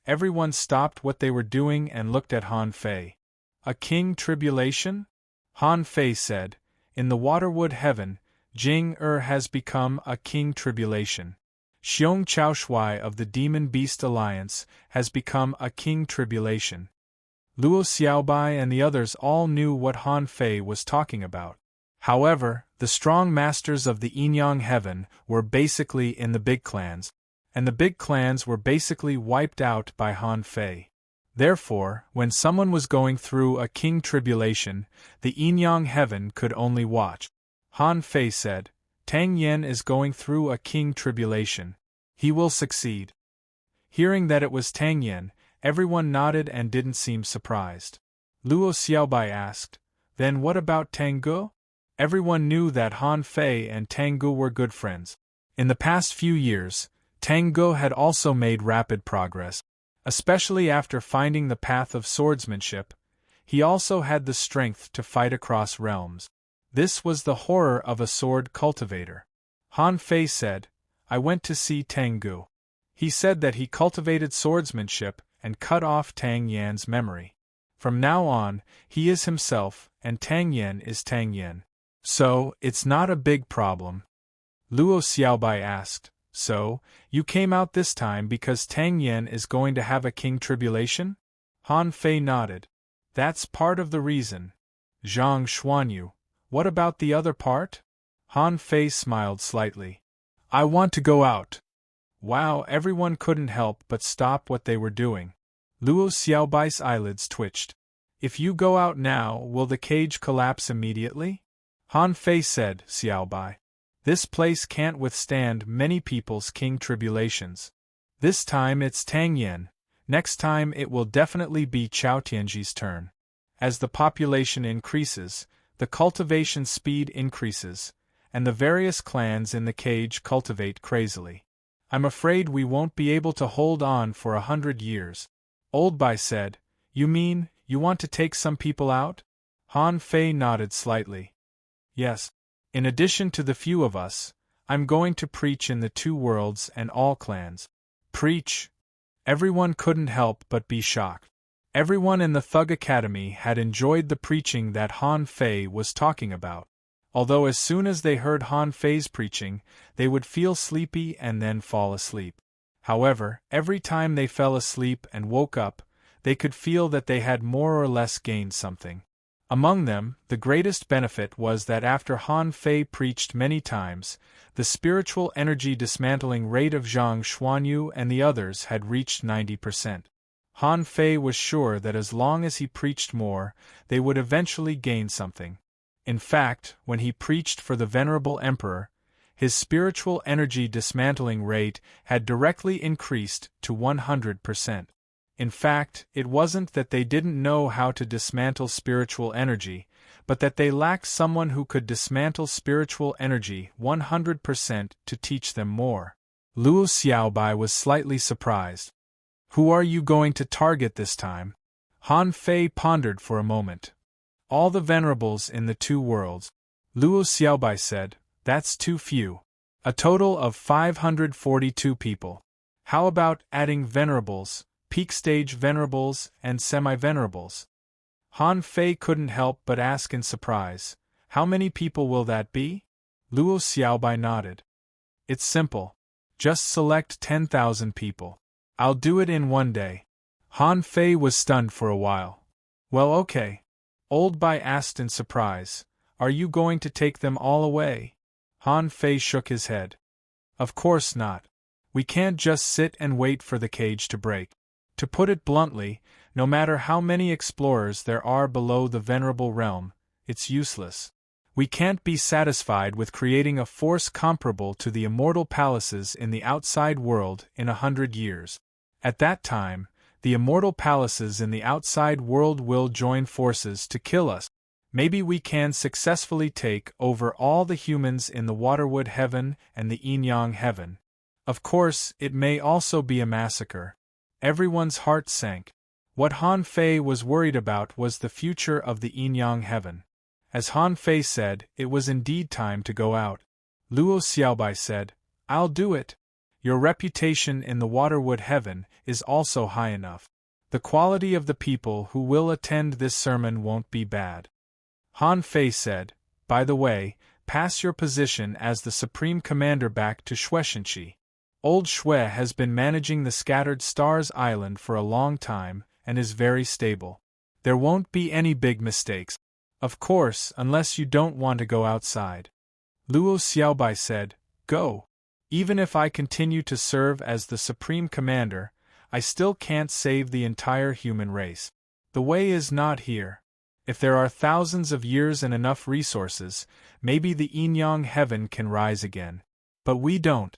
[SPEAKER 1] Everyone stopped what they were doing and looked at Han Fei. A king tribulation? Han Fei said, In the Waterwood Heaven, Jing has become a king tribulation. Xiong Chaoshui of the Demon Beast Alliance has become a king tribulation. Luo Xiaobai and the others all knew what Han Fei was talking about. However, the strong masters of the Yin-Yang Heaven were basically in the big clans, and the big clans were basically wiped out by Han Fei. Therefore, when someone was going through a king tribulation, the Yin-Yang Heaven could only watch. Han Fei said, Tang Yen is going through a king tribulation. He will succeed. Hearing that it was Tang Yen, everyone nodded and didn't seem surprised. Luo Xiaobai asked, Then what about Tang Ge? Everyone knew that Han Fei and Tang Ge were good friends. In the past few years, Tang Ge had also made rapid progress. Especially after finding the path of swordsmanship, he also had the strength to fight across realms. This was the horror of a sword cultivator. Han Fei said, I went to see Tang Ge. He said that he cultivated swordsmanship and cut off Tang Yan's memory. From now on, he is himself, and Tang Yan is Tang Yan. So, it's not a big problem. Luo Xiaobai asked, So, you came out this time because Tang Yen is going to have a king tribulation? Han Fei nodded. That's part of the reason. Zhang Xuanyu, what about the other part? Han Fei smiled slightly. I want to go out. Wow, everyone couldn't help but stop what they were doing. Luo Xiaobai's eyelids twitched. If you go out now, will the cage collapse immediately? Han Fei said, Xiaobai. This place can't withstand many people's king tribulations. This time it's Tang Yan. Next time it will definitely be Chao Tianji's turn. As the population increases, the cultivation speed increases, and the various clans in the cage cultivate crazily. I'm afraid we won't be able to hold on for 100 years. Old Bai said, You mean, you want to take some people out? Han Fei nodded slightly. Yes. In addition to the few of us, I'm going to preach in the 2 worlds and all clans. Preach? Everyone couldn't help but be shocked. Everyone in the Thug Academy had enjoyed the preaching that Han Fei was talking about. Although as soon as they heard Han Fei's preaching, they would feel sleepy and then fall asleep. However, every time they fell asleep and woke up, they could feel that they had more or less gained something. Among them, the greatest benefit was that after Han Fei preached many times, the spiritual energy dismantling rate of Zhang Xuanyu and the others had reached 90%. Han Fei was sure that as long as he preached more, they would eventually gain something. In fact, when he preached for the Venerable Emperor, his spiritual energy dismantling rate had directly increased to 100%. In fact, it wasn't that they didn't know how to dismantle spiritual energy, but that they lacked someone who could dismantle spiritual energy 100% to teach them more. Luo Xiaobai was slightly surprised. Who are you going to target this time? Han Fei pondered for a moment. All the venerables in the 2 worlds. Luo Xiaobai said, That's too few. A total of 542 people. How about adding venerables, peak stage venerables, and semi-venerables? Han Fei couldn't help but ask in surprise, How many people will that be? Luo Xiaobai nodded. It's simple. Just select 10,000 people. I'll do it in one day. Han Fei was stunned for a while. Well, okay. Old Bai asked in surprise, Are you going to take them all away? Han Fei shook his head. Of course not. We can't just sit and wait for the cage to break. To put it bluntly, no matter how many explorers there are below the Venerable Realm, it's useless. We can't be satisfied with creating a force comparable to the immortal palaces in the outside world in 100 years. At that time, the immortal palaces in the outside world will join forces to kill us. Maybe we can successfully take over all the humans in the Waterwood Heaven and the Yin-Yang Heaven. Of course, it may also be a massacre. Everyone's heart sank. What Han Fei was worried about was the future of the Yin-Yang Heaven. As Han Fei said, it was indeed time to go out. Luo Xiaobai said, I'll do it. Your reputation in the Waterwood Heaven is also high enough. The quality of the people who will attend this sermon won't be bad. Han Fei said, By the way, pass your position as the Supreme Commander back to Xueshenqi. Old Xue has been managing the Scattered Stars Island for a long time and is very stable. There won't be any big mistakes. Of course, unless you don't want to go outside. Luo Xiaobai said, Go. Even if I continue to serve as the Supreme Commander, I still can't save the entire human race. The way is not here. If there are thousands of years and enough resources, maybe the Yin-Yang Heaven can rise again. But we don't.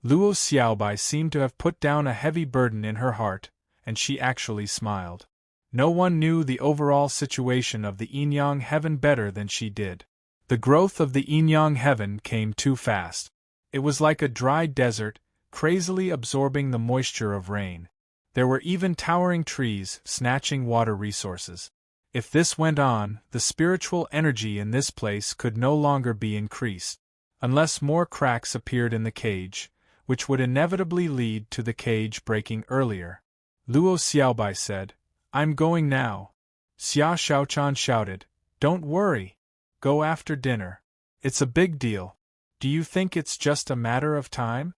[SPEAKER 1] Luo Xiaobai seemed to have put down a heavy burden in her heart, and she actually smiled. No one knew the overall situation of the Yin-Yang Heaven better than she did. The growth of the Yin-Yang Heaven came too fast. It was like a dry desert, crazily absorbing the moisture of rain. There were even towering trees snatching water resources. If this went on, the spiritual energy in this place could no longer be increased, unless more cracks appeared in the cage, which would inevitably lead to the cage breaking earlier. Luo Xiaobai said, I'm going now. Xia Shaochan shouted, Don't worry. Go after dinner. It's a big deal. Do you think it's just a matter of time?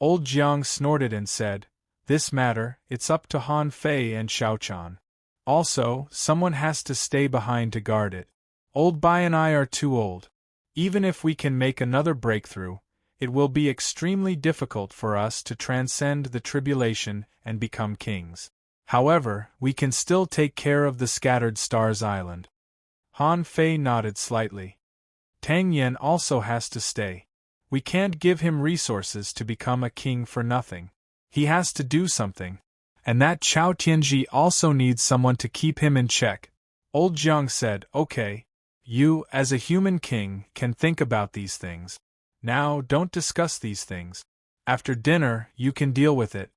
[SPEAKER 1] Old Jiang snorted and said, This matter, it's up to Han Fei and Shaochan. Also, someone has to stay behind to guard it. Old Bai and I are too old. Even if we can make another breakthrough, it will be extremely difficult for us to transcend the tribulation and become kings. However, we can still take care of the scattered stars island. Han Fei nodded slightly. Tang Yen also has to stay. We can't give him resources to become a king for nothing. He has to do something. And that Chao Tianji also needs someone to keep him in check. Old Jiang said, "Okay. You, as a human king, can think about these things. Now, don't discuss these things. After dinner, you can deal with it."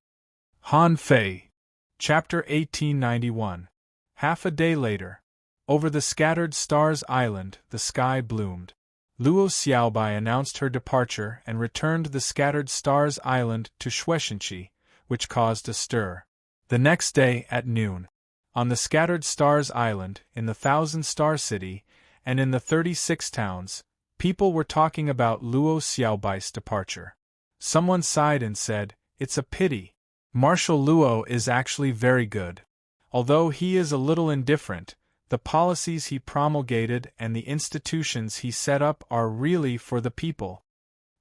[SPEAKER 1] Han Fei. Chapter 1891. Half a day later. Over the scattered stars island, the sky bloomed. Luo Xiaobai announced her departure and returned the scattered stars island to Shueishanqi, which caused a stir. The next day at noon, on the scattered stars island, in the 1,000-star city, and in the 36 towns, people were talking about Luo Xiaobai's departure. Someone sighed and said, "It's a pity. Marshal Luo is actually very good. Although he is a little indifferent, the policies he promulgated and the institutions he set up are really for the people."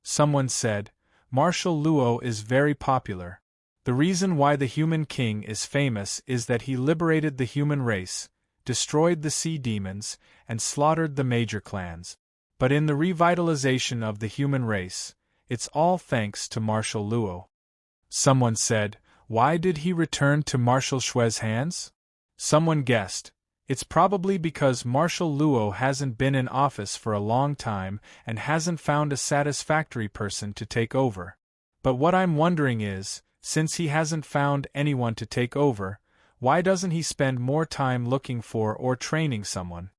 [SPEAKER 1] Someone said, "Marshal Luo is very popular. The reason why the human king is famous is that he liberated the human race, destroyed the sea demons, and slaughtered the major clans. But in the revitalization of the human race, it's all thanks to Marshal Luo." Someone said, "Why did he return to Marshal Shui's hands?" Someone guessed, "It's probably because Marshal Luo hasn't been in office for a long time and hasn't found a satisfactory person to take over. But what I'm wondering is, since he hasn't found anyone to take over, why doesn't he spend more time looking for or training someone?"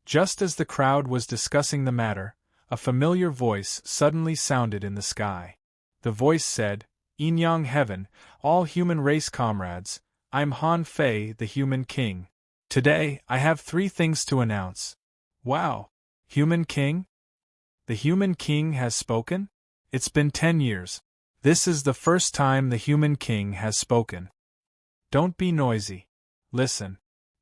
[SPEAKER 1] Just as the crowd was discussing the matter, a familiar voice suddenly sounded in the sky. The voice said, "Yinyang Heaven, all human race comrades, I'm Han Fei, the human king. Today, I have 3 things to announce." Wow! Human king? The human king has spoken? It's been 10 years. This is the first time the human king has spoken. Don't be noisy. Listen.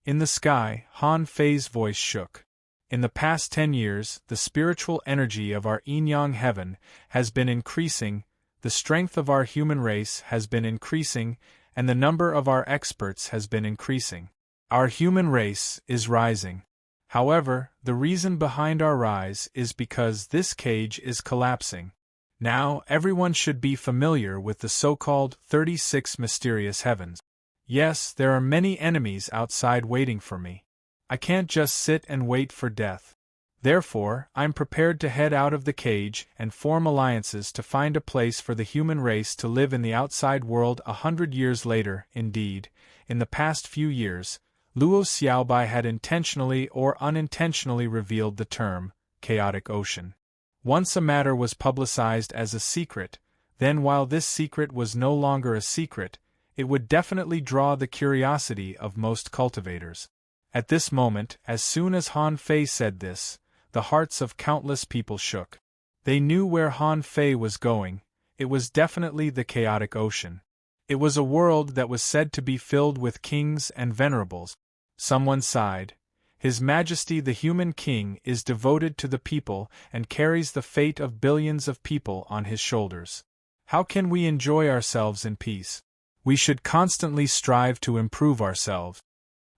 [SPEAKER 1] In the sky, Han Fei's voice shook. In the past 10 years, the spiritual energy of our Yinyang heaven has been increasing, the strength of our human race has been increasing, and the number of our experts has been increasing. Our human race is rising. However, the reason behind our rise is because this cage is collapsing. Now, everyone should be familiar with the so-called 36 mysterious heavens. Yes, there are many enemies outside waiting for me. I can't just sit and wait for death. Therefore, I'm prepared to head out of the cage and form alliances to find a place for the human race to live in the outside world 100 years later. Indeed, in the past few years, Luo Xiaobai had intentionally or unintentionally revealed the term, chaotic ocean. Once a matter was publicized as a secret, then while this secret was no longer a secret, it would definitely draw the curiosity of most cultivators. At this moment, as soon as Han Fei said this, the hearts of countless people shook. They knew where Han Fei was going. It was definitely the chaotic ocean. It was a world that was said to be filled with kings and venerables. Someone sighed. His Majesty the human king is devoted to the people and carries the fate of billions of people on his shoulders. How can we enjoy ourselves in peace? We should constantly strive to improve ourselves.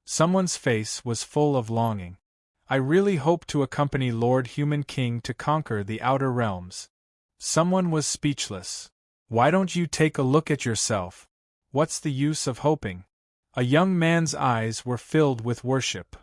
[SPEAKER 1] Someone's face was full of longing. I really hope to accompany Lord Human King to conquer the outer realms. Someone was speechless. Why don't you take a look at yourself? What's the use of hoping? A young man's eyes were filled with worship.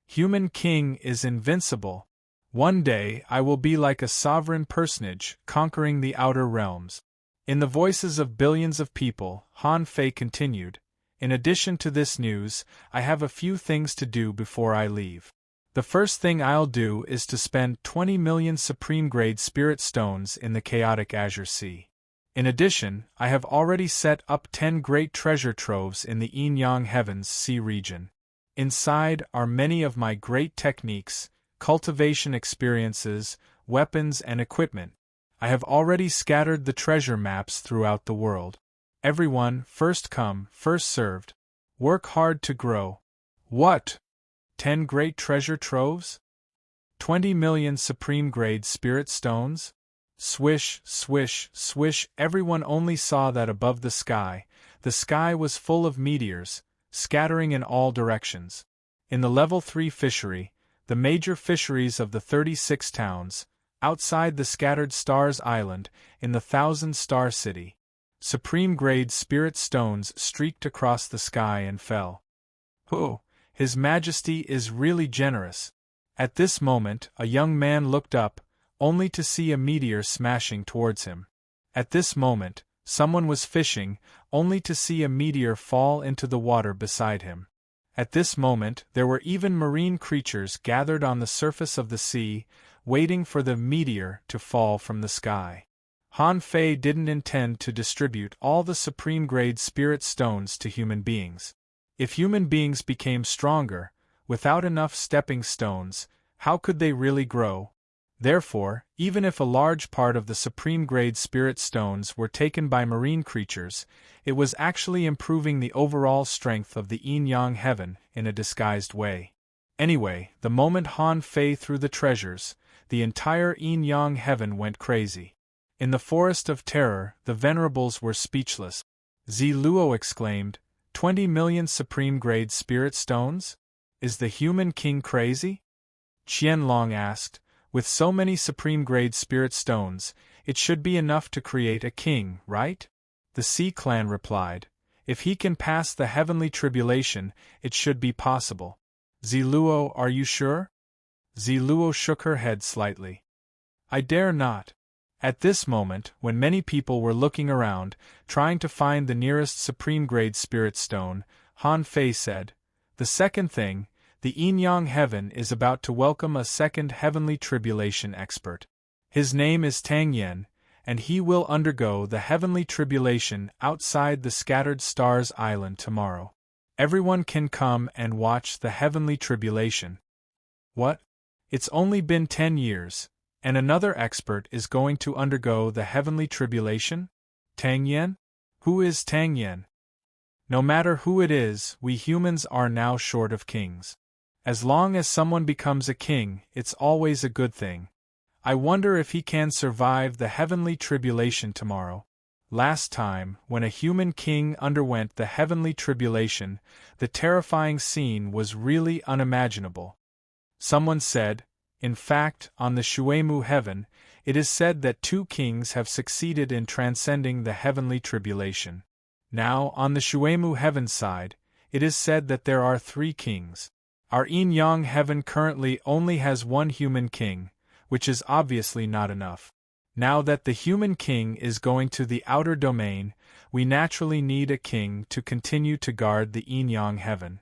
[SPEAKER 1] Human King is invincible. One day I will be like a sovereign personage, conquering the outer realms. In the voices of billions of people, Han Fei continued, in addition to this news, I have a few things to do before I leave. The first thing I'll do is to spend 20 million supreme-grade spirit stones in the chaotic Azure Sea. In addition, I have already set up 10 great treasure troves in the Yin-Yang Heavens Sea region. Inside are many of my great techniques, cultivation experiences, weapons and equipment. I have already scattered the treasure maps throughout the world. Everyone, first come, first served. Work hard to grow. What? 10 great treasure troves? 20 million supreme-grade spirit stones? Swish, swish, swish, everyone only saw that above the sky was full of meteors, scattering in all directions. In the Level 3 fishery, the major fisheries of the 36 towns, outside the scattered stars island, in the 1,000-star city, supreme-grade spirit stones streaked across the sky and fell. Oh, His Majesty is really generous. At this moment, a young man looked up, only to see a meteor smashing towards him. At this moment, someone was fishing, only to see a meteor fall into the water beside him. At this moment, there were even marine creatures gathered on the surface of the sea, waiting for the meteor to fall from the sky. Han Fei didn't intend to distribute all the supreme-grade spirit stones to human beings. If human beings became stronger, without enough stepping stones, how could they really grow? Therefore, even if a large part of the supreme-grade spirit stones were taken by marine creatures, it was actually improving the overall strength of the yin-yang heaven in a disguised way. Anyway, the moment Han Fei threw the treasures, the entire yin-yang heaven went crazy. In the Forest of Terror, the venerables were speechless. Zi Luo exclaimed, 20 million supreme-grade spirit stones? Is the human king crazy? Qianlong asked, with so many supreme-grade spirit stones, it should be enough to create a king, right? The Sea Clan replied, if he can pass the heavenly tribulation, it should be possible. Zi Luo, are you sure? Zi Luo shook her head slightly. I dare not. At this moment, when many people were looking around, trying to find the nearest supreme-grade spirit stone, Han Fei said, the second thing, the yin-yang heaven is about to welcome a second heavenly tribulation expert. His name is Tang Yen, and he will undergo the heavenly tribulation outside the scattered stars island tomorrow. Everyone can come and watch the heavenly tribulation. What? It's only been 10 years, and another expert is going to undergo the heavenly tribulation? Tang Yen? Who is Tang Yen? No matter who it is, we humans are now short of kings. As long as someone becomes a king, it's always a good thing. I wonder if he can survive the heavenly tribulation tomorrow. Last time, when a human king underwent the heavenly tribulation, the terrifying scene was really unimaginable. Someone said, in fact, on the Shuemu heaven, it is said that 2 kings have succeeded in transcending the heavenly tribulation. Now, on the Shuemu heaven side, it is said that there are 3 kings. Our yin-yang heaven currently only has 1 human king, which is obviously not enough. Now that the human king is going to the outer domain, we naturally need a king to continue to guard the yin-yang heaven.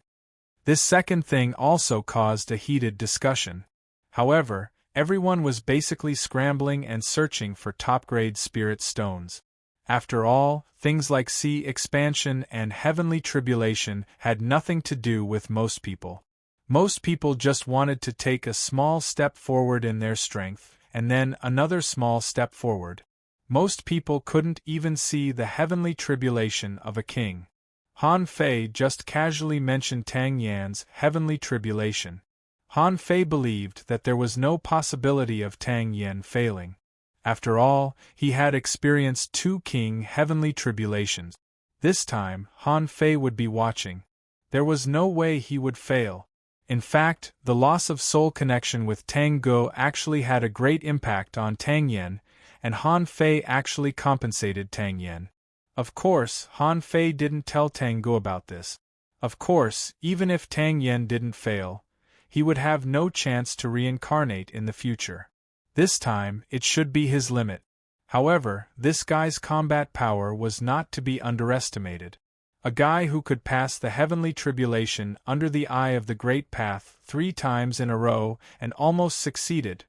[SPEAKER 1] This second thing also caused a heated discussion. However, everyone was basically scrambling and searching for top-grade spirit stones. After all, things like sea expansion and heavenly tribulation had nothing to do with most people. Most people just wanted to take a small step forward in their strength, and then another small step forward. Most people couldn't even see the heavenly tribulation of a king. Han Fei just casually mentioned Tang Yan's heavenly tribulation. Han Fei believed that there was no possibility of Tang Yan failing. After all, he had experienced 2 king heavenly tribulations. This time, Han Fei would be watching. There was no way he would fail. In fact, the loss of soul connection with Tang Go actually had a great impact on Tang Yan, and Han Fei actually compensated Tang Yan. Of course, Han Fei didn't tell Tang Go about this. Of course, even if Tang Yan didn't fail, he would have no chance to reincarnate in the future. This time, it should be his limit. However, this guy's combat power was not to be underestimated. A guy who could pass the heavenly tribulation under the eye of the Great Path 3 times in a row and almost succeeded.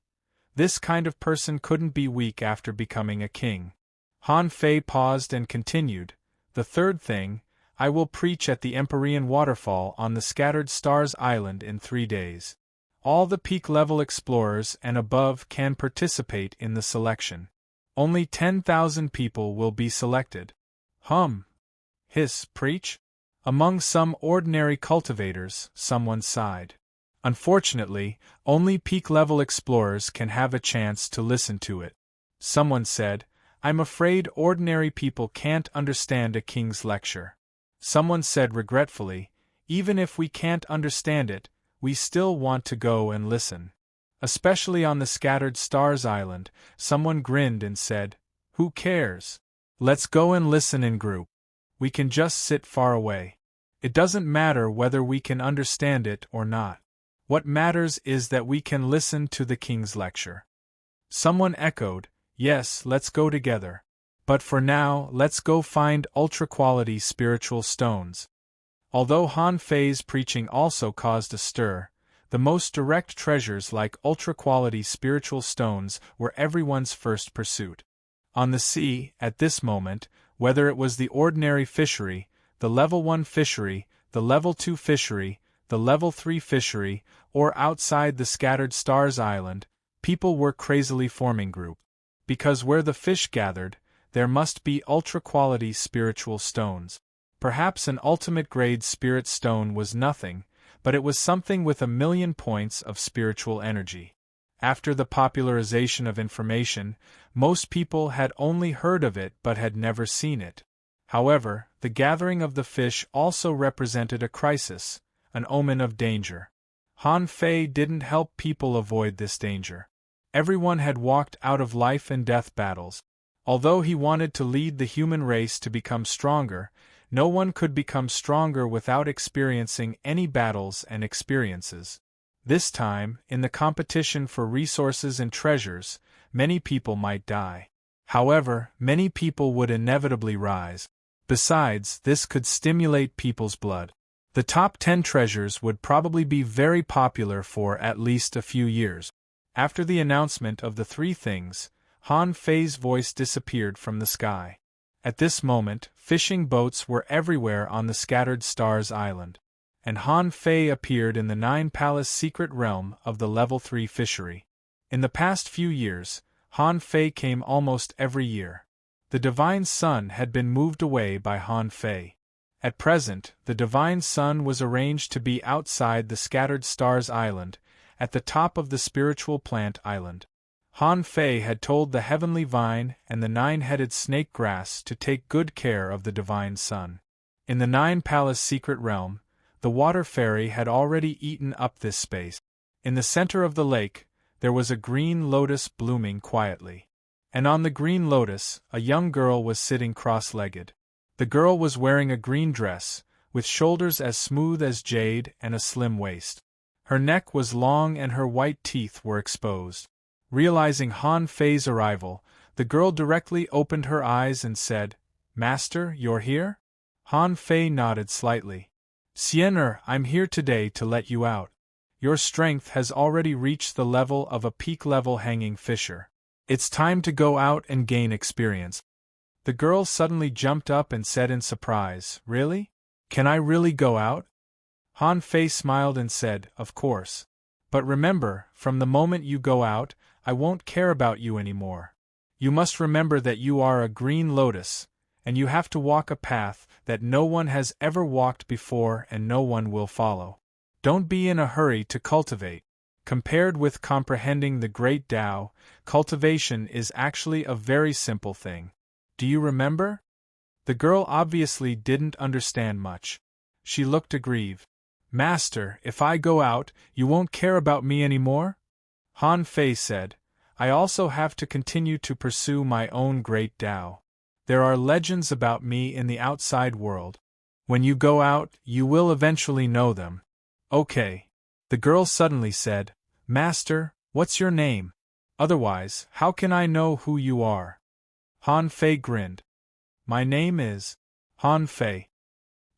[SPEAKER 1] This kind of person couldn't be weak after becoming a king. Han Fei paused and continued, the third thing, I will preach at the Empyrean waterfall on the Scattered Stars Island in 3 days. All the peak-level explorers and above can participate in the selection. Only 10,000 people will be selected. Hiss, preach? Among some ordinary cultivators, someone sighed. Unfortunately, only peak-level explorers can have a chance to listen to it. Someone said, I'm afraid ordinary people can't understand a king's lecture. Someone said regretfully, even if we can't understand it, we still want to go and listen. Especially on the Scattered Stars Island, someone grinned and said, who cares? Let's go and listen in group. We can just sit far away. It doesn't matter whether we can understand it or not. What matters is that we can listen to the king's lecture. Someone echoed, yes, let's go together. But for now, let's go find ultra-quality spiritual stones. Although Han Fei's preaching also caused a stir, the most direct treasures like ultra-quality spiritual stones were everyone's first pursuit. On the sea, at this moment, whether it was the ordinary fishery, the Level 1 fishery, the Level 2 fishery, the Level 3 fishery, or outside the Scattered Stars Island, people were crazily forming groups. Because where the fish gathered, there must be ultra-quality spiritual stones. Perhaps an ultimate-grade spirit stone was nothing, but it was something with 1,000,000 points of spiritual energy. After the popularization of information, most people had only heard of it but had never seen it. However, the gathering of the fish also represented a crisis, an omen of danger. Han Fei didn't help people avoid this danger. Everyone had walked out of life and death battles. Although he wanted to lead the human race to become stronger, no one could become stronger without experiencing any battles and experiences. This time, in the competition for resources and treasures, many people might die. However, many people would inevitably rise. Besides, this could stimulate people's blood. The top 10 treasures would probably be very popular for at least a few years. After the announcement of the 3 things, Han Fei's voice disappeared from the sky. At this moment, fishing boats were everywhere on the Scattered Stars Island, and Han Fei appeared in the 9-palace secret realm of the Level 3 fishery. In the past few years, Han Fei came almost every year. The Divine Sun had been moved away by Han Fei. At present, the Divine Sun was arranged to be outside the Scattered Stars Island, at the top of the Spiritual Plant Island. Han Fei had told the Heavenly Vine and the 9-headed snake grass to take good care of the Divine Sun. In the 9-palace secret realm, the water fairy had already eaten up this space. In the center of the lake, there was a green lotus blooming quietly. And on the green lotus, a young girl was sitting cross-legged. The girl was wearing a green dress, with shoulders as smooth as jade and a slim waist. Her neck was long and her white teeth were exposed. Realizing Han Fei's arrival, the girl directly opened her eyes and said, Master, you're here? Han Fei nodded slightly. Siener, I'm here today to let you out. Your strength has already reached the level of a peak-level hanging fisher. It's time to go out and gain experience. The girl suddenly jumped up and said in surprise, Really? Can I really go out? Han Fei smiled and said, Of course. But remember, from the moment you go out, I won't care about you anymore. You must remember that you are a green lotus, and you have to walk a path that no one has ever walked before and no one will follow. Don't be in a hurry to cultivate. Compared with comprehending the great Tao, cultivation is actually a very simple thing. Do you remember? The girl obviously didn't understand much. She looked aggrieved. Master, if I go out, you won't care about me anymore? Han Fei said, I also have to continue to pursue my own great Tao. There are legends about me in the outside world. When you go out, you will eventually know them. Okay. The girl suddenly said, Master, what's your name? Otherwise, how can I know who you are? Han Fei grinned. My name is Han Fei.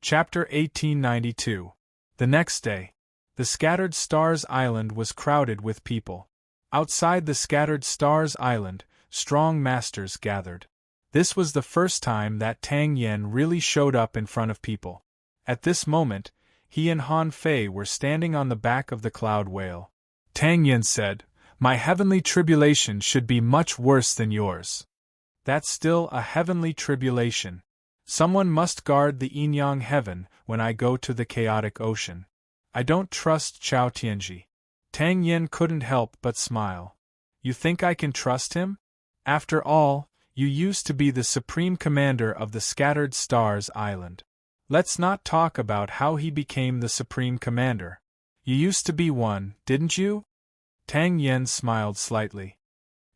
[SPEAKER 1] Chapter 1892. The next day, the Scattered Stars Island was crowded with people. Outside the Scattered Stars Island, strong masters gathered. This was the first time that Tang Yen really showed up in front of people. At this moment, he and Han Fei were standing on the back of the cloud whale. Tang Yen said, My heavenly tribulation should be much worse than yours. That's still a heavenly tribulation. Someone must guard the yin-yang heaven when I go to the chaotic ocean. I don't trust Chao Tianji. Tang Yen couldn't help but smile. You think I can trust him? After all, you used to be the supreme commander of the Scattered Stars Island. Let's not talk about how he became the supreme commander. You used to be one, didn't you? Tang Yen smiled slightly.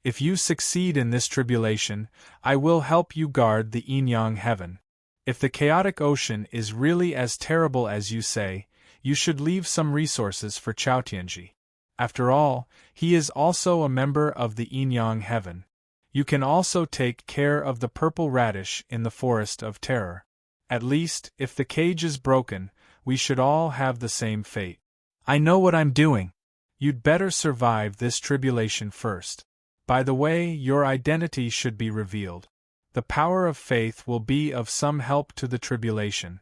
[SPEAKER 1] If you succeed in this tribulation, I will help you guard the Yin-Yang heaven. If the chaotic ocean is really as terrible as you say, you should leave some resources for Chao Tianji. After all, he is also a member of the Yin-Yang heaven. You can also take care of the purple radish in the Forest of Terror. At least, if the cage is broken, we should all have the same fate. I know what I'm doing. You'd better survive this tribulation first. By the way, your identity should be revealed. The power of faith will be of some help to the tribulation.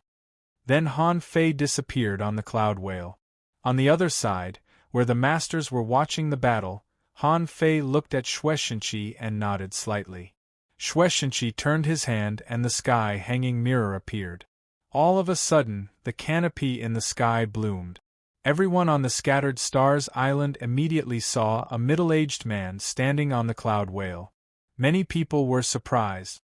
[SPEAKER 1] Then Han Fei disappeared on the cloud whale. On the other side, where the masters were watching the battle, Han Fei looked at Shueishenqi and nodded slightly. Shueishenqi turned his hand and the sky hanging mirror appeared. All of a sudden, the canopy in the sky bloomed. Everyone on the Scattered Stars Island immediately saw a middle-aged man standing on the cloud whale. Many people were surprised.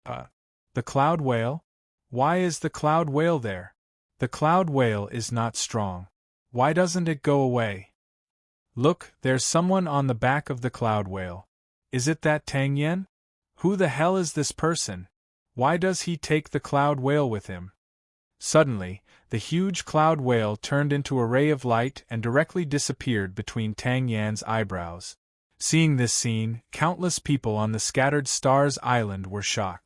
[SPEAKER 1] The cloud whale? Why is the cloud whale there? The cloud whale is not strong. Why doesn't it go away? Look, there's someone on the back of the cloud whale. Is it that Tang Yen? Who the hell is this person? Why does he take the cloud whale with him? Suddenly, the huge cloud whale turned into a ray of light and directly disappeared between Tang Yan's eyebrows. Seeing this scene, countless people on the Scattered Stars Island were shocked.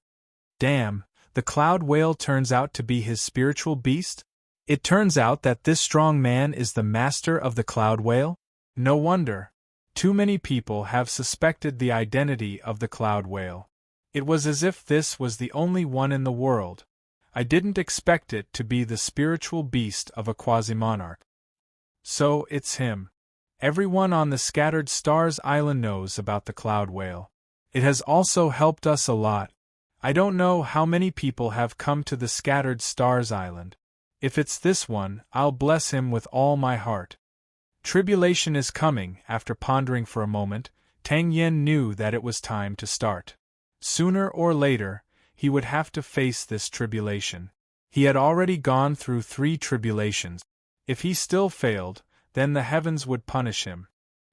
[SPEAKER 1] Damn, the cloud whale turns out to be his spiritual beast? It turns out that this strong man is the master of the cloud whale? No wonder. Too many people have suspected the identity of the cloud whale. It was as if this was the only one in the world. I didn't expect it to be the spiritual beast of a quasi-monarch. So, it's him. Everyone on the Scattered Stars Island knows about the cloud whale. It has also helped us a lot. I don't know how many people have come to the Scattered Stars Island. If it's this one, I'll bless him with all my heart. Tribulation is coming. After pondering for a moment, Tang Yen knew that it was time to start. Sooner or later, he would have to face this tribulation. He had already gone through 3 tribulations. If he still failed, then the heavens would punish him.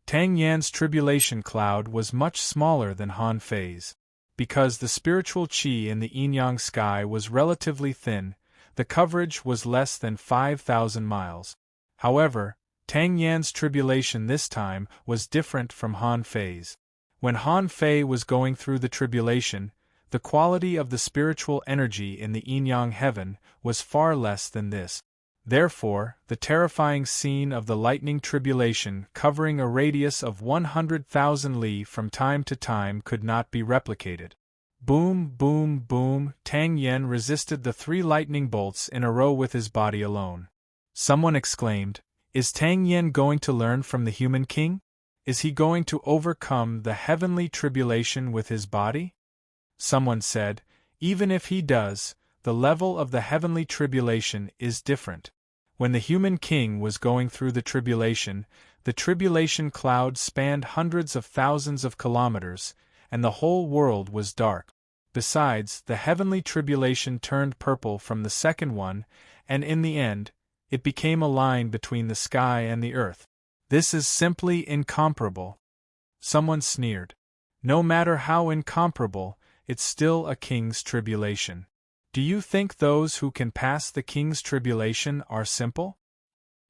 [SPEAKER 1] Tang Yan's tribulation cloud was much smaller than Han Fei's. Because the spiritual qi in the yin-yang sky was relatively thin, the coverage was less than 5,000 miles. However, Tang Yan's tribulation this time was different from Han Fei's. When Han Fei was going through the tribulation, the quality of the spiritual energy in the yin-yang heaven was far less than this. Therefore, the terrifying scene of the lightning tribulation covering a radius of 100,000 li from time to time could not be replicated. Boom, boom, boom, Tang Yen resisted the 3 lightning bolts in a row with his body alone. Someone exclaimed, "Is Tang Yen going to learn from the human king? Is he going to overcome the heavenly tribulation with his body?" Someone said, "Even if he does, the level of the heavenly tribulation is different." When the human king was going through the tribulation cloud spanned hundreds of thousands of kilometers, and the whole world was dark. Besides, the heavenly tribulation turned purple from the second one, and in the end, it became a line between the sky and the earth. This is simply incomparable. Someone sneered. No matter how incomparable, it's still a king's tribulation. Do you think those who can pass the king's tribulation are simple?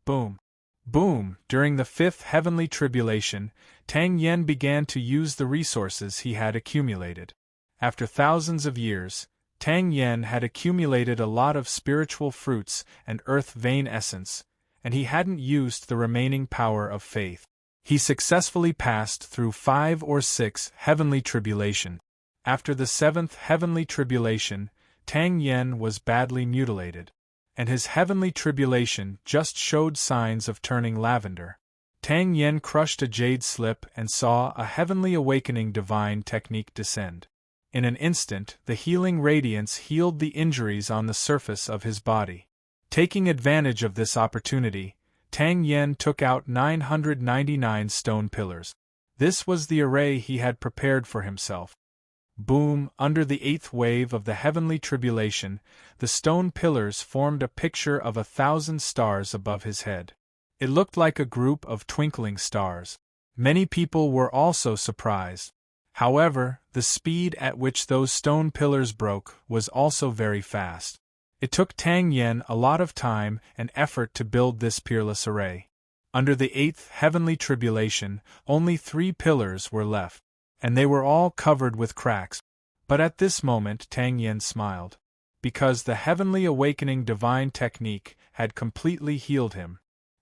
[SPEAKER 1] Boom. Boom. During the 5th heavenly tribulation, Tang Yen began to use the resources he had accumulated. After thousands of years, Tang Yen had accumulated a lot of spiritual fruits and earth vein essence, and he hadn't used the remaining power of faith. He successfully passed through 5 or 6 heavenly tribulation. After the 7th heavenly tribulation, Tang Yen was badly mutilated, and his heavenly tribulation just showed signs of turning lavender. Tang Yen crushed a jade slip and saw a heavenly awakening divine technique descend. In an instant, the healing radiance healed the injuries on the surface of his body. Taking advantage of this opportunity, Tang Yen took out 999 stone pillars. This was the array he had prepared for himself. Boom! Under the eighth wave of the heavenly tribulation, the stone pillars formed a picture of 1,000 stars above his head. It looked like a group of twinkling stars. Many people were also surprised. However, the speed at which those stone pillars broke was also very fast. It took Tang Yen a lot of time and effort to build this peerless array. Under the eighth heavenly tribulation, only 3 pillars were left, and they were all covered with cracks. But at this moment Tang Yen smiled, because the heavenly awakening divine technique had completely healed him.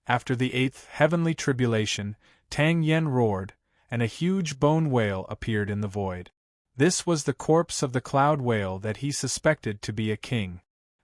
[SPEAKER 1] After the eighth heavenly tribulation, Tang Yen roared, and a huge bone whale appeared in the void. This was the corpse of the cloud whale that he suspected to be a king.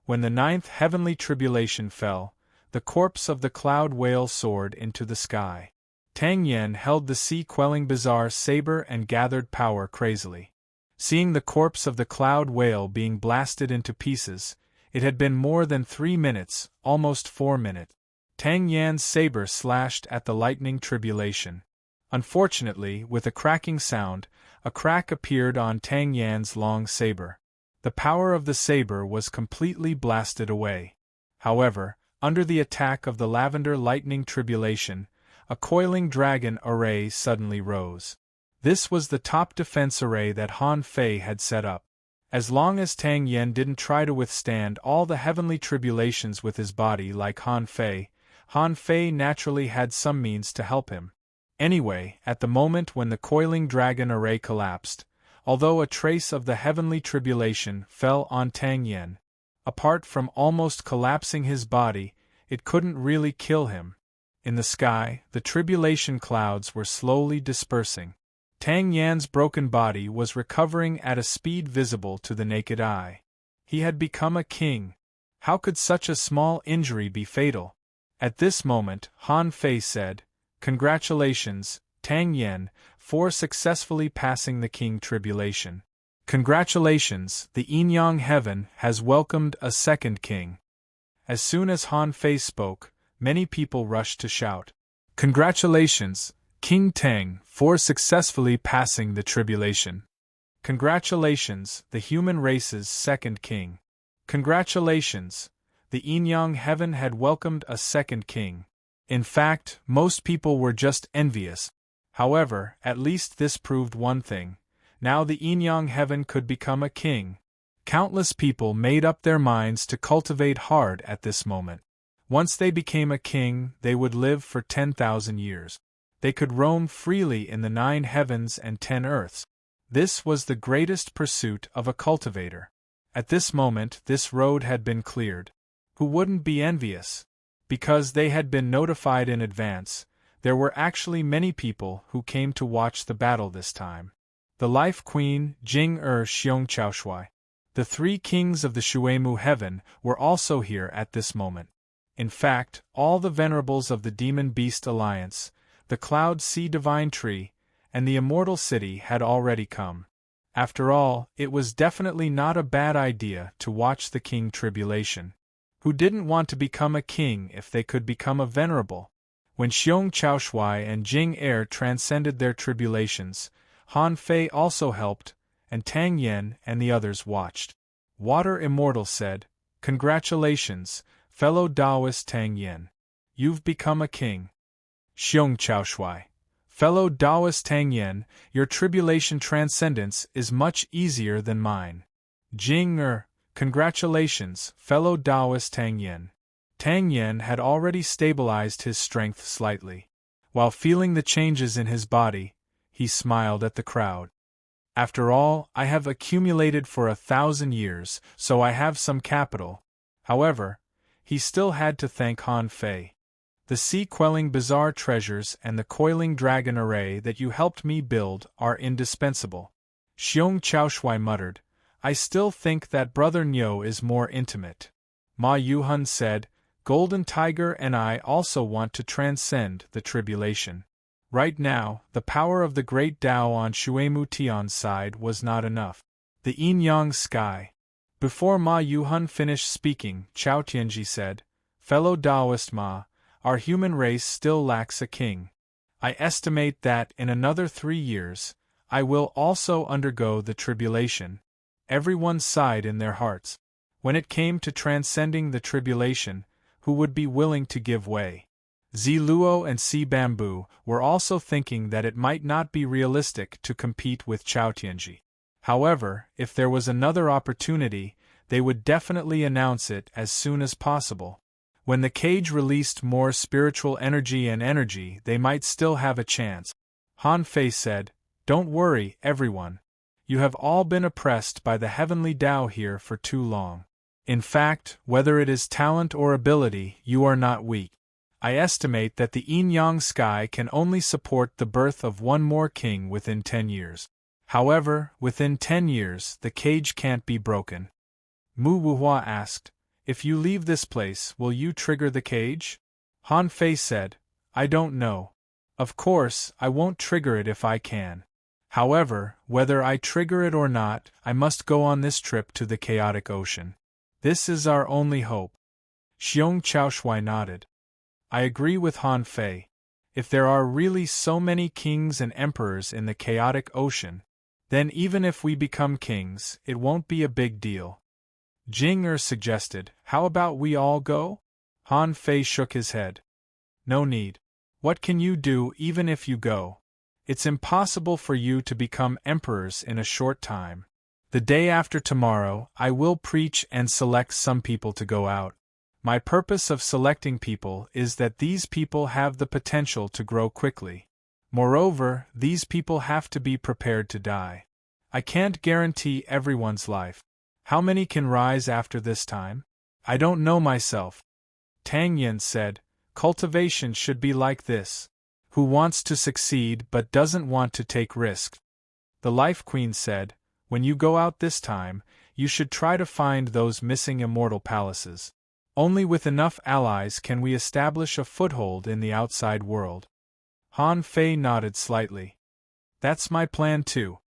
[SPEAKER 1] When the ninth heavenly tribulation fell, the corpse of the cloud whale soared into the sky. Tang Yen held the sea-quelling bizarre saber and gathered power crazily. Seeing the corpse of the cloud whale being blasted into pieces, it had been more than 3 minutes, almost 4 minutes. Tang Yan's saber slashed at the lightning tribulation. Unfortunately, with a cracking sound, a crack appeared on Tang Yan's long saber. The power of the saber was completely blasted away. However, under the attack of the lavender lightning tribulation, a coiling dragon array suddenly rose. This was the top defense array that Han Fei had set up. As long as Tang Yen didn't try to withstand all the heavenly tribulations with his body like Han Fei naturally had some means to help him. Anyway, at the moment when the coiling dragon array collapsed, although a trace of the heavenly tribulation fell on Tang Yen, apart from almost collapsing his body, it couldn't really kill him. In the sky, the tribulation clouds were slowly dispersing. Tang Yan's broken body was recovering at a speed visible to the naked eye. He had become a king. How could such a small injury be fatal? At this moment, Han Fei said, "Congratulations, Tang Yen, for successfully passing the king tribulation. Congratulations, the Enyang heaven has welcomed a second king." As soon as Han Fei spoke, many people rushed to shout, "Congratulations, King Tang, for successfully passing the tribulation. Congratulations, the human race's second king. Congratulations, the Enyang heaven had welcomed a second king." In fact, most people were just envious. However, at least this proved one thing. Now the Enyang heaven could become a king. Countless people made up their minds to cultivate hard at this moment. Once they became a king, they would live for 10,000 years. They could roam freely in the 9 heavens and 10 earths. This was the greatest pursuit of a cultivator. At this moment, this road had been cleared. Who wouldn't be envious? Because they had been notified in advance, there were actually many people who came to watch the battle this time. The Life Queen, Jing Xiong Chaoshui. The 3 kings of the Shuemu heaven were also here at this moment. In fact, all the venerables of the Demon Beast Alliance, the Cloud Sea Divine Tree, and the Immortal City had already come. After all, it was definitely not a bad idea to watch the King Tribulation. Who didn't want to become a king if they could become a venerable? When Xiong Chaoshui and Jing transcended their tribulations, Han Fei also helped, and Tang Yen and the others watched. Water Immortal said, "Congratulations, fellow Taoist Tang Yen. You've become a king." Xiong Chaoshui. "Fellow Taoist Tang Yen, your tribulation transcendence is much easier than mine." Jing "Congratulations, fellow Taoist Tang Yen." Tang Yen had already stabilized his strength slightly. While feeling the changes in his body, he smiled at the crowd. "After all, I have accumulated for 1,000 years, so I have some capital." However, he still had to thank Han Fei. "The sea-quelling bizarre treasures and the coiling dragon array that you helped me build are indispensable." Xiong Chaoshui muttered, "I still think that Brother Nyo is more intimate." Ma Yuhun said, "Golden Tiger and I also want to transcend the tribulation. Right now, the power of the great Tao on Shuemu Tian's side was not enough. The Enyang sky." Before Ma Yuhun finished speaking, Chao Tianji said, "Fellow Taoist Ma, our human race still lacks a king. I estimate that in another 3 years, I will also undergo the tribulation. Everyone sighed in their hearts. When it came to transcending the tribulation, who would be willing to give way? Ziluo and Si Bamboo were also thinking that it might not be realistic to compete with Chao Tianji. However, if there was another opportunity, they would definitely announce it as soon as possible. When the cage released more spiritual energy, they might still have a chance. Han Fei said, "Don't worry, everyone. You have all been oppressed by the heavenly Tao here for too long. In fact, whether it is talent or ability, you are not weak. I estimate that the yin-yang sky can only support the birth of one more king within 10 years. However, within 10 years, the cage can't be broken." Mu Wuhua asked, "If you leave this place, will you trigger the cage?" Han Fei said, "I don't know. Of course, I won't trigger it if I can. However, whether I trigger it or not, I must go on this trip to the chaotic ocean. This is our only hope." Xiong Chaoshui nodded. "I agree with Han Fei. If there are really so many kings and emperors in the chaotic ocean, then even if we become kings, it won't be a big deal." Jing Er suggested, "How about we all go?" Han Fei shook his head. "No need. What can you do even if you go? It's impossible for you to become emperors in a short time. The day after tomorrow, I will preach and select some people to go out. My purpose of selecting people is that these people have the potential to grow quickly. Moreover, these people have to be prepared to die. I can't guarantee everyone's life. How many can rise after this time? I don't know myself." Tang Yin said, "Cultivation should be like this. Who wants to succeed but doesn't want to take risks?" The Life Queen said, "When you go out this time, you should try to find those missing immortal palaces. Only with enough allies can we establish a foothold in the outside world." Han Fei nodded slightly. "That's my plan too."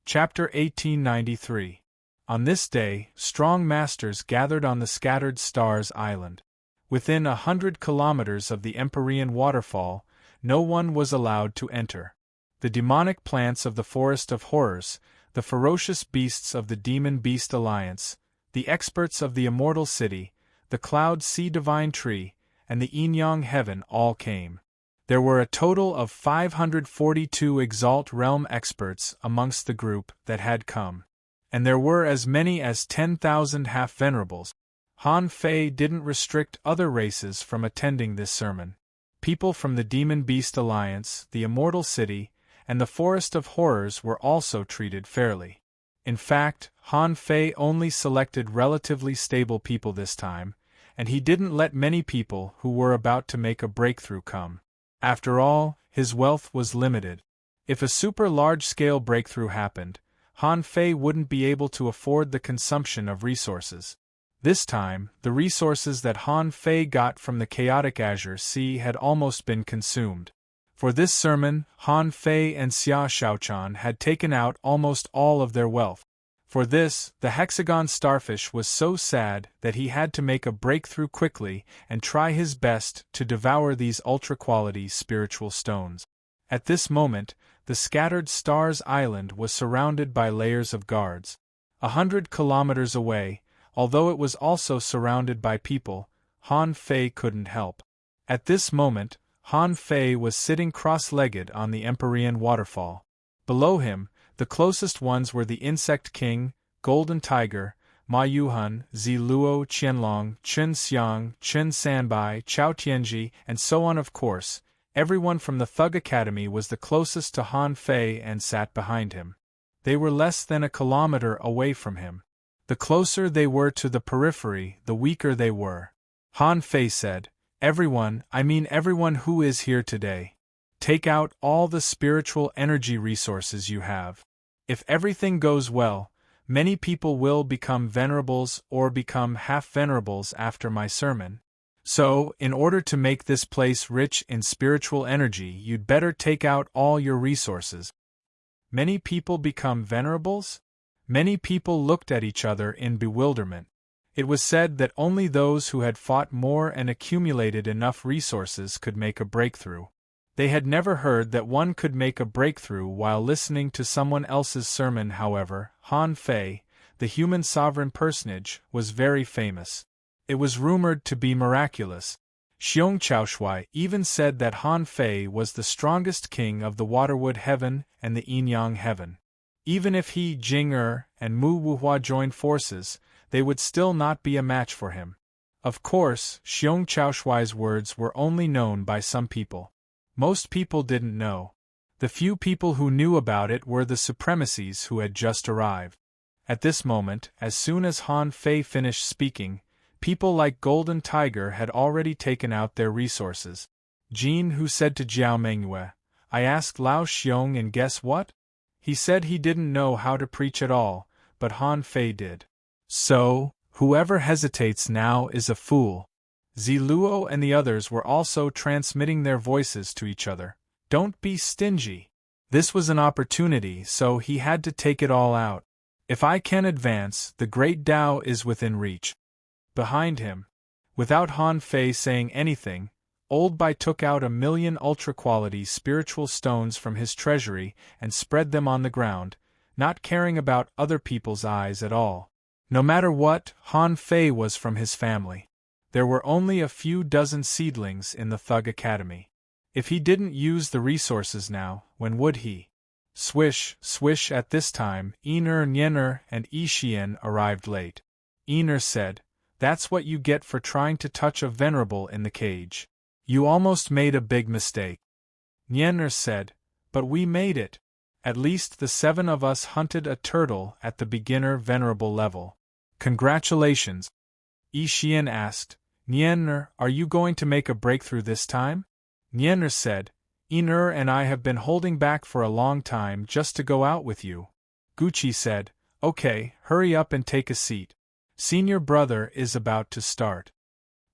[SPEAKER 1] Chapter 1893. On this day, strong masters gathered on the Scattered Stars Island. Within 100 kilometers of the Empyrean waterfall, no one was allowed to enter. The demonic plants of the Forest of Horrors, the ferocious beasts of the Demon Beast Alliance, the experts of the Immortal City, the Cloud Sea Divine Tree, and the Yin-Yang Heaven all came. There were a total of 542 Exalt Realm experts amongst the group that had come. And there were as many as 10,000 half-venerables. Han Fei didn't restrict other races from attending this sermon. People from the Demon Beast Alliance, the Immortal City, and the Forest of Horrors were also treated fairly. In fact, Han Fei only selected relatively stable people this time, and he didn't let many people who were about to make a breakthrough come. After all, his wealth was limited. If a super large-scale breakthrough happened, Han Fei wouldn't be able to afford the consumption of resources. This time, the resources that Han Fei got from the chaotic Azure Sea had almost been consumed. For this sermon, Han Fei and Xia Shaochan had taken out almost all of their wealth. For this, the hexagon starfish was so sad that he had to make a breakthrough quickly and try his best to devour these ultra-quality spiritual stones. At this moment, the Scattered Stars Island was surrounded by layers of guards. 100 kilometers away, although it was also surrounded by people, Han Fei couldn't help. At this moment, Han Fei was sitting cross-legged on the Empyrean waterfall. Below him, the closest ones were the Insect King, Golden Tiger, Ma Yuhun, Ziluo, Qianlong, Chen Xiang, Chen Sanbai, Chao Tianji, and so on. Of course, everyone from the Thug Academy was the closest to Han Fei and sat behind him. They were less than a kilometer away from him. The closer they were to the periphery, the weaker they were. Han Fei said, "Everyone, I mean everyone who is here today. Take out all the spiritual energy resources you have. If everything goes well, many people will become venerables or become half-venerables after my sermon. So, in order to make this place rich in spiritual energy, you'd better take out all your resources." Many people become venerables? Many people looked at each other in bewilderment. It was said that only those who had fought more and accumulated enough resources could make a breakthrough. They had never heard that one could make a breakthrough while listening to someone else's sermon. However, Han Fei, the human sovereign personage, was very famous. It was rumored to be miraculous. Xiong Chaoshui even said that Han Fei was the strongest king of the Waterwood Heaven and the Yinyang Heaven. Even if he, Jing Er, and Mu Wuhua joined forces, they would still not be a match for him. Of course, Xiong Chaoshui's words were only known by some people. Most people didn't know. The few people who knew about it were the supremacies who had just arrived. At this moment, as soon as Han Fei finished speaking, people like Golden Tiger had already taken out their resources. Jin Hu said to Jiao Mengyue, "I asked Lao Xiong and guess what? He said he didn't know how to preach at all, but Han Fei did. So, whoever hesitates now is a fool." Ziluo and the others were also transmitting their voices to each other. Don't be stingy. This was an opportunity, so he had to take it all out. If I can advance, the great Tao is within reach. Behind him, without Han Fei saying anything, Old Bai took out 1,000,000 ultra-quality spiritual stones from his treasury and spread them on the ground, not caring about other people's eyes at all. No matter what, Han Fei was from his family. There were only a few dozen seedlings in the Thug Academy. If he didn't use the resources now, when would he? Swish, swish. At this time, Ener, Nyener, and Yixian arrived late. Ener said, "That's what you get for trying to touch a venerable in the cage. You almost made a big mistake." Nyener said, "But we made it. At least the 7 of us hunted a turtle at the beginner venerable level. Congratulations." Yixian asked, "Nyener, are you going to make a breakthrough this time?" Nyener said, "Ener and I have been holding back for a long time just to go out with you." Gucci said, "Okay, hurry up and take a seat. Senior brother is about to start."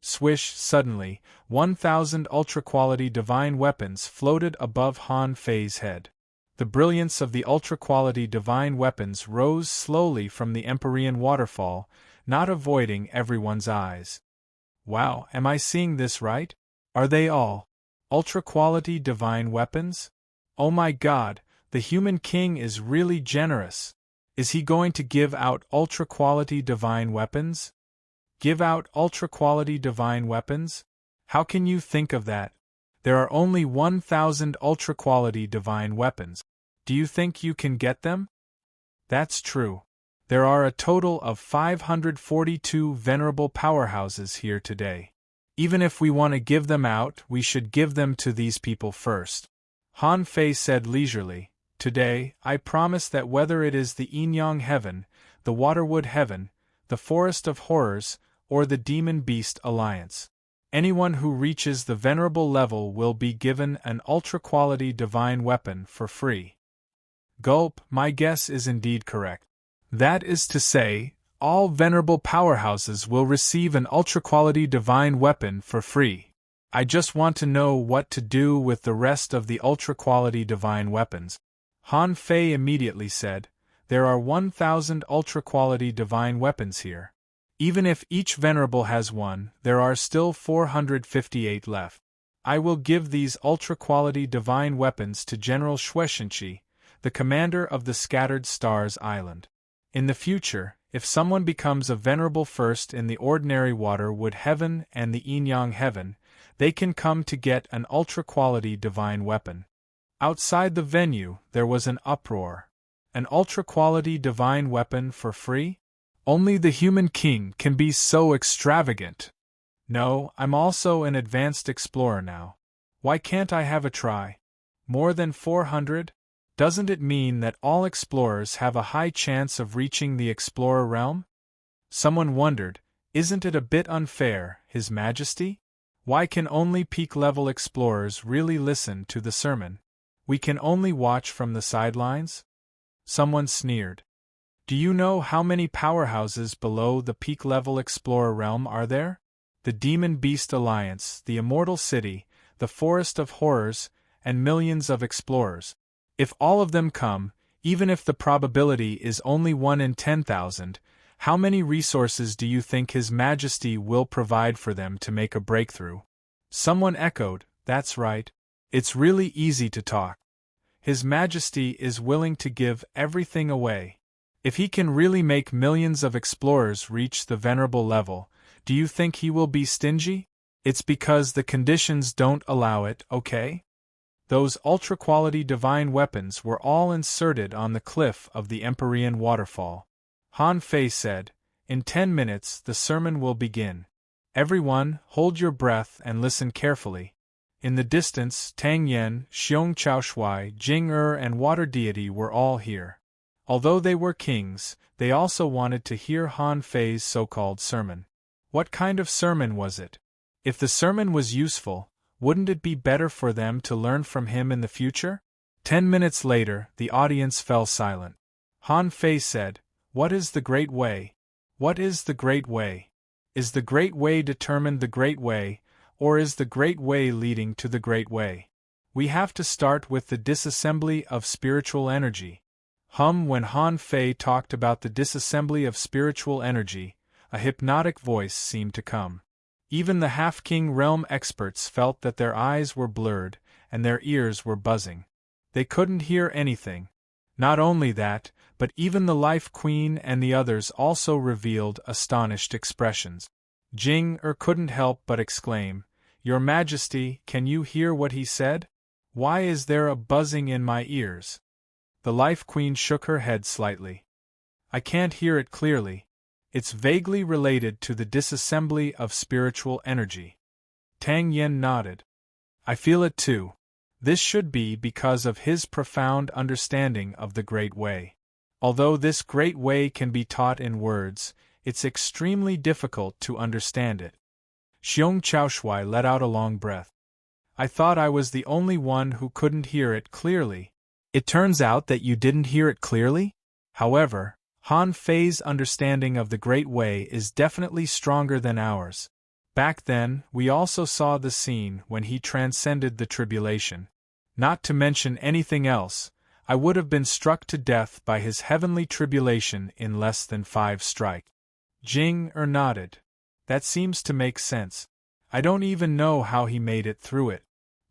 [SPEAKER 1] Swish, suddenly, 1,000 ultra-quality divine weapons floated above Han Fei's head. The brilliance of the ultra-quality divine weapons rose slowly from the Empyrean waterfall, not avoiding everyone's eyes. Wow, am I seeing this right? Are they all ultra-quality divine weapons? Oh my god, the human king is really generous. Is he going to give out ultra-quality divine weapons? Give out ultra-quality divine weapons? How can you think of that? There are only 1,000 ultra-quality divine weapons. Do you think you can get them? That's true. There are a total of 542 venerable powerhouses here today. Even if we want to give them out, we should give them to these people first. Han Fei said leisurely, "Today, I promise that whether it is the Yinyang Heaven, the Waterwood Heaven, the Forest of Horrors, or the Demon Beast Alliance, anyone who reaches the venerable level will be given an ultra-quality divine weapon for free." Gulp, my guess is indeed correct. That is to say, all venerable powerhouses will receive an ultra-quality divine weapon for free. I just want to know what to do with the rest of the ultra-quality divine weapons. Han Fei immediately said, "There are 1,000 ultra-quality divine weapons here. Even if each venerable has one, there are still 458 left. I will give these ultra-quality divine weapons to General Shueshenqi, the commander of the Scattered Stars Island. In the future, if someone becomes a venerable first in the ordinary Waterwood Heaven and the Yinyang Heaven, they can come to get an ultra-quality divine weapon." Outside the venue, there was an uproar. An ultra-quality divine weapon for free? Only the human king can be so extravagant. No, I'm also an advanced explorer now. Why can't I have a try? More than 400? Doesn't it mean that all explorers have a high chance of reaching the explorer realm? Someone wondered, isn't it a bit unfair, His Majesty? Why can only peak-level explorers really listen to the sermon? We can only watch from the sidelines? Someone sneered. Do you know how many powerhouses below the peak-level explorer realm are there? The Demon Beast Alliance, the Immortal City, the Forest of Horrors, and millions of explorers. If all of them come, even if the probability is only 1 in 10,000, how many resources do you think His Majesty will provide for them to make a breakthrough? Someone echoed, that's right. It's really easy to talk. His Majesty is willing to give everything away. If he can really make millions of explorers reach the venerable level, do you think he will be stingy? It's because the conditions don't allow it, okay? Those ultra-quality divine weapons were all inserted on the cliff of the Empyrean waterfall. Han Fei said, "In 10 minutes the sermon will begin. Everyone, hold your breath and listen carefully." In the distance, Tang Yen, Xiong Chaoshui, Jing and Water Deity were all here. Although they were kings, they also wanted to hear Han Fei's so-called sermon. What kind of sermon was it? If the sermon was useful, wouldn't it be better for them to learn from him in the future? 10 minutes later, the audience fell silent. Han Fei said, "What is the Great Way? What is the Great Way? Is the Great Way determined the Great Way, or is the Great Way leading to the Great Way? We have to start with the disassembly of spiritual energy." When Han Fei talked about the disassembly of spiritual energy, a hypnotic voice seemed to come. Even the half-king realm experts felt that their eyes were blurred and their ears were buzzing. They couldn't hear anything. Not only that, but even the Life Queen and the others also revealed astonished expressions. Jing couldn't help but exclaim, "Your Majesty, can you hear what he said? Why is there a buzzing in my ears?" The Life Queen shook her head slightly. "I can't hear it clearly. It's vaguely related to the disassembly of spiritual energy." Tang Yen nodded. "I feel it too. This should be because of his profound understanding of the Great Way. Although this Great Way can be taught in words, it's extremely difficult to understand it." Xiong Chaoshui let out a long breath. "I thought I was the only one who couldn't hear it clearly." "It turns out that you didn't hear it clearly? However, Han Fei's understanding of the Great Way is definitely stronger than ours. Back then, we also saw the scene when he transcended the tribulation. Not to mention anything else, I would have been struck to death by his heavenly tribulation in less than 5 strikes." Jing nodded. "That seems to make sense. I don't even know how he made it through it."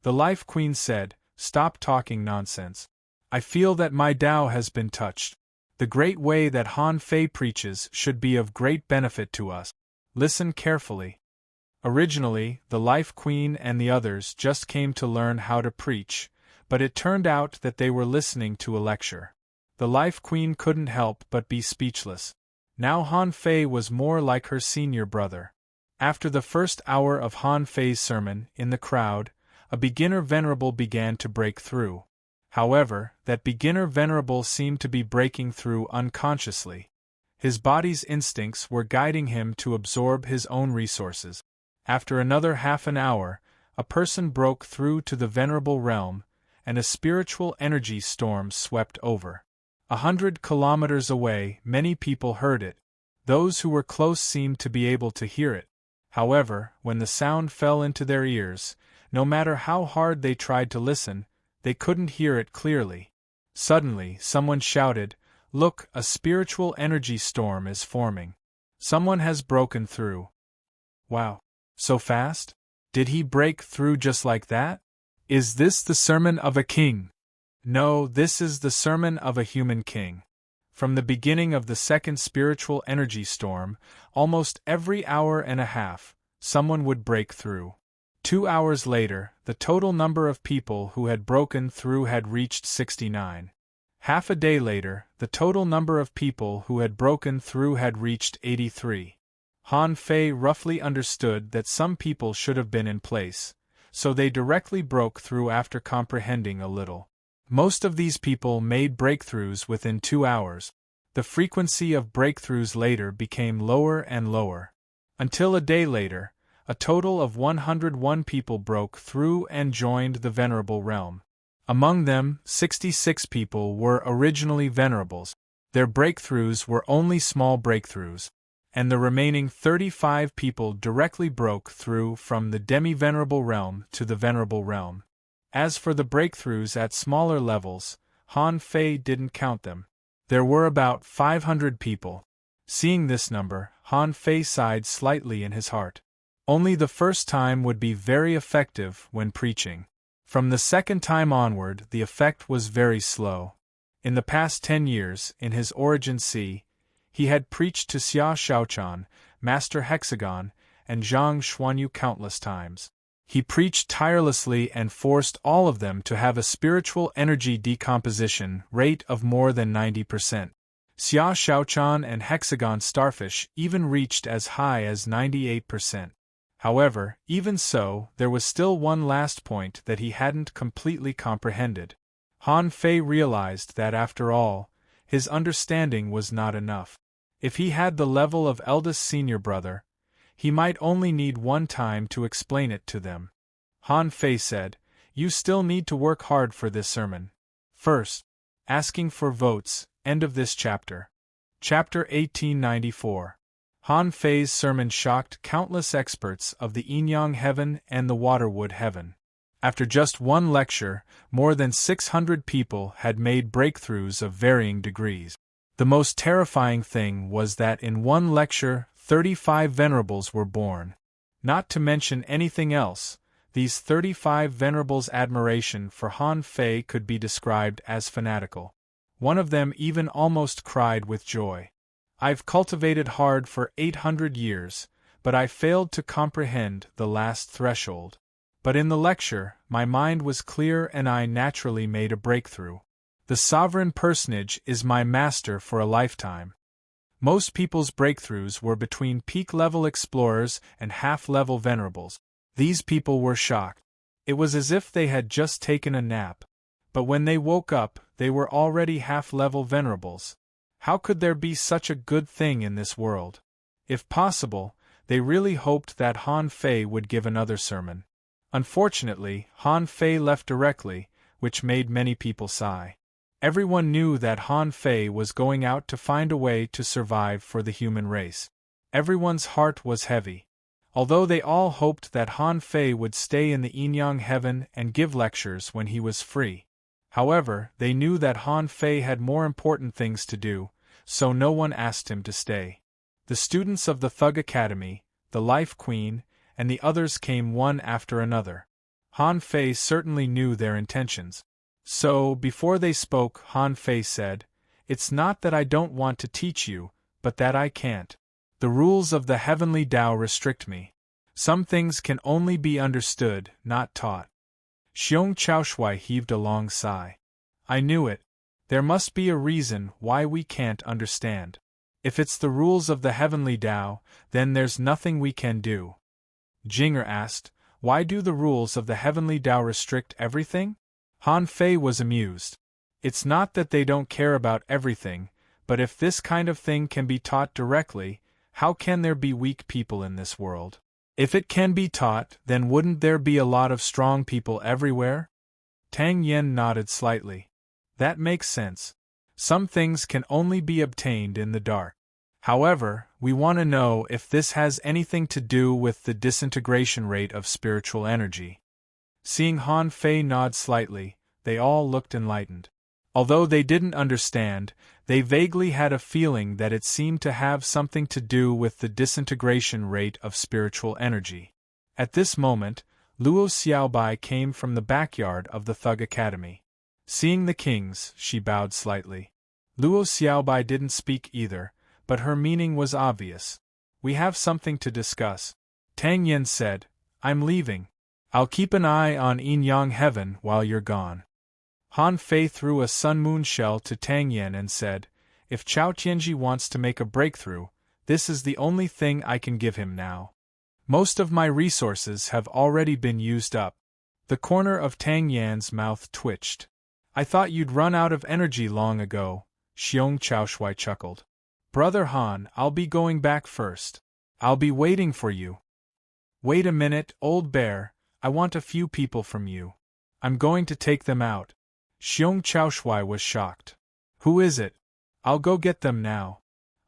[SPEAKER 1] The Life Queen said, "Stop talking nonsense. I feel that my Tao has been touched. The Great Way that Han Fei preaches should be of great benefit to us. Listen carefully." Originally, the Life Queen and the others just came to learn how to preach, but it turned out that they were listening to a lecture. The Life Queen couldn't help but be speechless. Now Han Fei was more like her senior brother. After the first hour of Han Fei's sermon, in the crowd, a beginner venerable began to break through. However, that beginner venerable seemed to be breaking through unconsciously. His body's instincts were guiding him to absorb his own resources. After another half an hour, a person broke through to the venerable realm, and a spiritual energy storm swept over. 100 kilometers away, many people heard it. Those who were close seemed to be able to hear it. However, when the sound fell into their ears, no matter how hard they tried to listen, they couldn't hear it clearly. Suddenly, someone shouted, "Look, a spiritual energy storm is forming. Someone has broken through." Wow. So fast? Did he break through just like that? Is this the sermon of a king? No, this is the sermon of a human king. From the beginning of the second spiritual energy storm, almost every hour and a half, someone would break through. 2 hours later, the total number of people who had broken through had reached 69. Half a day later, the total number of people who had broken through had reached 83. Han Fei roughly understood that some people should have been in place, so they directly broke through after comprehending a little. Most of these people made breakthroughs within 2 hours. The frequency of breakthroughs later became lower and lower. Until a day later, a total of 101 people broke through and joined the Venerable Realm. Among them, 66 people were originally Venerables. Their breakthroughs were only small breakthroughs, and the remaining 35 people directly broke through from the Demi-Venerable Realm to the Venerable Realm. As for the breakthroughs at smaller levels, Han Fei didn't count them. There were about 500 people. Seeing this number, Han Fei sighed slightly in his heart. Only the first time would be very effective when preaching. From the second time onward, the effect was very slow. In the past 10 years, in his origin sea, he had preached to Xia Shaochan, Master Hexagon, and Zhang Xuanyu countless times. He preached tirelessly and forced all of them to have a spiritual energy decomposition rate of more than 90%. Xia Shaochan and Hexagon Starfish even reached as high as 98%. However, even so, there was still one last point that he hadn't completely comprehended. Han Fei realized that after all, his understanding was not enough. If he had the level of eldest senior brother, he might only need one time to explain it to them. Han Fei said, "You still need to work hard for this sermon. First, asking for votes, end of this chapter." Chapter 1894. Han Fei's sermon shocked countless experts of the Yin-Yang heaven and the Waterwood heaven. After just one lecture, more than 600 people had made breakthroughs of varying degrees. The most terrifying thing was that in one lecture, 35 venerables were born. Not to mention anything else, these 35 venerables' admiration for Han Fei could be described as fanatical. One of them even almost cried with joy. "I've cultivated hard for 800 years, but I failed to comprehend the last threshold. But in the lecture, my mind was clear and I naturally made a breakthrough. The sovereign personage is my master for a lifetime." Most people's breakthroughs were between peak-level explorers and half-level venerables. These people were shocked. It was as if they had just taken a nap. But when they woke up, they were already half-level venerables. How could there be such a good thing in this world? If possible, they really hoped that Han Fei would give another sermon. Unfortunately, Han Fei left directly, which made many people sigh. Everyone knew that Han Fei was going out to find a way to survive for the human race. Everyone's heart was heavy. Although they all hoped that Han Fei would stay in the Yin-Yang heaven and give lectures when he was free. However, they knew that Han Fei had more important things to do, so no one asked him to stay. The students of the Thug Academy, the Life Queen, and the others came one after another. Han Fei certainly knew their intentions. So, before they spoke, Han Fei said, "It's not that I don't want to teach you, but that I can't. The rules of the heavenly Tao restrict me. Some things can only be understood, not taught." Xiong Chaoshui heaved a long sigh. "I knew it. There must be a reason why we can't understand. If it's the rules of the heavenly Tao, then there's nothing we can do." Jinger asked, "Why do the rules of the heavenly Tao restrict everything?" Han Fei was amused. "It's not that they don't care about everything, but if this kind of thing can be taught directly, how can there be weak people in this world? If it can be taught, then wouldn't there be a lot of strong people everywhere?" Tang Yen nodded slightly. "That makes sense. Some things can only be obtained in the dark. However, we want to know if this has anything to do with the disintegration rate of spiritual energy." Seeing Han Fei nod slightly, they all looked enlightened. Although they didn't understand, they vaguely had a feeling that it seemed to have something to do with the disintegration rate of spiritual energy. At this moment, Luo Xiaobai came from the backyard of the Thug Academy. Seeing the kings, she bowed slightly. Luo Xiaobai didn't speak either, but her meaning was obvious. "We have something to discuss." Tang Yen said, "I'm leaving. I'll keep an eye on Yin-Yang heaven while you're gone." Han Fei threw a sun-moon shell to Tang Yen and said, "If Chao Tianji wants to make a breakthrough, this is the only thing I can give him now. Most of my resources have already been used up." The corner of Tang Yan's mouth twitched. "I thought you'd run out of energy long ago," Xiong Chaoshui chuckled. "Brother Han, I'll be going back first. I'll be waiting for you." "Wait a minute, old bear, I want a few people from you. I'm going to take them out." Xiong Chaoshui was shocked. "Who is it? I'll go get them now."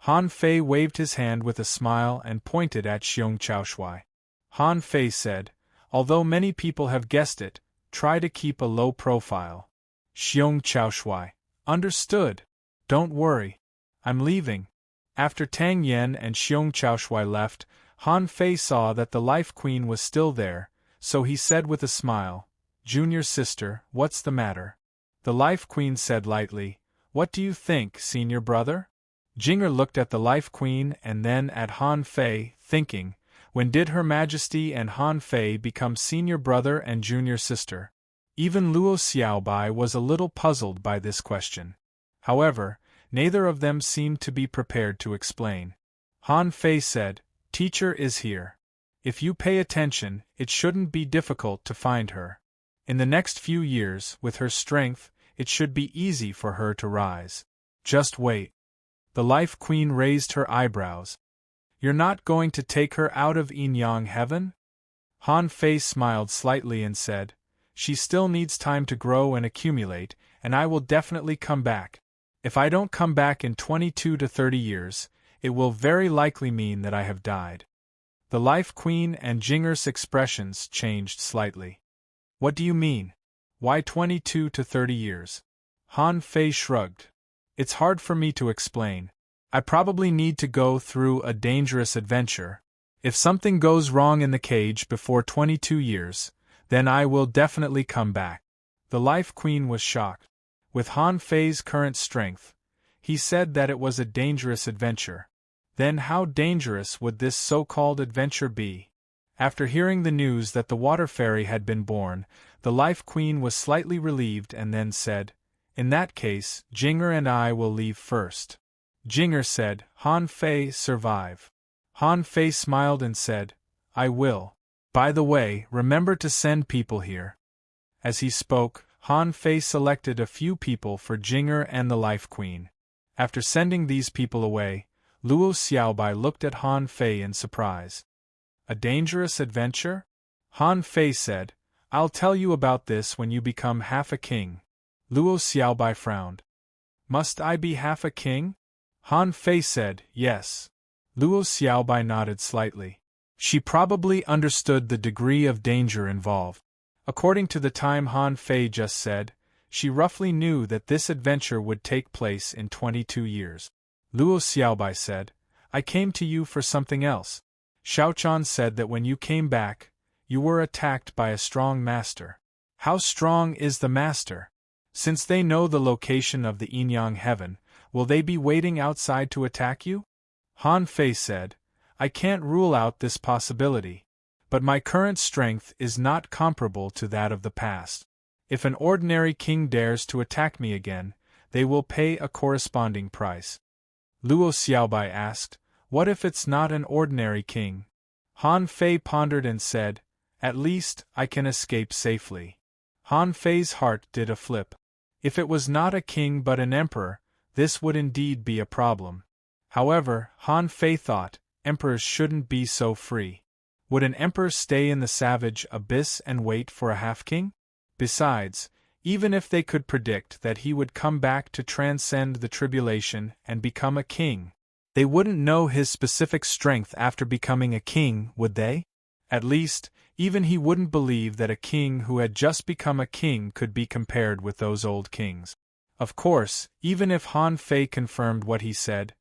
[SPEAKER 1] Han Fei waved his hand with a smile and pointed at Xiong Chaoshui. Han Fei said, "Although many people have guessed it, try to keep a low profile." Xiong Chaoshui, "Understood. Don't worry. I'm leaving." After Tang Yen and Xiong Chaoshui left, Han Fei saw that the Life Queen was still there, so he said with a smile, "Junior sister, what's the matter?" The Life Queen said lightly, "What do you think, senior brother?" Jinger looked at the Life Queen and then at Han Fei, thinking, when did Her Majesty and Han Fei become senior brother and junior sister? Even Luo Xiaobai was a little puzzled by this question. However, neither of them seemed to be prepared to explain. Han Fei said, "Teacher is here. If you pay attention, it shouldn't be difficult to find her. In the next few years, with her strength, it should be easy for her to rise. Just wait." The Life Queen raised her eyebrows. "You're not going to take her out of Yin-Yang Heaven?" Han Fei smiled slightly and said, "She still needs time to grow and accumulate, and I will definitely come back. If I don't come back in 22 to 30 years, it will very likely mean that I have died." The Life Queen and Jinger's expressions changed slightly. "What do you mean? Why 22 to 30 years? Han Fei shrugged. "It's hard for me to explain. I probably need to go through a dangerous adventure. If something goes wrong in the cage before 22 years, then I will definitely come back." The Life Queen was shocked. With Han Fei's current strength, he said that it was a dangerous adventure. Then how dangerous would this so-called adventure be? After hearing the news that the Water Fairy had been born, the Life Queen was slightly relieved and then said, "In that case, Jinger and I will leave first." Jinger said, "Han Fei, survive." Han Fei smiled and said, "I will. By the way, remember to send people here." As he spoke, Han Fei selected a few people for Jinger and the Life Queen. After sending these people away, Luo Xiaobai looked at Han Fei in surprise. "A dangerous adventure?" Han Fei said, "I'll tell you about this when you become half a king." Luo Xiaobai frowned. "Must I be half a king?" Han Fei said, "Yes." Luo Xiaobai nodded slightly. She probably understood the degree of danger involved. According to the time Han Fei just said, she roughly knew that this adventure would take place in 22 years. Luo Xiaobai said, "I came to you for something else. Xiaochan said that when you came back, you were attacked by a strong master. How strong is the master? Since they know the location of the Yin-Yang Heaven, will they be waiting outside to attack you?" Han Fei said, "I can't rule out this possibility. But my current strength is not comparable to that of the past. If an ordinary king dares to attack me again, they will pay a corresponding price." Luo Xiaobai asked, "What if it's not an ordinary king?" Han Fei pondered and said, "At least, I can escape safely." Han Fei's heart did a flip. If it was not a king but an emperor, this would indeed be a problem. However, Han Fei thought, emperors shouldn't be so free. Would an emperor stay in the savage abyss and wait for a half-king? Besides, even if they could predict that he would come back to transcend the tribulation and become a king, they wouldn't know his specific strength after becoming a king, would they? At least, even he wouldn't believe that a king who had just become a king could be compared with those old kings. Of course, even if Han Fei confirmed what he said,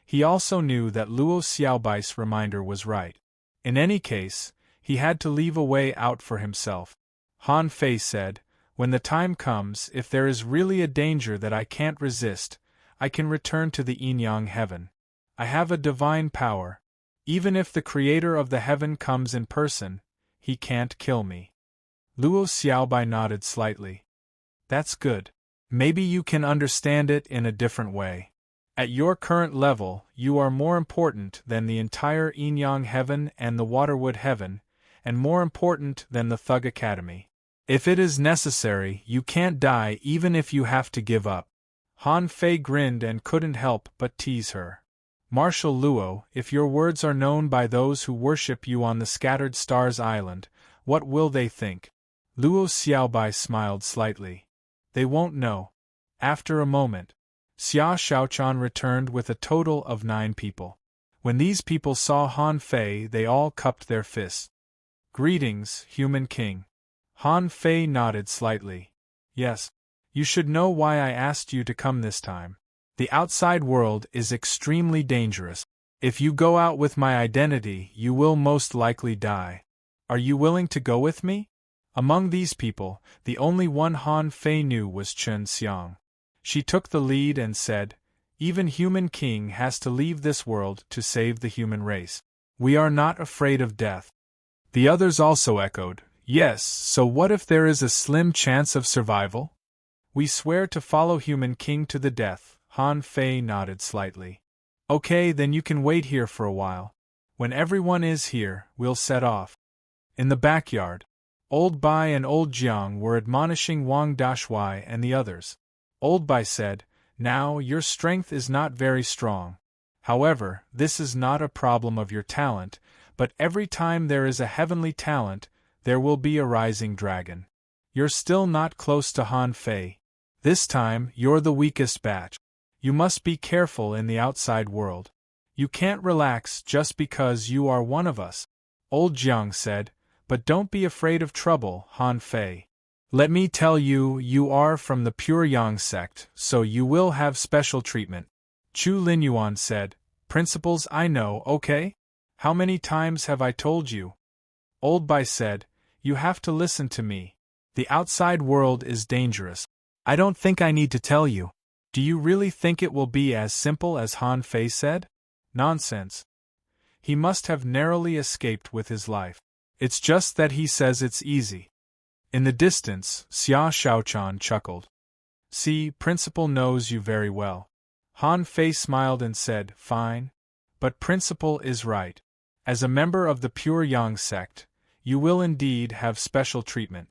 [SPEAKER 1] he also knew that Luo Xiaobai's reminder was right. In any case, he had to leave a way out for himself. Han Fei said, "When the time comes, if there is really a danger that I can't resist, I can return to the Yin-Yang Heaven. I have a divine power. Even if the creator of the heaven comes in person, he can't kill me." Luo Xiaobai nodded slightly. "That's good. Maybe you can understand it in a different way. At your current level, you are more important than the entire Yin-Yang Heaven and the Waterwood Heaven, and more important than the Thug Academy. If it is necessary, you can't die even if you have to give up." Han Fei grinned and couldn't help but tease her. "Marshal Luo, if your words are known by those who worship you on the Scattered Stars Island, what will they think?" Luo Xiaobai smiled slightly. "They won't know." After a moment, Xia Xiaochan returned with a total of 9 people. When these people saw Han Fei, they all cupped their fists. "Greetings, human king." Han Fei nodded slightly. "Yes. You should know why I asked you to come this time. The outside world is extremely dangerous. If you go out with my identity, you will most likely die. Are you willing to go with me?" Among these people, the only one Han Fei knew was Chen Xiang. She took the lead and said, "Even human king has to leave this world to save the human race. We are not afraid of death." The others also echoed, "Yes, so what if there is a slim chance of survival?" "We swear to follow human king to the death," Han Fei nodded slightly. "Okay, then you can wait here for a while. When everyone is here, we'll set off." In the backyard, Old Bai and Old Jiang were admonishing Wang Dashuai and the others. Old Bai said, "Now, your strength is not very strong. However, this is not a problem of your talent, but every time there is a heavenly talent, there will be a rising dragon. You're still not close to Han Fei. This time, you're the weakest batch. You must be careful in the outside world. You can't relax just because you are one of us." Old Jiang said, "But don't be afraid of trouble, Han Fei. Let me tell you, you are from the pure Yang sect, so you will have special treatment." Chu Linyuan said, "Principles I know, okay? How many times have I told you?" Old Bai said, "You have to listen to me. The outside world is dangerous. I don't think I need to tell you. Do you really think it will be as simple as Han Fei said? Nonsense. He must have narrowly escaped with his life. It's just that he says it's easy." In the distance, Xia Shaochan chuckled. "See, Principal knows you very well." Han Fei smiled and said, "Fine. But Principal is right. As a member of the pure Yang sect, you will indeed have special treatment."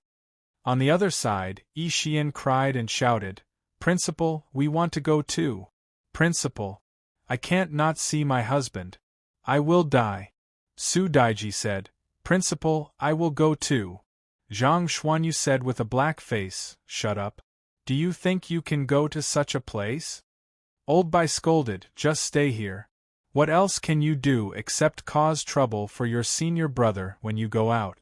[SPEAKER 1] On the other side, Yi Xian cried and shouted, "Principal, we want to go too. Principal, I can't not see my husband. I will die." Su Daiji said, "Principal, I will go too." Zhang Xuanyu said with a black face, "Shut up. Do you think you can go to such a place?" Old Bai scolded, "Just stay here. What else can you do except cause trouble for your senior brother when you go out?"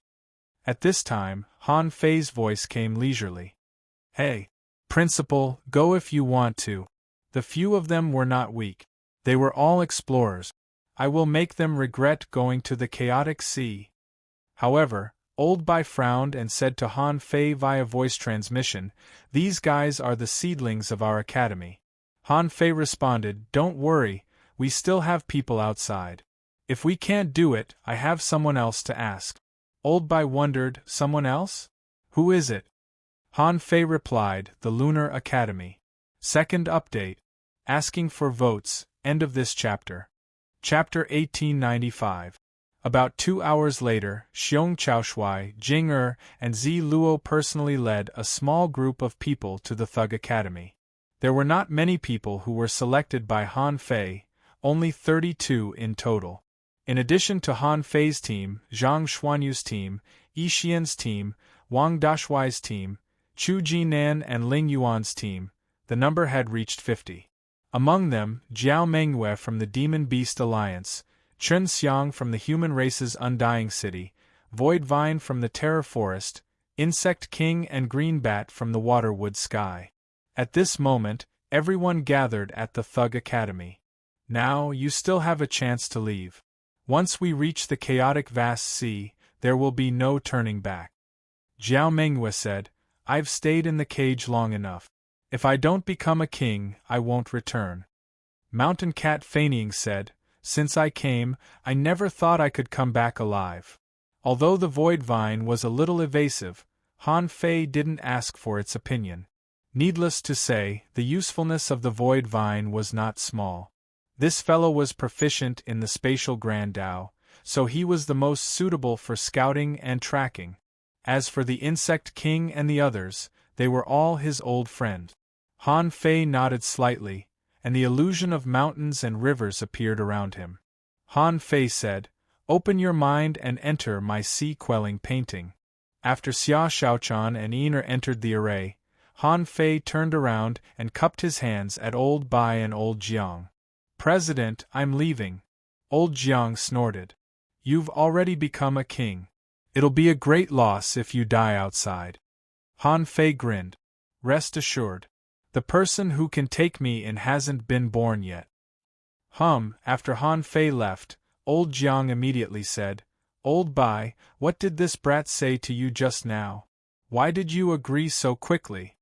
[SPEAKER 1] At this time, Han Fei's voice came leisurely. "Hey, Principal, go if you want to. The few of them were not weak. They were all explorers. I will make them regret going to the chaotic sea." However, Old Bai frowned and said to Han Fei via voice transmission, "These guys are the seedlings of our academy." Han Fei responded, "Don't worry, we still have people outside. If we can't do it, I have someone else to ask." Old Bai wondered, "Someone else? Who is it?" Han Fei replied, "The Lunar Academy." Second update. Asking for votes, end of this chapter. Chapter 1895. About 2 hours later, Xiong Chaoshui, Jing and Zi Luo personally led a small group of people to the Thug Academy. There were not many people who were selected by Han Fei, only 32 in total. In addition to Han Fei's team, Zhang Xuanyu's team, Yi Xian's team, Wang Dashuai's team, Chu Jinan and Ling Yuan's team, the number had reached 50. Among them, Jiao Mengyue from the Demon Beast Alliance, Chen Xiang from the Human Race's Undying City, Void Vine from the Terror Forest, Insect King and Green Bat from the Waterwood Sky. At this moment, everyone gathered at the Thug Academy. Now, you still have a chance to leave. Once we reach the chaotic vast sea, there will be no turning back. Jiao Mengyue said, "I've stayed in the cage long enough. If I don't become a king, I won't return." Mountain Cat Feigning said, "Since I came, I never thought I could come back alive." Although the Void Vine was a little evasive, Han Fei didn't ask for its opinion. Needless to say, the usefulness of the Void Vine was not small. This fellow was proficient in the spatial Grand Dao, so he was the most suitable for scouting and tracking. As for the Insect King and the others, they were all his old friends. Han Fei nodded slightly, and the illusion of mountains and rivers appeared around him. Han Fei said, "Open your mind and enter my sea-quelling painting." After Xia Shaochan and Yin'er entered the array, Han Fei turned around and cupped his hands at Old Bai and Old Jiang. "President, I'm leaving." Old Jiang snorted. "You've already become a king. It'll be a great loss if you die outside." Han Fei grinned. "Rest assured. The person who can take me in hasn't been born yet." After Han Fei left, Old Jiang immediately said, "Old Bai, what did this brat say to you just now?" Why did you agree so quickly?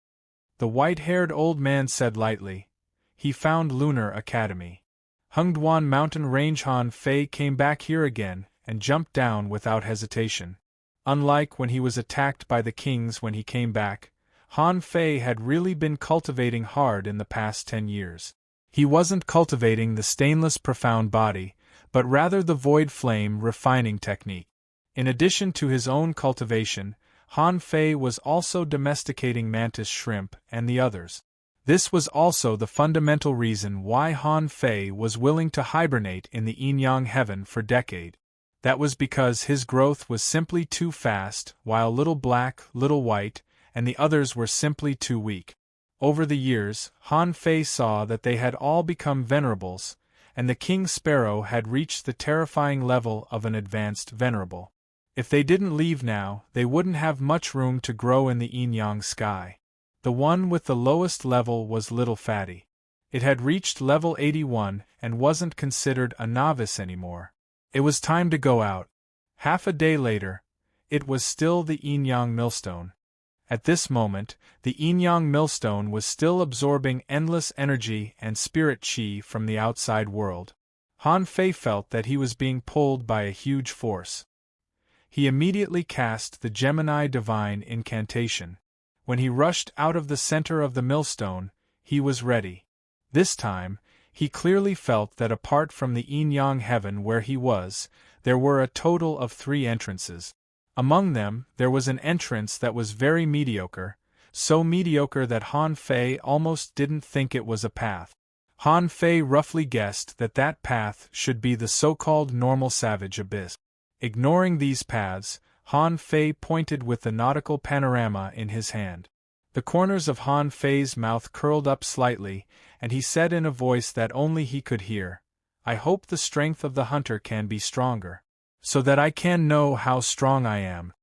[SPEAKER 1] The white-haired old man said lightly, he found Lunar Academy. Hungduan mountain range. Han Fei came back here again and jumped down without hesitation. Unlike when he was attacked by the kings when he came back, Han Fei had really been cultivating hard in the past 10 years. He wasn't cultivating the stainless profound body, but rather the void flame refining technique. In addition to his own cultivation, Han Fei was also domesticating mantis shrimp and the others. This was also the fundamental reason why Han Fei was willing to hibernate in the yin-yang heaven for decades. That was because his growth was simply too fast, while little black, little white, and the others were simply too weak. Over the years, Han Fei saw that they had all become venerables, and the king sparrow had reached the terrifying level of an advanced venerable. If they didn't leave now, they wouldn't have much room to grow in the yin-yang sky. The one with the lowest level was Little Fatty. It had reached level 81 and wasn't considered a novice anymore. It was time to go out. Half a day later, it was still the yin-yang millstone. At this moment, the yin-yang millstone was still absorbing endless energy and spirit chi from the outside world. Han Fei felt that he was being pulled by a huge force. He immediately cast the Gemini Divine Incantation. When he rushed out of the center of the millstone, he was ready. This time, he clearly felt that apart from the yin-yang heaven where he was, there were a total of 3 entrances. Among them, there was an entrance that was very mediocre, so mediocre that Han Fei almost didn't think it was a path. Han Fei roughly guessed that that path should be the so-called normal savage abyss. Ignoring these paths, Han Fei pointed with the nautical panorama in his hand. The corners of Han Fei's mouth curled up slightly, and he said in a voice that only he could hear, "I hope the strength of the hunter can be stronger, so that I can know how strong I am."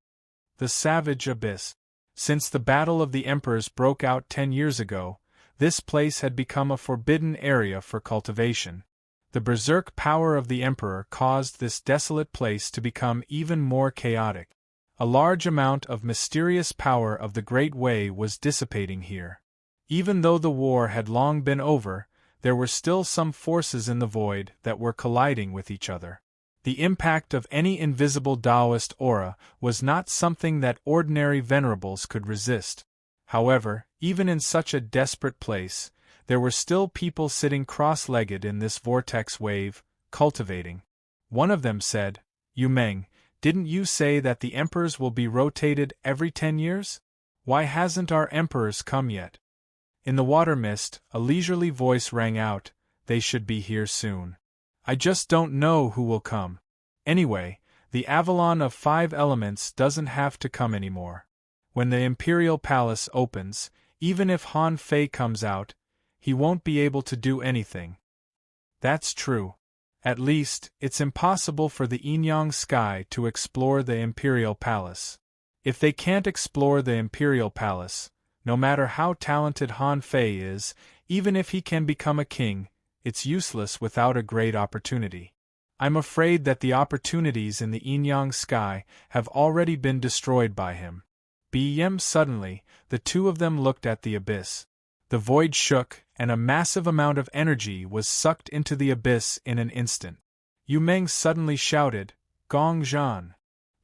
[SPEAKER 1] The Savage Abyss. Since the Battle of the Emperors broke out 10 years ago, this place had become a forbidden area for cultivation. The berserk power of the Emperor caused this desolate place to become even more chaotic. A large amount of mysterious power of the Great Way was dissipating here. Even though the war had long been over, there were still some forces in the void that were colliding with each other. The impact of any invisible Taoist aura was not something that ordinary venerables could resist. However, even in such a desperate place, there were still people sitting cross-legged in this vortex wave, cultivating. One of them said, "Yu Meng, didn't you say that the emperors will be rotated every 10 years? Why hasn't our emperors come yet?" In the water mist, a leisurely voice rang out, "They should be here soon. I just don't know who will come. Anyway, the Avalon of 5 elements doesn't have to come anymore. When the Imperial Palace opens, even if Han Fei comes out, he won't be able to do anything." That's true. At least, it's impossible for the yin-yang sky to explore the Imperial Palace. If they can't explore the Imperial Palace, no matter how talented Han Fei is, even if he can become a king, it's useless without a great opportunity. I'm afraid that the opportunities in the yin-yang sky have already been destroyed by him. Suddenly, the two of them looked at the abyss. The void shook, and a massive amount of energy was sucked into the abyss in an instant. Yu Meng suddenly shouted, "Gong Zhan!"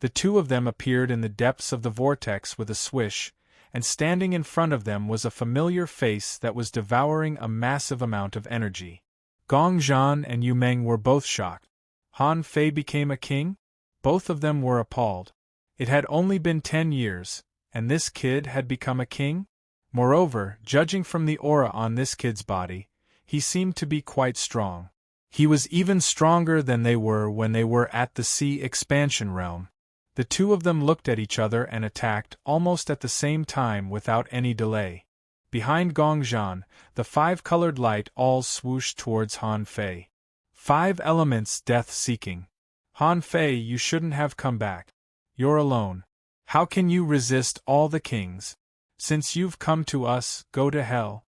[SPEAKER 1] The two of them appeared in the depths of the vortex with a swish, and standing in front of them was a familiar face that was devouring a massive amount of energy. Gong Zhan and Yu Meng were both shocked. Han Fei became a king? Both of them were appalled. It had only been 10 years, and this kid had become a king? Moreover, judging from the aura on this kid's body, he seemed to be quite strong. He was even stronger than they were when they were at the sea expansion realm. The two of them looked at each other and attacked almost at the same time without any delay. Behind Gong Zhan, the 5-colored light all swooshed towards Han Fei. 5 elements death-seeking. Han Fei, you shouldn't have come back. You're alone. How can you resist all the kings? Since you've come to us, go to hell.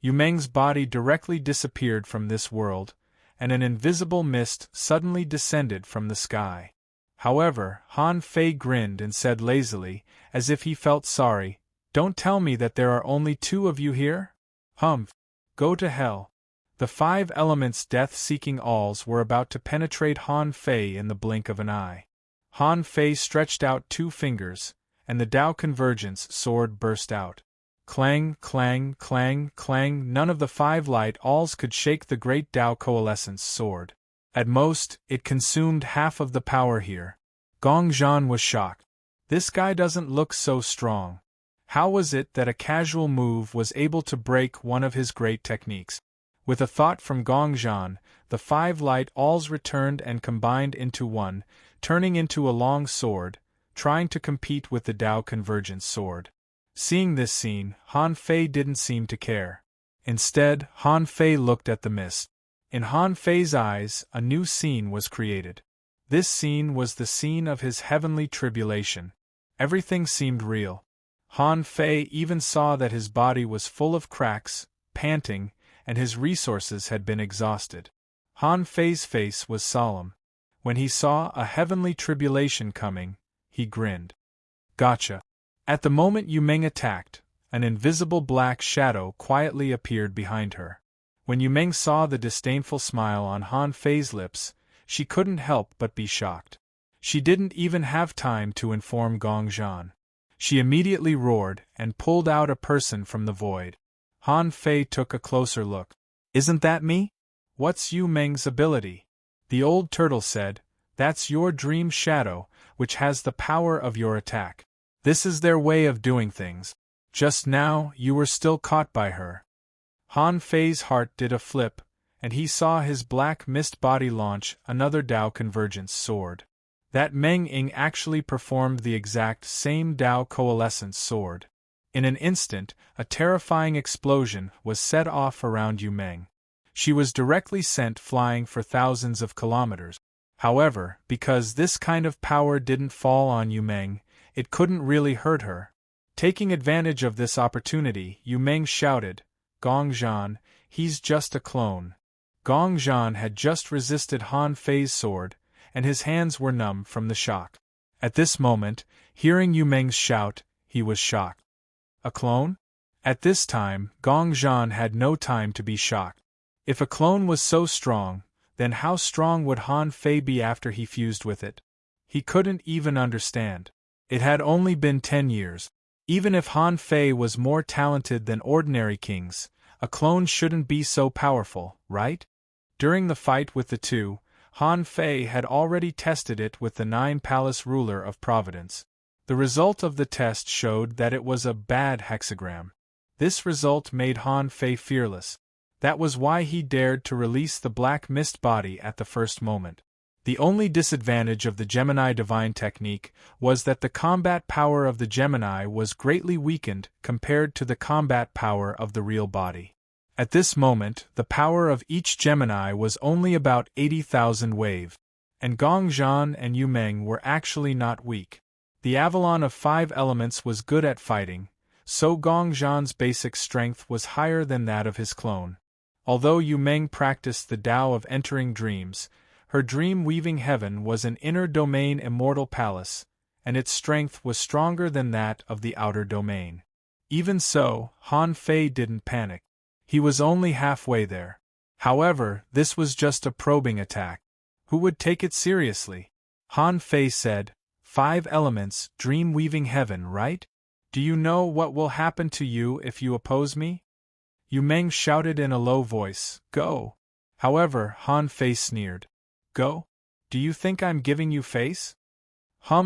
[SPEAKER 1] Yu Meng's body directly disappeared from this world, and an invisible mist suddenly descended from the sky. However, Han Fei grinned and said lazily, as if he felt sorry, "Don't tell me that there are only two of you here? Humph! Go to hell." The 5 elements death-seeking alls were about to penetrate Han Fei in the blink of an eye. Han Fei stretched out 2 fingers, and the Tao Convergence sword burst out. Clang, clang, clang, clang. None of the 5 light alls could shake the great Tao Coalescence sword. At most, it consumed half of the power here. Gong Zhan was shocked. This guy doesn't look so strong. How was it that a casual move was able to break one of his great techniques? With a thought from Gong Zhan, the 5 light alls returned and combined into one, turning into a long sword, trying to compete with the Tao Convergence sword. Seeing this scene, Han Fei didn't seem to care. Instead, Han Fei looked at the mist. In Han Fei's eyes, a new scene was created. This scene was the scene of his heavenly tribulation. Everything seemed real. Han Fei even saw that his body was full of cracks, panting, and his resources had been exhausted. Han Fei's face was solemn. When he saw a heavenly tribulation coming, he grinned. Gotcha. At the moment Yu Meng attacked, an invisible black shadow quietly appeared behind her. When Yu Meng saw the disdainful smile on Han Fei's lips, she couldn't help but be shocked. She didn't even have time to inform Gong Zhan. She immediately roared and pulled out a person from the void. Han Fei took a closer look. "Isn't that me? What's Yu Meng's ability?" The old turtle said, "That's your dream shadow, which has the power of your attack. This is their way of doing things. Just now, you were still caught by her." Han Fei's heart did a flip, and he saw his black mist body launch another Tao Convergence sword. That Meng Ying actually performed the exact same Tao Coalescence sword. In an instant, a terrifying explosion was set off around Yu Meng. She was directly sent flying for thousands of kilometers. However, because this kind of power didn't fall on Yu Meng, it couldn't really hurt her. Taking advantage of this opportunity, Yu Meng shouted, "Gong Zhan, he's just a clone." Gong Zhan had just resisted Han Fei's sword, and his hands were numb from the shock. At this moment, hearing Yu Meng's shout, he was shocked. A clone? At this time, Gong Zhan had no time to be shocked. If a clone was so strong, then how strong would Han Fei be after he fused with it? He couldn't even understand. It had only been 10 years. Even if Han Fei was more talented than ordinary kings, a clone shouldn't be so powerful, right? During the fight with the two, Han Fei had already tested it with the 9-palace ruler of Providence. The result of the test showed that it was a bad hexagram. This result made Han Fei fearless. That was why he dared to release the black mist body at the first moment. The only disadvantage of the Gemini divine technique was that the combat power of the Gemini was greatly weakened compared to the combat power of the real body. At this moment, the power of each Gemini was only about 80,000 wave, and Gong Zhan and Yu Meng were actually not weak. The Avalon of 5 elements was good at fighting, so Gong Zhan's basic strength was higher than that of his clone. Although Yu Meng practiced the Tao of entering dreams, her dream-weaving heaven was an inner domain immortal palace, and its strength was stronger than that of the outer domain. Even so, Han Fei didn't panic. He was only halfway there. However, this was just a probing attack. Who would take it seriously? Han Fei said, 5 elements, dream-weaving heaven, right? Do you know what will happen to you if you oppose me? Yu Meng shouted in a low voice, "Go." However, Han Fei sneered. "Go? Do you think I'm giving you face?"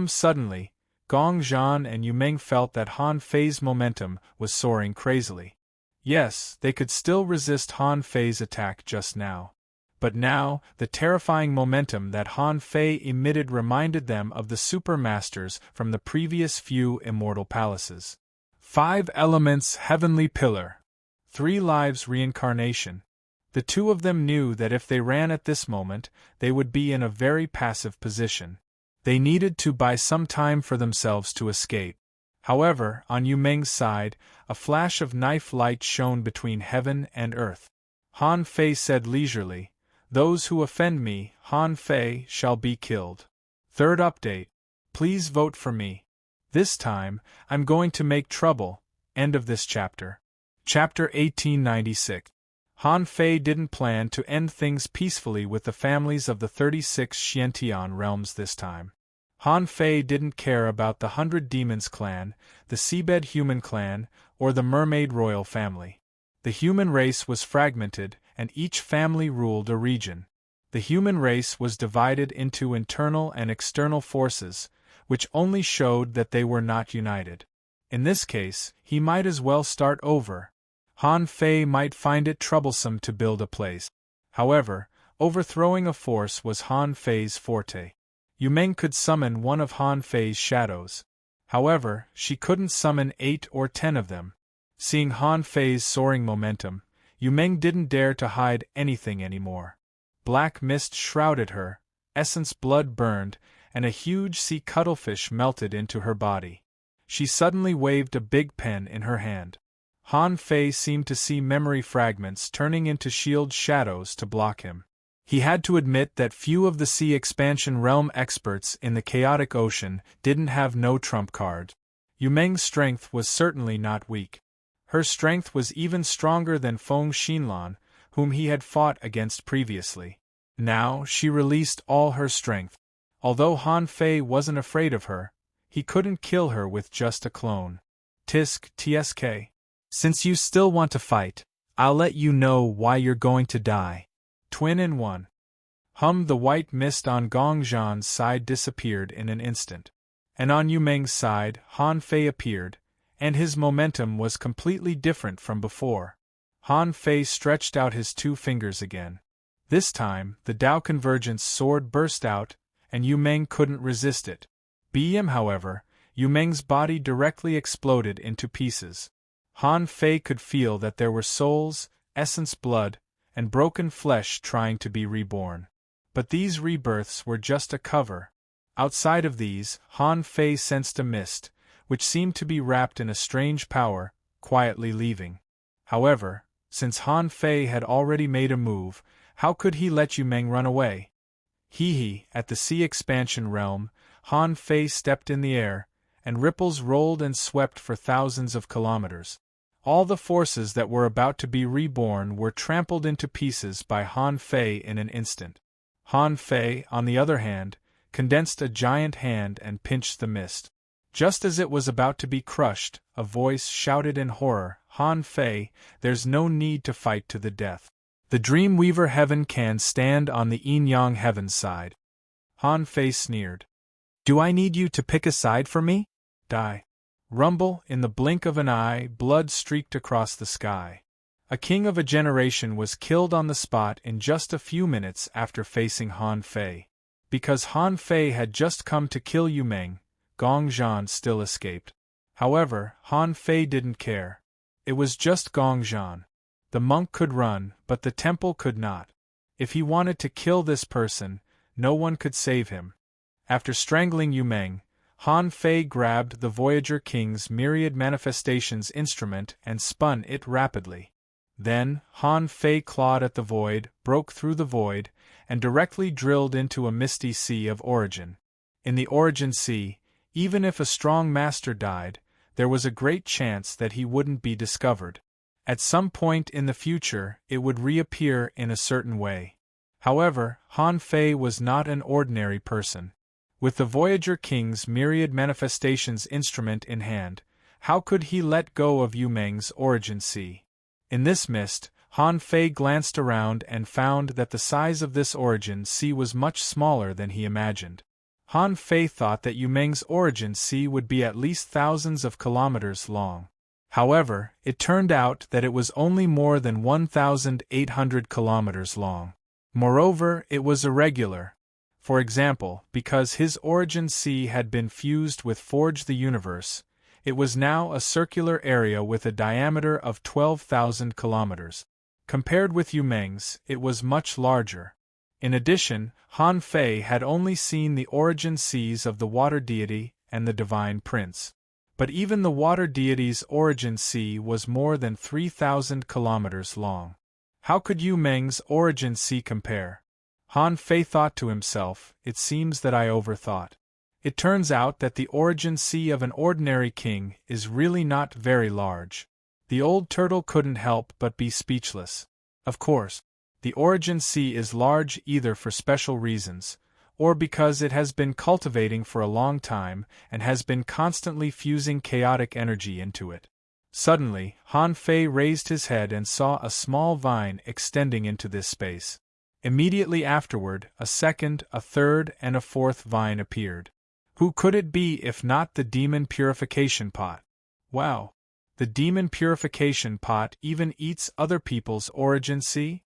[SPEAKER 1] Suddenly, Gong Zhan and Yu Meng felt that Han Fei's momentum was soaring crazily. Yes, they could still resist Han Fei's attack just now. But now, the terrifying momentum that Han Fei emitted reminded them of the supermasters from the previous few immortal palaces. 5 elements heavenly pillar. 3 lives reincarnation. The two of them knew that if they ran at this moment, they would be in a very passive position. They needed to buy some time for themselves to escape. However, on Yu Meng's side, a flash of knife light shone between heaven and earth. Han Fei said leisurely, "Those who offend me, Han Fei, shall be killed." Third update. Please vote for me. This time, I'm going to make trouble. End of this chapter. Chapter 1896. Han Fei didn't plan to end things peacefully with the families of the 36 Xiantian realms this time. Han Fei didn't care about the 100 Demons clan, the Seabed Human clan, or the Mermaid Royal family. The human race was fragmented, and each family ruled a region. The human race was divided into internal and external forces, which only showed that they were not united. In this case, he might as well start over. Han Fei might find it troublesome to build a place. However, overthrowing a force was Han Fei's forte. Yu Meng could summon one of Han Fei's shadows. However, she couldn't summon 8 or 10 of them. Seeing Han Fei's soaring momentum, Yu Meng didn't dare to hide anything anymore. Black mist shrouded her, essence blood burned, and a huge sea cuttlefish melted into her body. She suddenly waved a big pen in her hand. Han Fei seemed to see memory fragments turning into shield shadows to block him. He had to admit that few of the sea expansion realm experts in the chaotic ocean didn't have no trump card. Yu Meng's strength was certainly not weak. Her strength was even stronger than Feng Xinlan, whom he had fought against previously. Now she released all her strength. Although Han Fei wasn't afraid of her, he couldn't kill her with just a clone. Tisk tsk. Since you still want to fight, I'll let you know why you're going to die. Twin in one. The white mist on Gong Zhan's side disappeared in an instant. And on Yu Meng's side, Han Fei appeared, and his momentum was completely different from before. Han Fei stretched out his 2 fingers again. This time, the Dao Convergence sword burst out, and Yu Meng couldn't resist it. However, Yu Meng's body directly exploded into pieces. Han Fei could feel that there were souls, essence blood, and broken flesh trying to be reborn. But these rebirths were just a cover. Outside of these, Han Fei sensed a mist, which seemed to be wrapped in a strange power, quietly leaving. However, since Han Fei had already made a move, how could he let Yu Meng run away? At the sea expansion realm, Han Fei stepped in the air, and ripples rolled and swept for thousands of kilometers. All the forces that were about to be reborn were trampled into pieces by Han Fei in an instant. Han Fei, on the other hand, condensed a giant hand and pinched the mist. Just as it was about to be crushed, a voice shouted in horror, "Han Fei, there's no need to fight to the death. The Dreamweaver Heaven can stand on the Yin-Yang Heaven's side." Han Fei sneered. "Do I need you to pick a side for me?" Die. Rumble, in the blink of an eye, blood streaked across the sky. A king of a generation was killed on the spot in just a few minutes after facing Han Fei. Because Han Fei had just come to kill Yu Meng, Gong Zhan still escaped. However, Han Fei didn't care. It was just Gong Zhan. The monk could run, but the temple could not. If he wanted to kill this person, no one could save him. After strangling Yu Meng, Han Fei grabbed the Voyager King's myriad manifestations instrument and spun it rapidly. Then, Han Fei clawed at the void, broke through the void, and directly drilled into a misty sea of origin. In the origin sea, even if a strong master died, there was a great chance that he wouldn't be discovered. At some point in the future, it would reappear in a certain way. However, Han Fei was not an ordinary person. With the Voyager King's myriad manifestations instrument in hand, how could he let go of Yu Meng's origin sea? In this mist, Han Fei glanced around and found that the size of this origin sea was much smaller than he imagined. Han Fei thought that Yu Meng's origin sea would be at least thousands of kilometers long. However, it turned out that it was only more than 1,800 kilometers long. Moreover, it was irregular. For example, because his origin sea had been fused with Forge the Universe, it was now a circular area with a diameter of 12,000 kilometers. Compared with Yu Meng's, it was much larger. In addition, Han Fei had only seen the origin seas of the Water Deity and the Divine Prince. But even the Water Deity's origin sea was more than 3,000 kilometers long. How could Yu Meng's origin sea compare? Han Fei thought to himself, it seems that I overthought. It turns out that the origin sea of an ordinary king is really not very large. The old turtle couldn't help but be speechless. Of course, the origin sea is large either for special reasons, or because it has been cultivating for a long time and has been constantly fusing chaotic energy into it. Suddenly, Han Fei raised his head and saw a small vine extending into this space. Immediately afterward, a second, a third, and a fourth vine appeared. Who could it be if not the demon purification pot? Wow! The demon purification pot even eats other people's origin sea?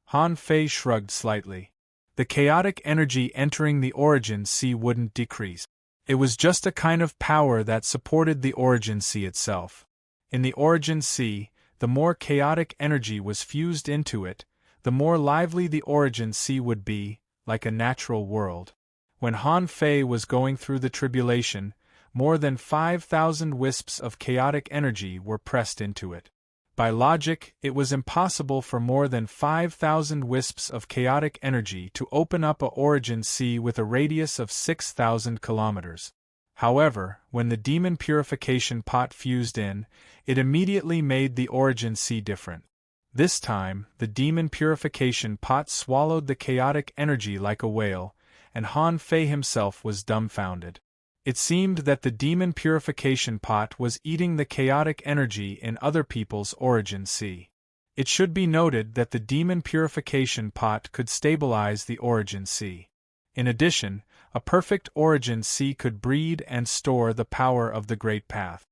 [SPEAKER 1] Han Fei shrugged slightly. The chaotic energy entering the origin sea wouldn't decrease. It was just a kind of power that supported the origin sea itself. In the origin sea, the more chaotic energy was fused into it, the more lively the origin sea would be, like a natural world. When Han Fei was going through the tribulation, more than 5,000 wisps of chaotic energy were pressed into it. By logic, it was impossible for more than 5,000 wisps of chaotic energy to open up a origin sea with a radius of 6,000 kilometers. However, when the demon purification pot fused in, it immediately made the origin sea different. This time, the demon purification pot swallowed the chaotic energy like a whale, and Han Fei himself was dumbfounded. It seemed that the demon purification pot was eating the chaotic energy in other people's origin sea. It should be noted that the demon purification pot could stabilize the origin sea. In addition, a perfect origin sea could breed and store the power of the Great Path.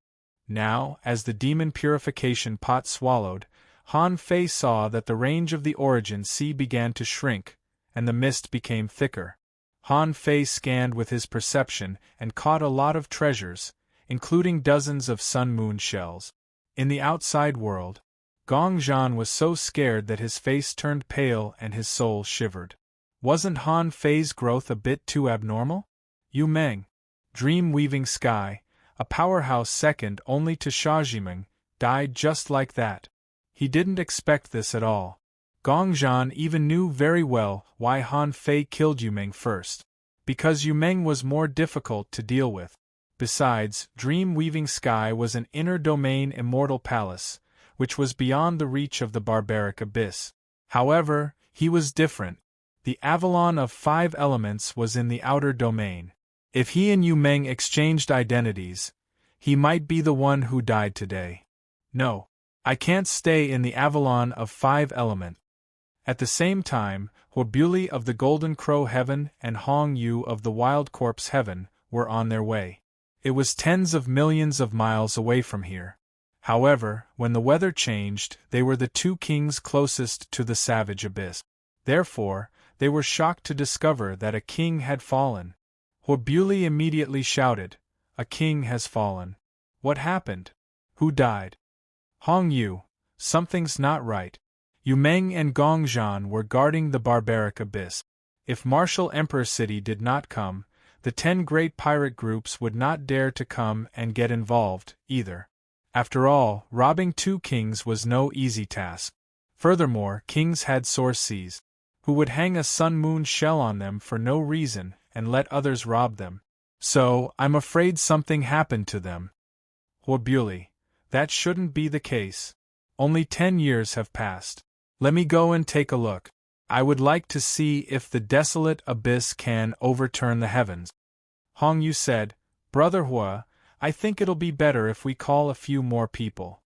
[SPEAKER 1] Now, as the demon purification pot swallowed, Han Fei saw that the range of the origin sea began to shrink, and the mist became thicker. Han Fei scanned with his perception and caught a lot of treasures, including dozens of sun-moon shells. In the outside world, Gong Zhan was so scared that his face turned pale and his soul shivered. Wasn't Han Fei's growth a bit too abnormal? Yu Meng, dream-weaving sky, a powerhouse second only to Shajimeng, died just like that. He didn't expect this at all. Gong Zhan even knew very well why Han Fei killed Yu Meng first. Because Yu Meng was more difficult to deal with. Besides, Dream-Weaving Sky was an inner domain immortal palace, which was beyond the reach of the barbaric abyss. However, he was different. The Avalon of 5 elements was in the outer domain. If he and Yu Meng exchanged identities, he might be the one who died today. No, I can't stay in the Avalon of 5 elements. At the same time, Huobuli of the Golden Crow Heaven and Hong Yu of the Wild Corpse Heaven were on their way. It was tens of millions of miles away from here. However, when the weather changed, they were the 2 kings closest to the savage abyss. Therefore, they were shocked to discover that a king had fallen. Huobuli immediately shouted, "A king has fallen. What happened? Who died?" Hong Yu, something's not right. Yu Meng and Gong Zhan were guarding the barbaric abyss. If Martial Emperor City did not come, the 10 great pirate groups would not dare to come and get involved, either. After all, robbing 2 kings was no easy task. Furthermore, kings had sorceries, who would hang a sun-moon shell on them for no reason and let others rob them. So, I'm afraid something happened to them. Huobuli, that shouldn't be the case. Only 10 years have passed. Let me go and take a look. I would like to see if the desolate abyss can overturn the heavens. Hong Yu said, "Brother Hua, I think it'll be better if we call a few more people."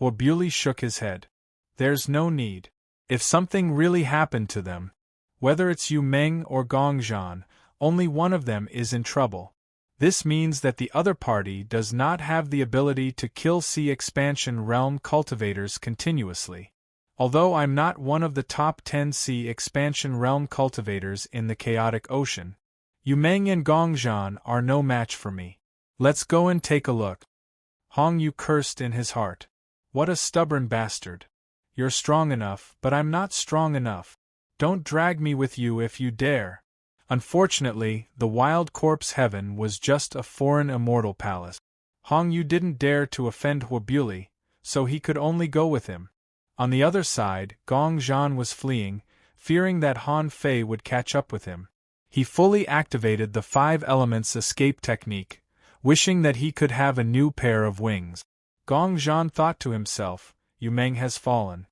[SPEAKER 1] Huobuli shook his head. "There's no need. If something really happened to them, whether it's Yu Meng or Gong Zhan, only one of them is in trouble. This means that the other party does not have the ability to kill sea expansion realm cultivators continuously. Although I'm not one of the top 10 sea expansion realm cultivators in the chaotic ocean, Yu Meng and Gong Zhan are no match for me. Let's go and take a look." Hong Yu cursed in his heart. "What a stubborn bastard. You're strong enough, but I'm not strong enough. Don't drag me with you if you dare." Unfortunately, the Wild Corpse Heaven was just a foreign immortal palace. Hong Yu didn't dare to offend Huobuli, so he could only go with him. On the other side, Gong Zhan was fleeing, fearing that Han Fei would catch up with him. He fully activated the 5 elements escape technique, wishing that he could have a new pair of wings. Gong Zhan thought to himself, Yu Meng has fallen.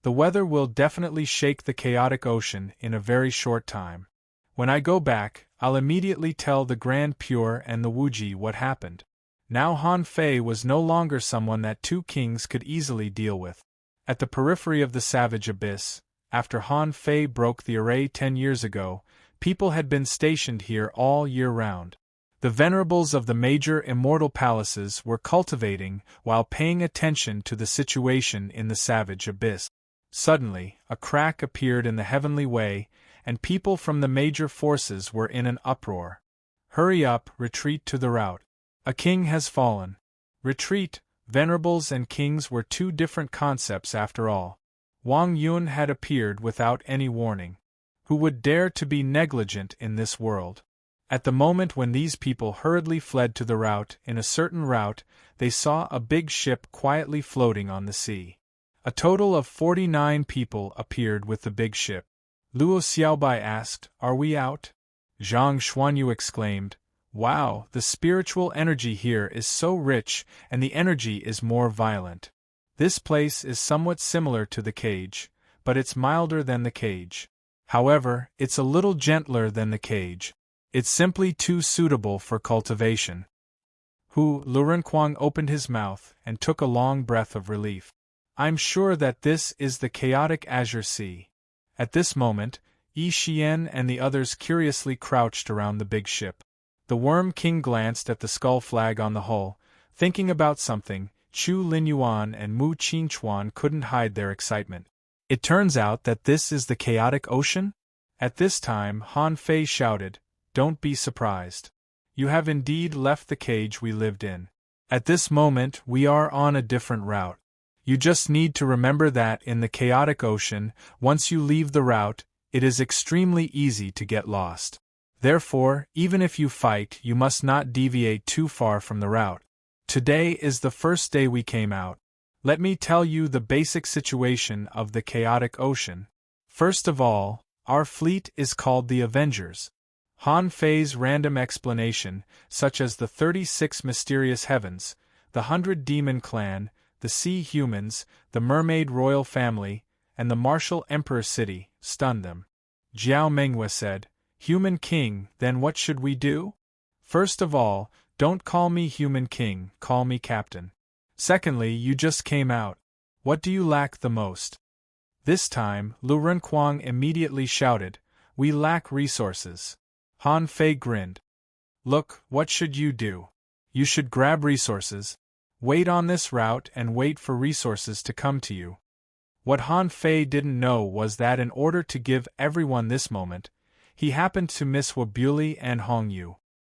[SPEAKER 1] The weather will definitely shake the chaotic ocean in a very short time. When I go back, I'll immediately tell the Grand Pure and the Wuji what happened. Now Han Fei was no longer someone that 2 kings could easily deal with. At the periphery of the savage abyss, after Han Fei broke the array 10 years ago, people had been stationed here all year round. The venerables of the major immortal palaces were cultivating while paying attention to the situation in the savage abyss. Suddenly, a crack appeared in the heavenly way, and people from the major forces were in an uproar. Hurry up, retreat to the rout. A king has fallen. Retreat, venerables and kings were 2 different concepts after all. Wang Yun had appeared without any warning. Who would dare to be negligent in this world? At the moment when these people hurriedly fled to the rout, in a certain rout, they saw a big ship quietly floating on the sea. A total of 49 people appeared with the big ship. Luo Xiaobai asked, "Are we out?" Zhang Xuanyu exclaimed, "Wow, the spiritual energy here is so rich, and the energy is more violent. This place is somewhat similar to the cage, but it's milder than the cage. However, it's a little gentler than the cage. It's simply too suitable for cultivation." Lu Renquang opened his mouth and took a long breath of relief. "I'm sure that this is the chaotic azure sea." At this moment, Yi Xian and the others curiously crouched around the big ship. The Worm King glanced at the skull flag on the hull, thinking about something. Chu Linyuan and Mu Qinchuan couldn't hide their excitement. "It turns out that this is the chaotic ocean?" At this time, Han Fei shouted, "Don't be surprised. You have indeed left the cage we lived in. At this moment, we are on a different route. You just need to remember that in the chaotic ocean, once you leave the route, it is extremely easy to get lost. Therefore, even if you fight, you must not deviate too far from the route. Today is the first day we came out. Let me tell you the basic situation of the chaotic ocean. First of all, our fleet is called the Avengers." Han Fei's random explanation, such as the 36 mysterious heavens, the 100 demon clan, the sea humans, the mermaid royal family, and the martial emperor city, stunned them. Jiao Menghua said, "Human king, then what should we do?" "First of all, don't call me human king, call me captain. Secondly, you just came out. What do you lack the most?" This time, Lu Renquang immediately shouted, "We lack resources." Han Fei grinned. "Look, what should you do? You should grab resources. Wait on this route and wait for resources to come to you." What Han Fei didn't know was that in order to give everyone this moment, he happened to miss Wabuli and Hong Yu.